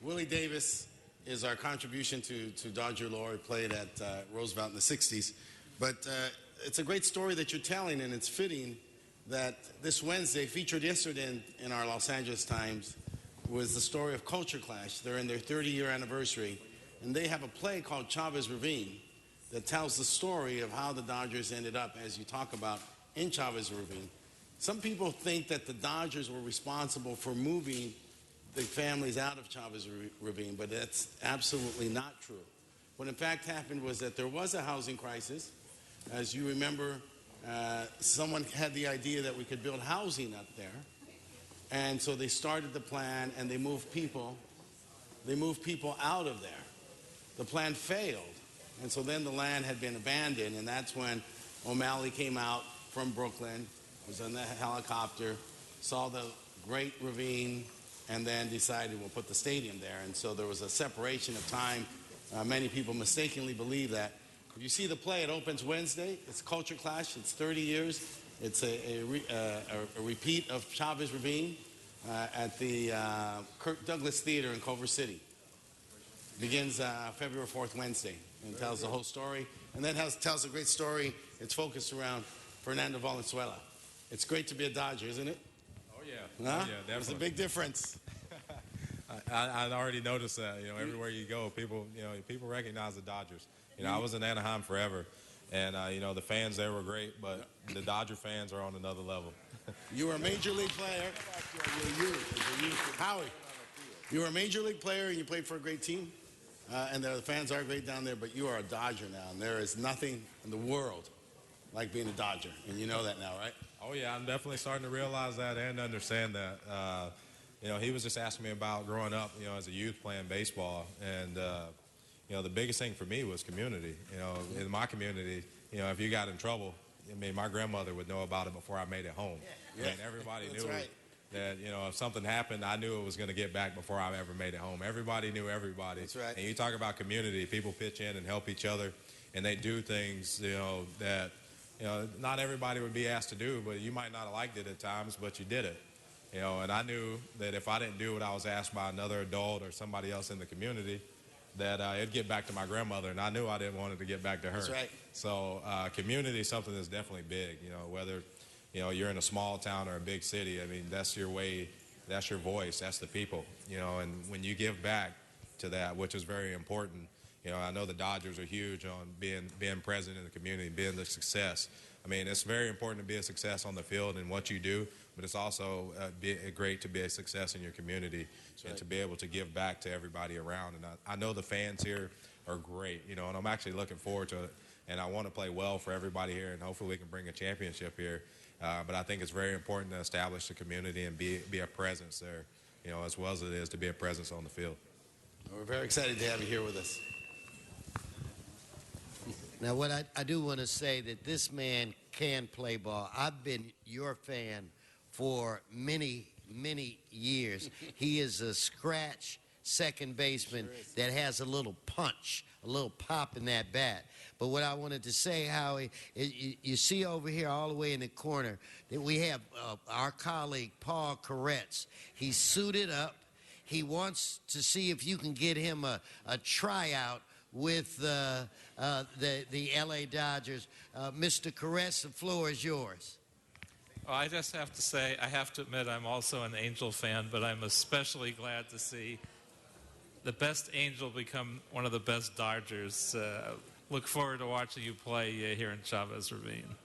Speaker 7: Willie Davis is our contribution to Dodger lore. He played at Roosevelt in the 60s. But it's a great story that you're telling, and it's fitting that this Wednesday, featured yesterday in our Los Angeles Times, was the story of Culture Clash. They're in their 30-year anniversary, and they have a play called Chavez Ravine that tells the story of how the Dodgers ended up, as you talk about, in Chavez Ravine. Some people think that the Dodgers were responsible for moving the families out of Chavez Ravine, but that's absolutely not true. What in fact happened was that there was a housing crisis. As you remember, someone had the idea that we could build housing up there. And so they started the plan and they moved people out of there. The plan failed. And so then the land had been abandoned, and that's when O'Malley came out from Brooklyn, was on the helicopter, saw the great ravine, and then decided we'll put the stadium there. And so there was a separation of time. Many people mistakenly believe that. If you see the play, it opens Wednesday. It's Culture Clash. It's 30 years. It's a repeat of Chavez Ravine at the Kirk Douglas Theater in Culver City. Begins February 4th, Wednesday, and tells the whole story. And then tells a great story. It's focused around Fernando Valenzuela. It's great to be a Dodger, isn't it?
Speaker 18: Oh, yeah.
Speaker 7: Huh?
Speaker 18: Oh, yeah, definitely.
Speaker 7: There's a big difference.
Speaker 18: I already noticed that, everywhere you go, people recognize the Dodgers. You know, I was in Anaheim forever, and you know, the fans there were great, but the Dodger fans are on another level.
Speaker 7: You were a major league player. Howie, you were a major league player and you played for a great team. And the fans are great down there, but you are a Dodger now. And there is nothing in the world like being a Dodger. And you know that now, right?
Speaker 18: Oh, yeah, I'm definitely starting to realize that and understand that. You know, he was just asking me about growing up, you know, as a youth playing baseball. And, you know, the biggest thing for me was community. You know, in my community, you know, if you got in trouble, I mean, my grandmother would know about it before I made it home.
Speaker 7: Yeah.
Speaker 18: I mean, everybody
Speaker 7: That's
Speaker 18: knew
Speaker 7: right.
Speaker 18: that, you know, if something happened, I knew it was going to get back before I ever made it home. Everybody knew everybody.
Speaker 7: That's right.
Speaker 18: And you talk about community, people pitch in and help each other, and they do things, you know, that, you know, not everybody would be asked to do, but you might not have liked it at times, but you did it. You know, and I knew that if I didn't do what I was asked by another adult or somebody else in the community, that it'd get back to my grandmother, and I knew I didn't want it to get back to her.
Speaker 7: That's right.
Speaker 18: So community is something that's definitely big, you know, whether, you know, you're in a small town or a big city. I mean, that's your way, that's your voice, that's the people, you know, and when you give back to that, which is very important, you know, I know the Dodgers are huge on being present in the community, being the success. I mean, it's very important to be a success on the field and what you do, but it's also great to be a success in your community and to be able to give back to everybody around. And I know the fans here are great, you know, and I'm actually looking forward to it. And I want to play well for everybody here, and hopefully we can bring a championship here. But I think it's very important to establish the community and be a presence there, you know, as well as it is to be a presence on the field.
Speaker 7: We're very excited to have you here with us.
Speaker 16: Now, what I do want to say that this man can play ball. I've been your fan for many, many years. He is a scratch second baseman that has a little punch, a little pop in that bat. But what I wanted to say, Howie, is you see over here all the way in the corner that we have our colleague, Paul Koretz. He's suited up. He wants to see if you can get him a tryout with the L.A. Dodgers. Mr. Koretz, the floor is yours.
Speaker 12: Well, I just have to say, I have to admit I'm also an Angel fan, but I'm especially glad to see the best Angel become one of the best Dodgers. Look forward to watching you play here in Chavez Ravine.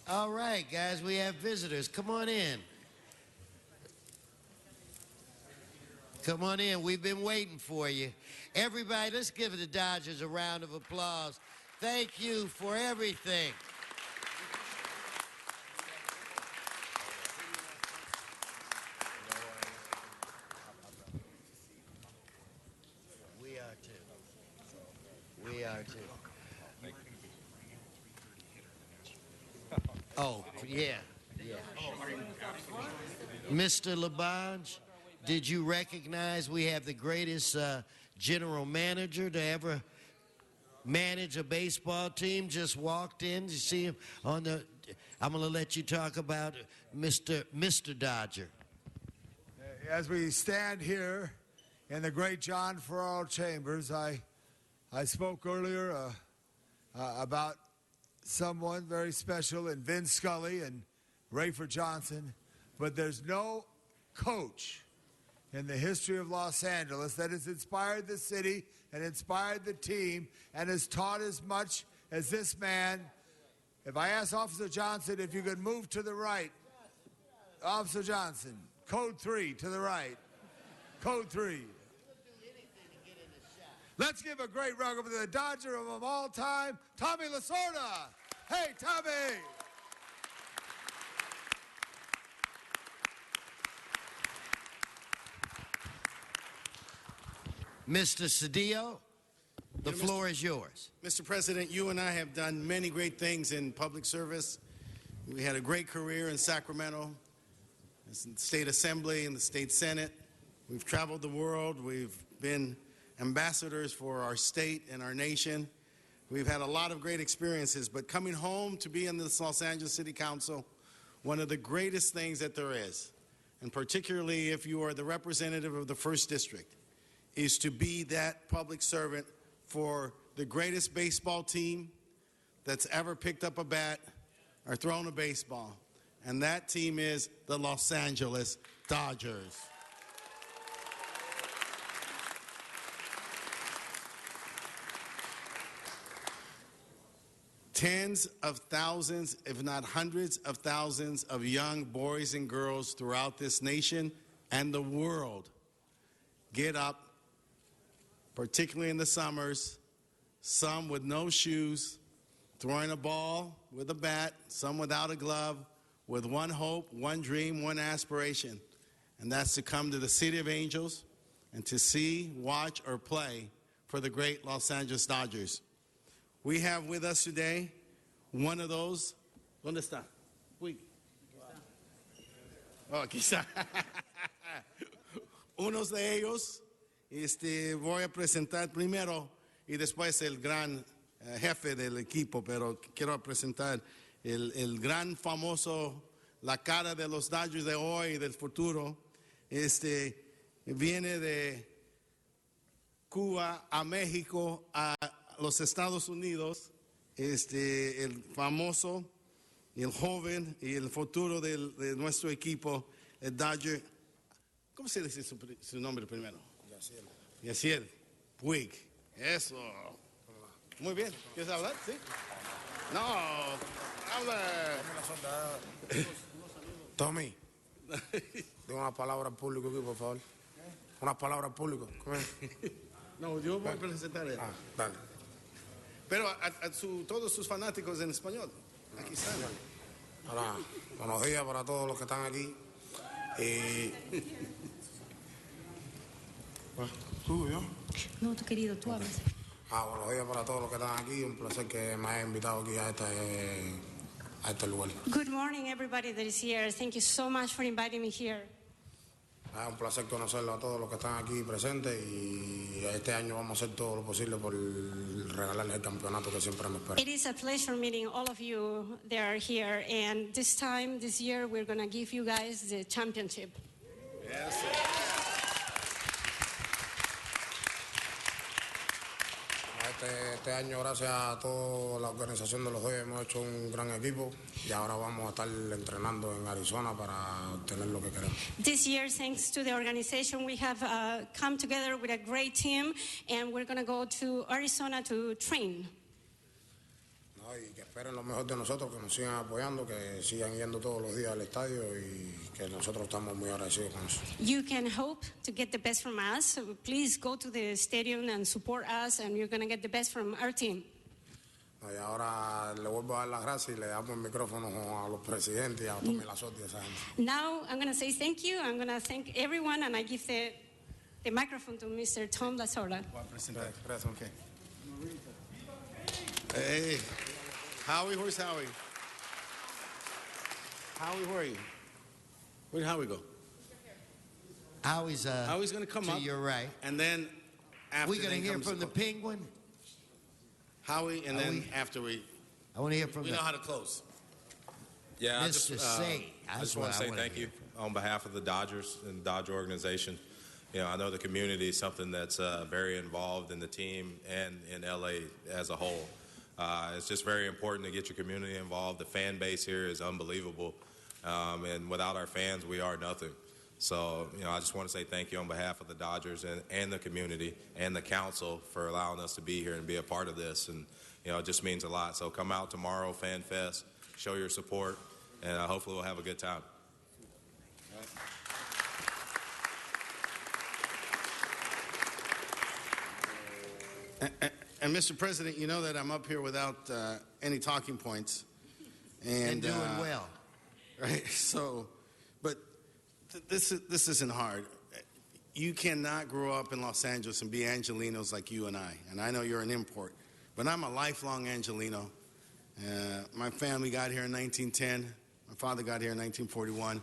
Speaker 16: All right, guys, we have visitors. Come on in. Come on in. We've been waiting for you. Everybody, let's give the Dodgers a round of applause. Thank you for everything. We are too. We are too. Oh, yeah. Mr. Labange, did you recognize we have the greatest general manager to ever manage a baseball team? Just walked in. You see him on the... I'm going to let you talk about Mr. Dodger.
Speaker 10: As we stand here in the great John Farrell Chambers, I spoke earlier about someone very special in Vin Scully and Rayford Johnson, but there's no coach in the history of Los Angeles that has inspired the city and inspired the team and has taught as much as this man. If I ask Officer Johnson if you could move to the right, Officer Johnson, code 3 to the right, code 3. Let's give a great welcome to the Dodger of all time, Tommy Lasorda. Hey, Tommy.
Speaker 16: Mr. Cedillo, the floor is yours.
Speaker 7: Mr. President, you and I have done many great things in public service. We had a great career in Sacramento, in the State Assembly, in the State Senate. We've traveled the world. We've been ambassadors for our state and our nation. We've had a lot of great experiences, but coming home to be in this Los Angeles City Council, one of the greatest things that there is, and particularly if you are the representative of the 1st District, is to be that public servant for the greatest baseball team that's ever picked up a bat or thrown a baseball. And that team is the Los Angeles Dodgers. Tens of thousands, if not hundreds of thousands of young boys and girls throughout this nation and the world get up, particularly in the summers, some with no shoes, throwing a ball with a bat, some without a glove, with one hope, one dream, one aspiration, and that's to come to the City of Angels and to see, watch, or play for the great Los Angeles Dodgers. We have with us today one of those. ¿Dónde está? Uy. Oh, aquí está. Unos de ellos, voy a presentar primero y después el gran jefe del equipo, pero quiero presentar el gran famoso, la cara de los Dodgers de hoy y del futuro. Viene de Cuba a México, a los Estados Unidos, el famoso, el joven y el futuro de nuestro equipo, el Dodger. ¿Cómo se dice su nombre primero? Yasiel Puig. Eso. Muy bien. ¿Quieres hablar? ¿Sí? No, habla.
Speaker 4: Tommy, diga una palabra al público aquí, por favor. Una palabra al público.
Speaker 7: No, yo voy a presentar él.
Speaker 4: Dale.
Speaker 7: Pero todos sus fanáticos en español. Aquí están.
Speaker 4: Hola, buenos días para todos los que están aquí. ¿Tú y yo?
Speaker 20: No, tu querido, tú hablas.
Speaker 4: Buenos días para todos los que están aquí. Un placer que me hayan invitado aquí a este lugar.
Speaker 20: Good morning, everybody that is here. Thank you so much for inviting me here.
Speaker 4: Es un placer conocerlo a todos los que están aquí presentes y este año vamos a hacer todo lo posible por regalarles el campeonato que siempre me espera.
Speaker 20: It is a pleasure meeting all of you that are here, and this year, we're going to give you guys the championship.
Speaker 7: Yes.
Speaker 4: Este año, gracias a toda la organización de los Dodgers, hemos hecho un gran equipo y ahora vamos a estar entrenando en Arizona para obtener lo que queremos.
Speaker 20: This year, thanks to the organization, we have come together with a great team, and we're going to go to Arizona to train.
Speaker 4: Y que esperen lo mejor de nosotros, que nos sigan apoyando, que sigan yendo todos los días al estadio y que nosotros estamos muy agradecidos con eso.
Speaker 20: You can hope to get the best from us. So please go to the stadium and support us, and you're going to get the best from our team.
Speaker 4: Y ahora le vuelvo a dar las gracias y le damos el micrófono a los presidentes y a Tommy Lazotte y a esa gente.
Speaker 20: Now I'm going to say thank you. I'm going to thank everyone, and I give the microphone to Mr. Tom Lasorda.
Speaker 7: Okay. Hey, Howie, where's Howie? Howie, where are you? Where'd Howie go?
Speaker 16: Howie's
Speaker 7: going to come
Speaker 16: to
Speaker 7: up.
Speaker 16: your right.
Speaker 7: And then after
Speaker 16: We're going to hear from the Penguin.
Speaker 7: Howie, and then after
Speaker 16: I want to hear from
Speaker 7: we know how to close.
Speaker 18: Yeah, I
Speaker 16: Mr.
Speaker 18: just,
Speaker 16: Singh.
Speaker 18: I just want to say thank you on behalf of the Dodgers and the Dodger organization. You know, I know the community is something that's very involved in the team and in LA as a whole. It's just very important to get your community involved. The fan base here is unbelievable. And without our fans, we are nothing. So, you know, I just want to say thank you on behalf of the Dodgers and the community and the council for allowing us to be here and be a part of this. And, you know, it just means a lot. So come out tomorrow, Fan Fest, show your support, and hopefully we'll have a good time.
Speaker 7: And Mr. President, you know that I'm up here without any talking points. And
Speaker 16: doing well.
Speaker 7: Right, so, but this isn't hard. You cannot grow up in Los Angeles and be Angelinos like you and I know you're an import, but I'm a lifelong Angelino. My family got here in 1910. My father got here in 1941.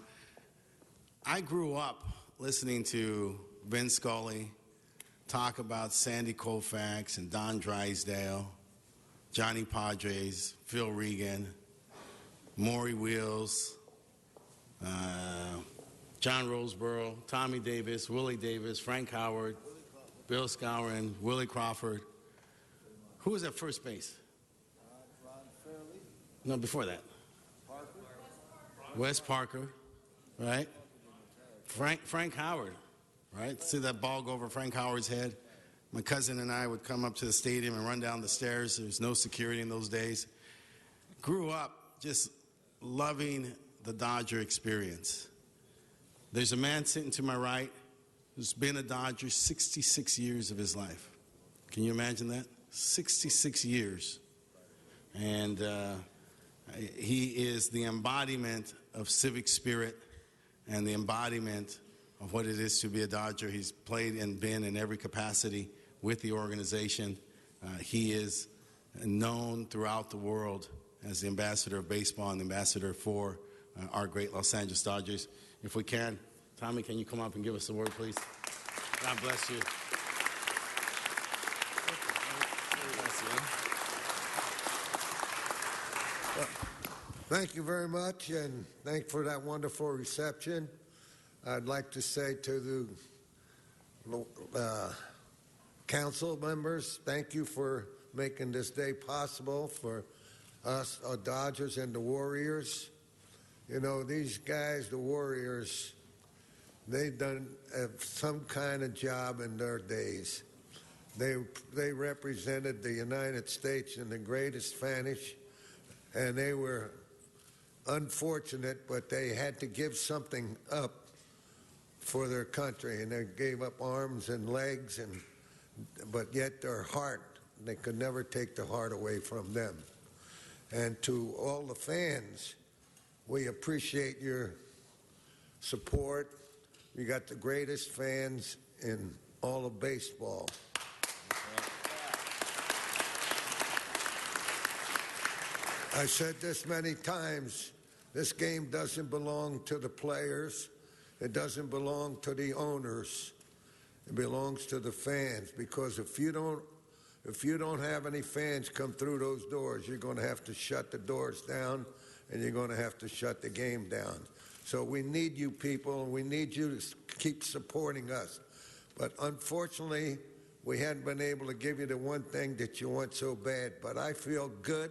Speaker 7: I grew up listening to Vin Scully talk about Sandy Koufax and Don Drysdale, Johnny Padres, Phil Regan, Maury Wheels, John Roseboro, Tommy Davis, Willie Davis, Frank Howard, Bill Skowron, Willie Crawford. Who was at first base? No, before that. Wes Parker, right? Frank Howard, right? See that ball go over Frank Howard's head? My cousin and I would come up to the stadium and run down the stairs. There was no security in those days. grew up just loving the Dodger experience. There's a man sitting to my right who's been a Dodger 66 years of his life. Can you imagine that? 66 years. And he is the embodiment of civic spirit and the embodiment of what it is to be a Dodger. He's played and been in every capacity with the organization. He is known throughout the world as the ambassador of baseball and the ambassador for our great Los Angeles Dodgers. If we can, Tommy, can you come up and give us a word, please? God bless you.
Speaker 11: Thank you very much, and thank you for that wonderful reception. I'd like to say to the council members, thank you for making this day possible for us, our Dodgers and the Warriors. You know, these guys, the Warriors, they've done some kind of job in their days. They represented the United States in the greatest fashion, and they were unfortunate, but they had to give something up for their country, and they gave up arms and legs, but yet their heart, they could never take the heart away from them. And to all the fans, we appreciate your support. We got the greatest fans in all of baseball. I said this many times, this game doesn't belong to the players. It doesn't belong to the owners. It belongs to the fans, because if you don't have any fans come through those doors, you're going to have to shut the doors down, and you're going to have to shut the game down. So we need you people, and we need you to keep supporting us. But unfortunately, we hadn't been able to give you the one thing that you want so bad. But I feel good.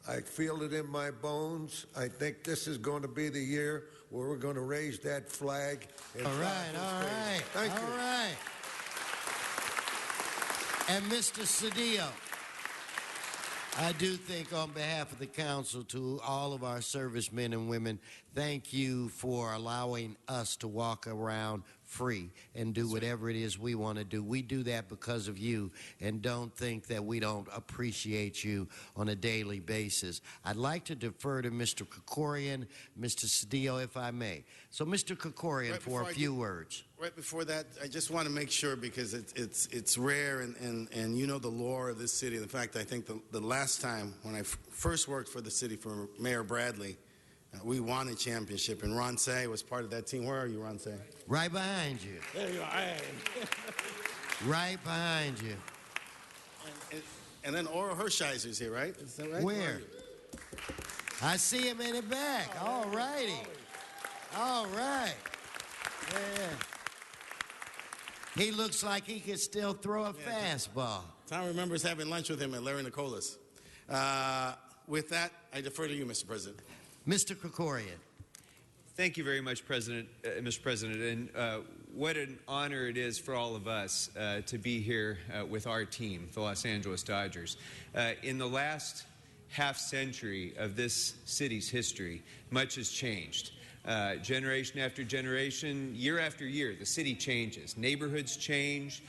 Speaker 11: I feel it in my bones. I think this is going to be the year where we're going to raise that flag.
Speaker 16: All right.
Speaker 11: Thank you.
Speaker 16: All right. And Mr. Cedillo, I do think on behalf of the council, to all of our servicemen and women, thank you for allowing us to walk around free and do whatever it is we want to do. We do that because of you, and don't think that we don't appreciate you on a daily basis. I'd like to defer to Mr. Krikorian, Mr. Cedillo, if I may. So, Mr. Krikorian, for a few words.
Speaker 7: Right before that, I just want to make sure, because it's rare, and you know the lore of this city. In fact, I think the last time when I first worked for the city for Mayor Bradley, we won a championship, and Ron Say was part of that team. Where are you, Ron Say?
Speaker 16: Right behind you.
Speaker 7: There you are.
Speaker 16: Right behind you.
Speaker 7: And then Oral Hershiser's here, right? Is that right?
Speaker 16: Where? I see him in the back. All righty. All right. Yeah. He looks like he could still throw a fastball.
Speaker 7: Tom remembers having lunch with him at Larry Nicola's. With that, I defer to you, Mr. President.
Speaker 16: Mr. Krikorian.
Speaker 3: Thank you very much, Mr. President. And what an honor it is for all of us to be here with our team, the Los Angeles Dodgers. In the last half century of this city's history, much has changed. Generation after generation, year after year, the city changes. Neighborhoods change,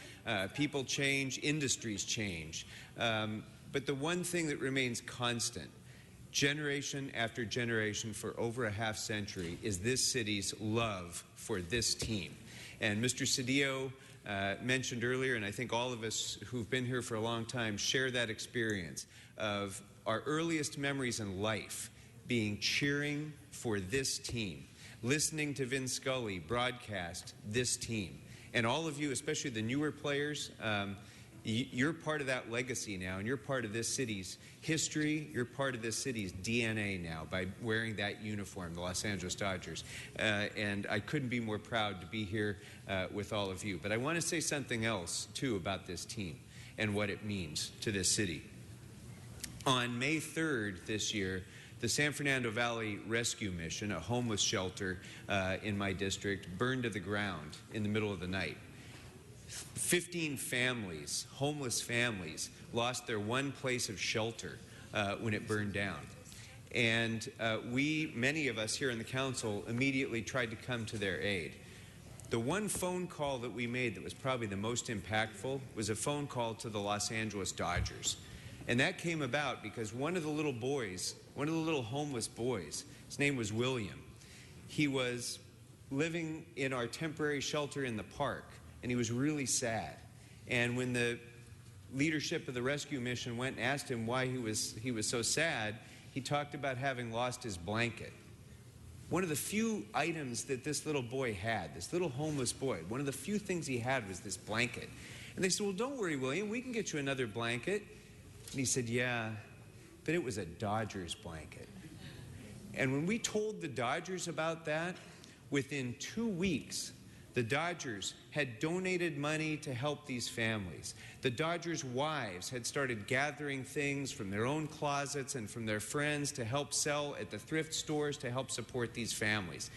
Speaker 3: people change, industries change. But the one thing that remains constant, generation after generation for over a half century, is this city's love for this team. And Mr. Cedillo mentioned earlier, and I think all of us who've been here for a long time share that experience of our earliest memories in life being cheering for this team, listening to Vin Scully broadcast this team. And all of you, especially the newer players, you're part of that legacy now, and you're part of this city's history. You're part of this city's DNA now by wearing that uniform, the Los Angeles Dodgers. And I couldn't be more proud to be here with all of you. But I want to say something else, too, about this team and what it means to this city. On May 3rd this year, the San Fernando Valley Rescue Mission, a homeless shelter in my district, burned to the ground in the middle of the night. 15 families, homeless families, lost their one place of shelter when it burned down. And many of us here in the council, immediately tried to come to their aid. The one phone call that we made that was probably the most impactful was a phone call to the Los Angeles Dodgers. And that came about because one of the little boys, one of the little homeless boys, his name was William. He was living in our temporary shelter in the park, and he was really sad. And when the leadership of the rescue mission went and asked him why he was so sad, he talked about having lost his blanket. One of the few items that this little boy had, this little homeless boy, one of the few things he had was this blanket. And they said, well, don't worry, William, we can get you another blanket. And he said, yeah, but it was a Dodgers blanket. And when we told the Dodgers about that, within 2 weeks, the Dodgers had donated money to help these families. The Dodgers' wives had started gathering things from their own closets and from their friends to help sell at the thrift stores to help support these families.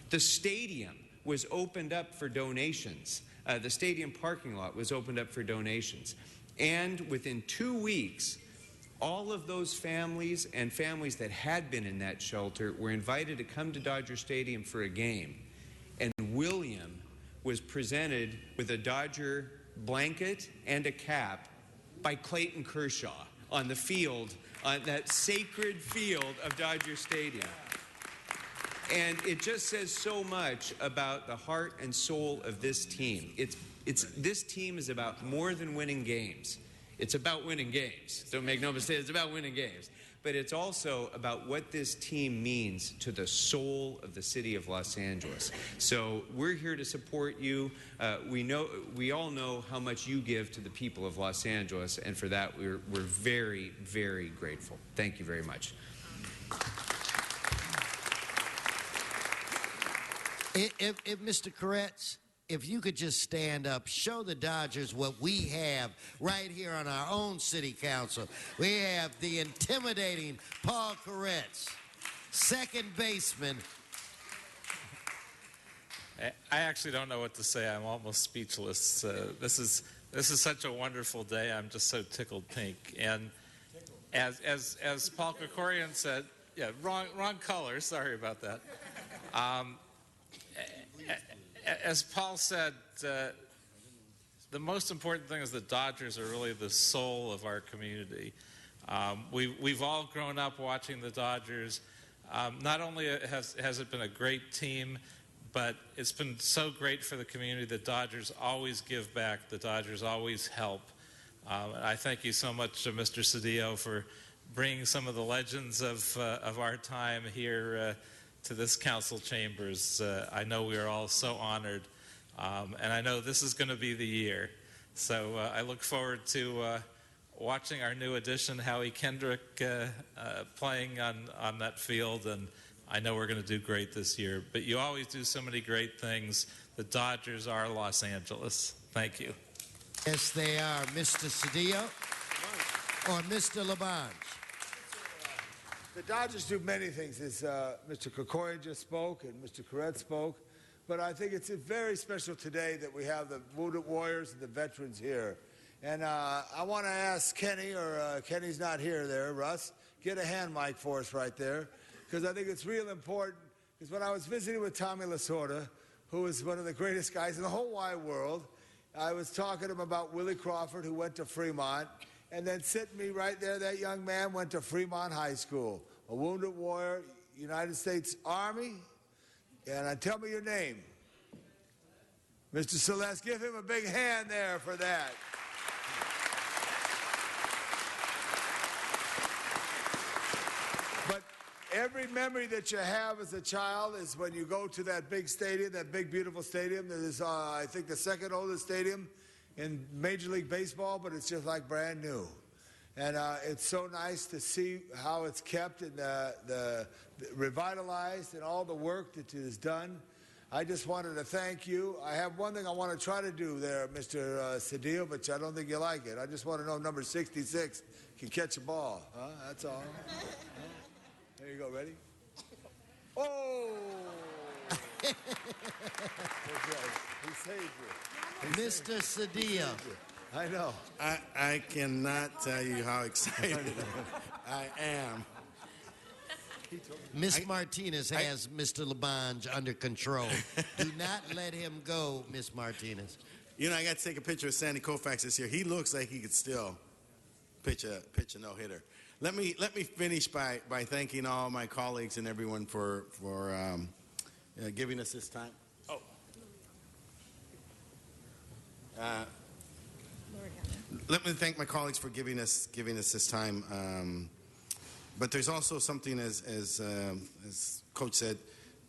Speaker 3: The stadium was opened up for donations. The stadium parking lot was opened up for donations. And within 2 weeks, all of those families and families that had been in that shelter were invited to come to Dodger Stadium for a game. And William was presented with a Dodger blanket and a cap by Clayton Kershaw on the field, on that sacred field of Dodger Stadium. And it just says so much about the heart and soul of this team. This team is about more than winning games. It's about winning games. Don't make no mistake, it's about winning games. But it's also about what this team means to the soul of the city of Los Angeles. So we're here to support you. We all know how much you give to the people of Los Angeles, and for that we're very, very grateful. Thank you very much.
Speaker 16: If Mr. Koretz, if you could just stand up, show the Dodgers what we have right here on our own city council. We have the intimidating Paul Koretz, second baseman.
Speaker 12: I actually don't know what to say. I'm almost speechless. This is such a wonderful day. I'm just so tickled pink. And as Paul Krikorian said, yeah, wrong color. Sorry about that. As Paul said, the most important thing is the Dodgers are really the soul of our community. We've all grown up watching the Dodgers. Not only has it been a great team, but it's been so great for the community. The Dodgers always give back. The Dodgers always help. I thank you so much, Mr. Cedillo, for bringing some of the legends of our time here to this council chambers. I know we are all so honored, and I know this is going to be the year. So I look forward to watching our new addition, Howie Kendrick, playing on that field, and I know we're going to do great this year. But you always do so many great things. The Dodgers are Los Angeles. Thank you.
Speaker 16: Yes, they are. Mr. Cedillo or Mr. Labange?
Speaker 10: The Dodgers do many things, as Mr. Krikorian just spoke and Mr. Koretz spoke, but I think it's very special today that we have the Wounded Warriors and the veterans here. And I want to ask Kenny, or Kenny's not here there, Russ, get a hand mic for us right there, because I think it's real important, because when I was visiting with Tommy Lasorda, who is one of the greatest guys in the whole wide world, I was talking to him about Willie Crawford, who went to Fremont. And then sitting me right there, that young man went to Fremont High School, a wounded warrior, United States Army. And tell me your name. Mr. Celeste, give him a big hand there for that. But every memory that you have as a child is when you go to that big stadium, that big, beautiful stadium that is, I think, the second oldest stadium in Major League Baseball, but it's just like brand new. And it's so nice to see how it's kept and the revitalized and all the work that is done. I just wanted to thank you. I have one thing I want to try to do there, Mr. Cedillo, but I don't think you like it. I just want to know if number 66 can catch a ball. Huh? That's all. There you go. Ready? Oh! He saved you.
Speaker 16: Mr. Cedillo.
Speaker 10: I know.
Speaker 7: I cannot tell you how excited I am
Speaker 16: Miss Martinez has Mr. Labange under control. Do not let him go, Miss Martinez.
Speaker 7: You know, I got to take a picture of Sandy Koufax this year. He looks like he could still pitch a no-hitter. Let me finish by thanking all my colleagues and everyone for giving us this time. Let me thank my colleagues for giving us this time. But there's also something, as Coach said,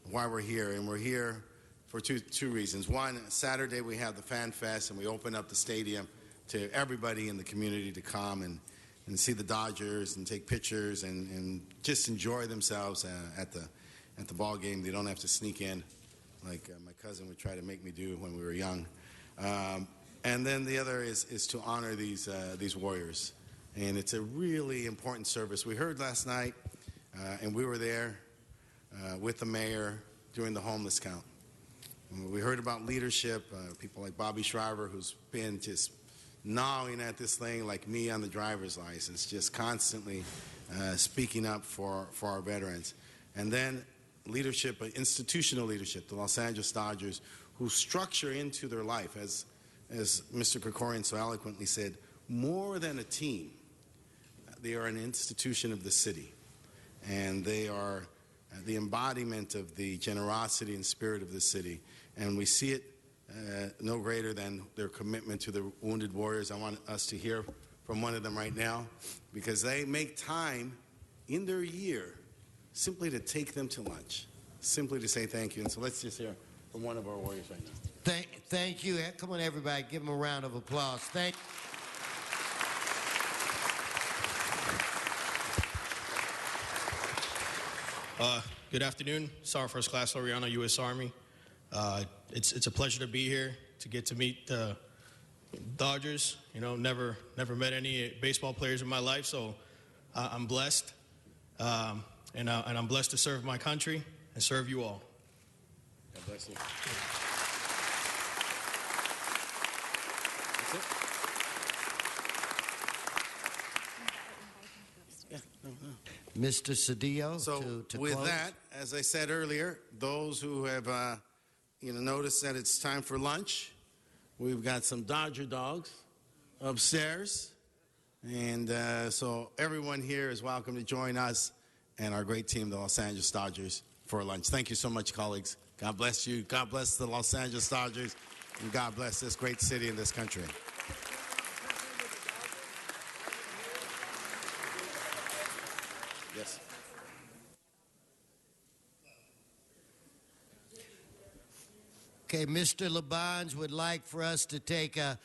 Speaker 7: why we're here, and we're here for two reasons. One, Saturday we have the Fan Fest, and we open up the stadium to everybody in the community to come and see the Dodgers and take pictures and just enjoy themselves at the ball game. They don't have to sneak in like my cousin would try to make me do when we were young. And then the other is to honor these warriors. And it's a really important service. We heard last night, and we were there with the mayor during the homeless count. We heard about leadership, people like Bobby Shriver, who's been just gnawing at this thing like me on the driver's license, just constantly speaking up for our veterans. And then leadership, institutional leadership, the Los Angeles Dodgers, who structure into their life, as Mr. Krikorian so eloquently said, more than a team. They are an institution of the city, and they are the embodiment of the generosity and spirit of the city. And we see it no greater than their commitment to the wounded warriors. I want us to hear from one of them right now, because they make time in their year simply to take them to lunch, simply to say thank you. And so let's just hear from one of our warriors right now.
Speaker 16: Thank you. Come on, everybody, give them a round of applause.
Speaker 9: Good afternoon. Sergeant First Class Laureano, U.S. Army. It's a pleasure to be here, to get to meet the Dodgers. You know, never met any baseball players in my life, so I'm blessed. And I'm blessed to serve my country and serve you all.
Speaker 7: God bless you.
Speaker 16: Mr. Cedillo,
Speaker 7: so
Speaker 16: to
Speaker 7: with
Speaker 16: close.
Speaker 7: that, as I said earlier, those who have noticed that it's time for lunch, we've got some Dodger dogs upstairs, and so everyone here is welcome to join us and our great team, the Los Angeles Dodgers, for lunch. Thank you so much, colleagues. God bless you. God bless the Los Angeles Dodgers, and God bless this great city and this country. Yes.
Speaker 16: Okay, Mr. Labange would like for us to take a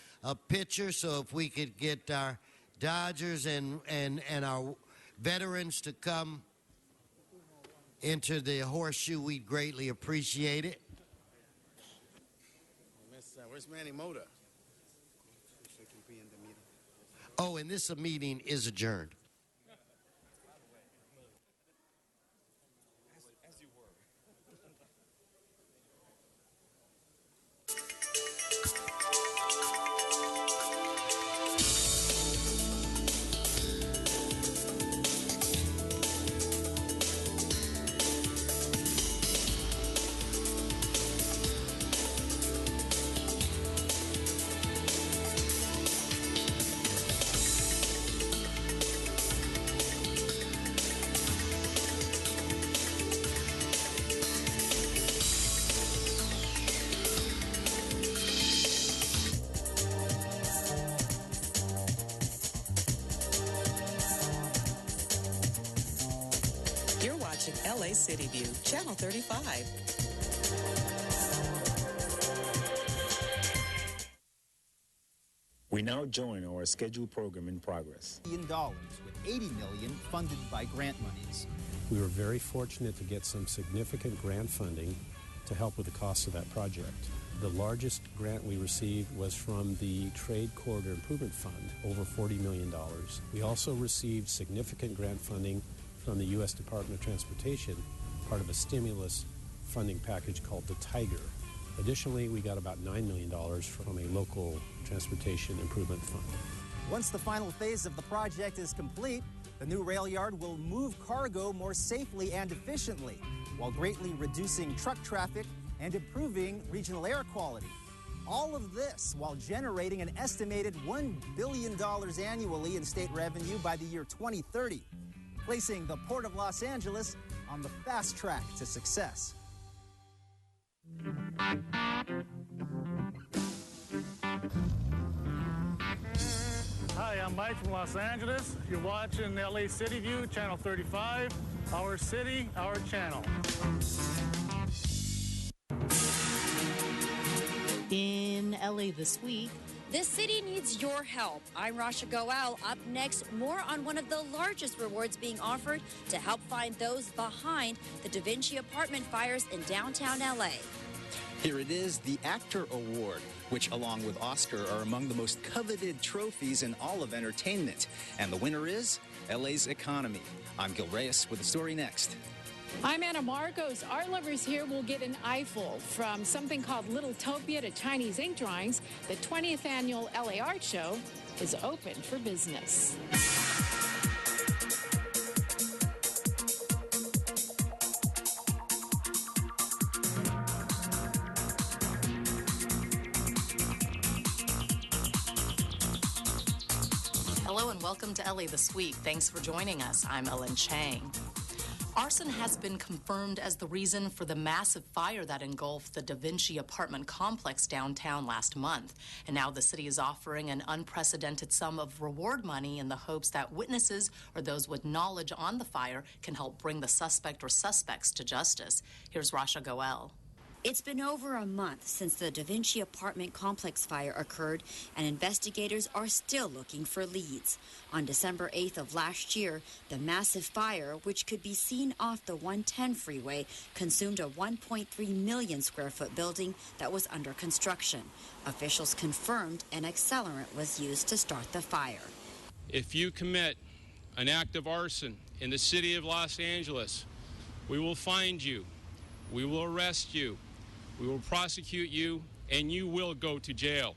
Speaker 16: picture, so if we could get our Dodgers and our veterans to come into the horseshoe, we'd greatly appreciate it.
Speaker 7: Where's Manny Mota?
Speaker 16: Oh, and this meeting is adjourned.
Speaker 14: You're watching LA City View, Channel 35.
Speaker 22: We now join our scheduled program in progress.
Speaker 23: $1 billion, with $80 million funded by grant monies.
Speaker 25: We were very fortunate to get some significant grant funding to help with the cost of that project. The largest grant we received was from the Trade Corridor Improvement Fund, over $40 million. We also received significant grant funding from the U.S. Department of Transportation, part of a stimulus funding package called the Tiger. Additionally, we got about $9 million from a local transportation improvement fund.
Speaker 23: Once the final phase of the project is complete, The new rail yard will move cargo more safely and efficiently, while greatly reducing truck traffic and improving regional air quality. All of this while generating an estimated $1 billion annually in state revenue by the year 2030, placing the Port of Los Angeles on the fast track to success.
Speaker 1: Hi, I'm Mike from Los Angeles. You're watching LA City View, Channel 35. Our city, our channel.
Speaker 6: In LA this week,
Speaker 17: this city needs your help. I'm Rasha Goel. Up next, more on one of the largest rewards being offered to help find those behind the Da Vinci apartment fires in downtown LA.
Speaker 23: Here it is, the Actor Award, which along with Oscar are among the most coveted trophies in all of entertainment. And the winner is LA's economy. I'm Gil Reyes with the story next.
Speaker 19: I'm Anna Marcos. Art lovers here will get an eyeful. From something called Littletopia to Chinese ink drawings, the 20th annual LA Art Show is open for business.
Speaker 24: Hello and welcome to LA This Week. Thanks for joining us. I'm Ellen Chang. Arson has been confirmed as the reason for the massive fire that engulfed the Da Vinci apartment complex downtown last month. And now the city is offering an unprecedented sum of reward money in the hopes that witnesses or those with knowledge on the fire can help bring the suspect or suspects to justice. Here's Rasha Goel.
Speaker 17: It's been over a month since the Da Vinci apartment complex fire occurred, and investigators are still looking for leads. On December 8th of last year, the massive fire, which could be seen off the 110 freeway, consumed a 1.3 million square foot building that was under construction. Officials confirmed an accelerant was used to start the fire.
Speaker 26: If you commit an act of arson in the city of Los Angeles, we will find you, we will arrest you, we will prosecute you, and you will go to jail.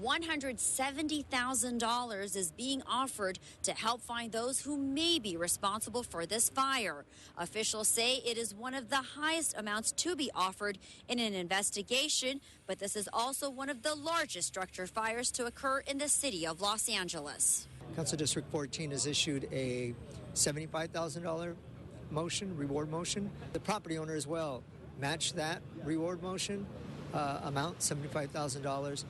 Speaker 17: $170,000 is being offered to help find those who may be responsible for this fire. Officials say it is one of the highest amounts to be offered in an investigation, but this is also one of the largest structure fires to occur in the city of Los Angeles.
Speaker 27: Council District 14 has issued a $75,000 motion, reward motion. The property owner as well matched that reward motion amount, $75,000,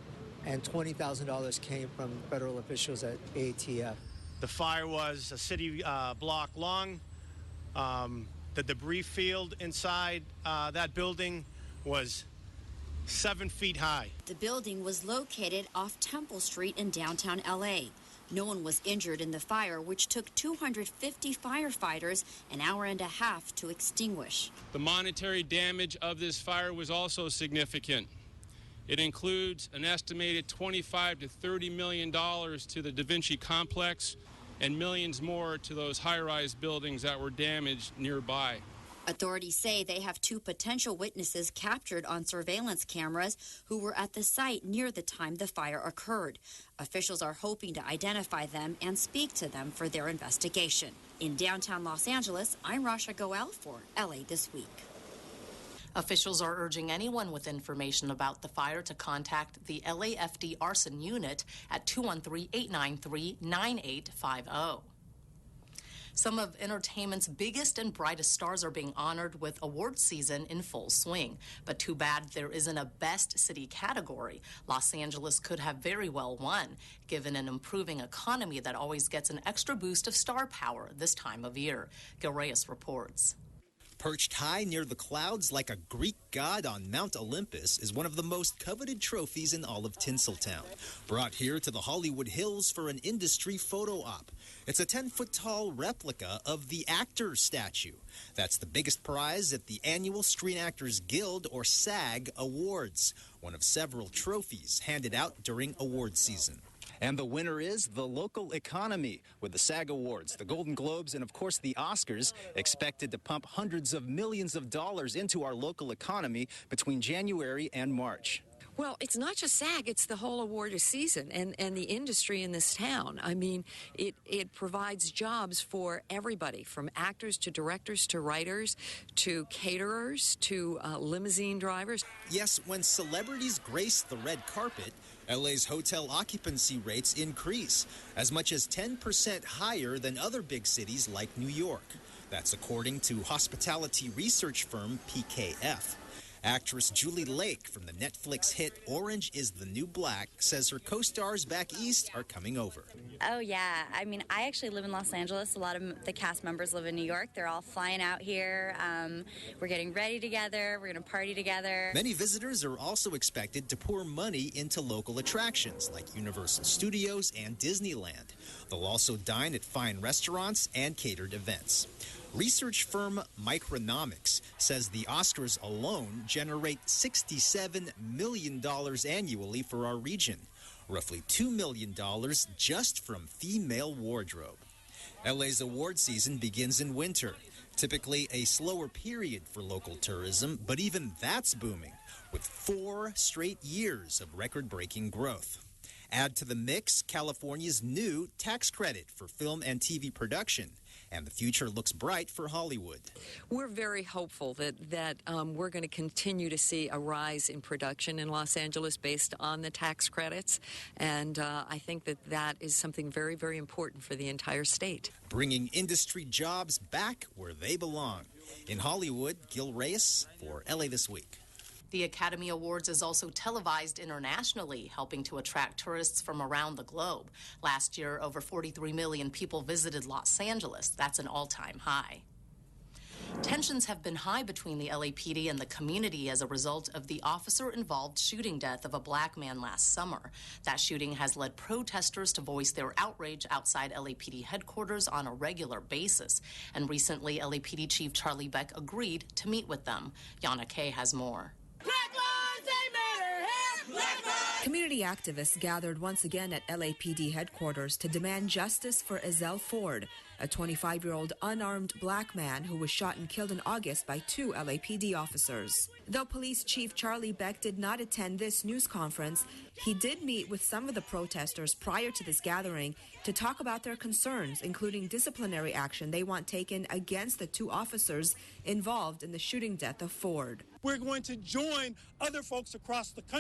Speaker 27: and $20,000 came from federal officials at ATF.
Speaker 28: The fire was a city block long. The debris field inside that building was 7 feet high.
Speaker 17: The building was located off Temple Street in downtown LA. No one was injured in the fire, which took 250 firefighters an hour and a half to extinguish.
Speaker 26: The monetary damage of this fire was also significant. It includes an estimated $25 to $30 million to the Da Vinci complex and millions more to those high-rise buildings that were damaged nearby.
Speaker 17: Authorities say they have 2 potential witnesses captured on surveillance cameras who were at the site near the time the fire occurred. Officials are hoping to identify them and speak to them for their investigation. In downtown Los Angeles, I'm Rasha Goel for LA This Week.
Speaker 24: Officials are urging anyone with information about the fire to contact the LAFD Arson Unit at 213-893-9850. Some of entertainment's biggest and brightest stars are being honored with award season in full swing. But too bad there isn't a Best City category. Los Angeles could have very well won, given an improving economy that always gets an extra boost of star power this time of year. Gil Reyes reports.
Speaker 23: Perched high near the clouds like a Greek god on Mount Olympus is one of the most coveted trophies in all of Tinseltown. Brought here to the Hollywood Hills for an industry photo op. It's a 10-foot-tall replica of the Actor statue. That's the biggest prize at the annual Screen Actors Guild, or SAG, Awards, one of several trophies handed out during award season. And the winner is the local economy, with the SAG Awards, the Golden Globes, and of course the Oscars expected to pump hundreds of millions of dollars into our local economy between January and March.
Speaker 2: Well, it's not just SAG, it's the whole award season and the industry in this town. I mean, it provides jobs for everybody, from actors to directors to writers to caterers to limousine drivers.
Speaker 23: Yes, when celebrities grace the red carpet, LA's hotel occupancy rates increase, as much as 10% higher than other big cities like New York. That's according to hospitality research firm PKF. Actress Julie Lake from the Netflix hit Orange is the New Black says her co-stars back east are coming over.
Speaker 4: Oh, yeah. I mean, I actually live in Los Angeles. A lot of the cast members live in New York. They're all flying out here. We're getting ready together. We're going to party together.
Speaker 23: Many visitors are also expected to pour money into local attractions like Universal Studios and Disneyland. They'll also dine at fine restaurants and catered events. Research firm Micronomics says the Oscars alone generate $67 million annually for our region, roughly $2 million just from female wardrobe. LA's award season begins in winter, typically a slower period for local tourism, but even that's booming, with 4 straight years of record-breaking growth. Add to the mix California's new tax credit for film and TV production, and the future looks bright for Hollywood.
Speaker 2: We're very hopeful that we're going to continue to see a rise in production in Los Angeles based on the tax credits, and I think that is something very, very important for the entire state.
Speaker 23: Bringing industry jobs back where they belong. In Hollywood, Gil Reyes for LA This Week.
Speaker 24: The Academy Awards is also televised internationally, helping to attract tourists from around the globe. Last year, over 43 million people visited Los Angeles. That's an all-time high. Tensions have been high between the LAPD and the community as a result of the officer-involved shooting death of a black man last summer. That shooting has led protesters to voice their outrage outside LAPD headquarters on a regular basis. And recently, LAPD Chief Charlie Beck agreed to meet with them. Yana Kay has more.
Speaker 5: Community activists gathered once again at LAPD headquarters to demand justice for Ezell Ford, a 25-year-old unarmed black man who was shot and killed in August by 2 LAPD officers. Though Police Chief Charlie Beck did not attend this news conference, he did meet with some of the protesters prior to this gathering to talk about their concerns, including disciplinary action they want taken against the 2 officers involved in the shooting death of Ford.
Speaker 8: We're going to join other folks across the country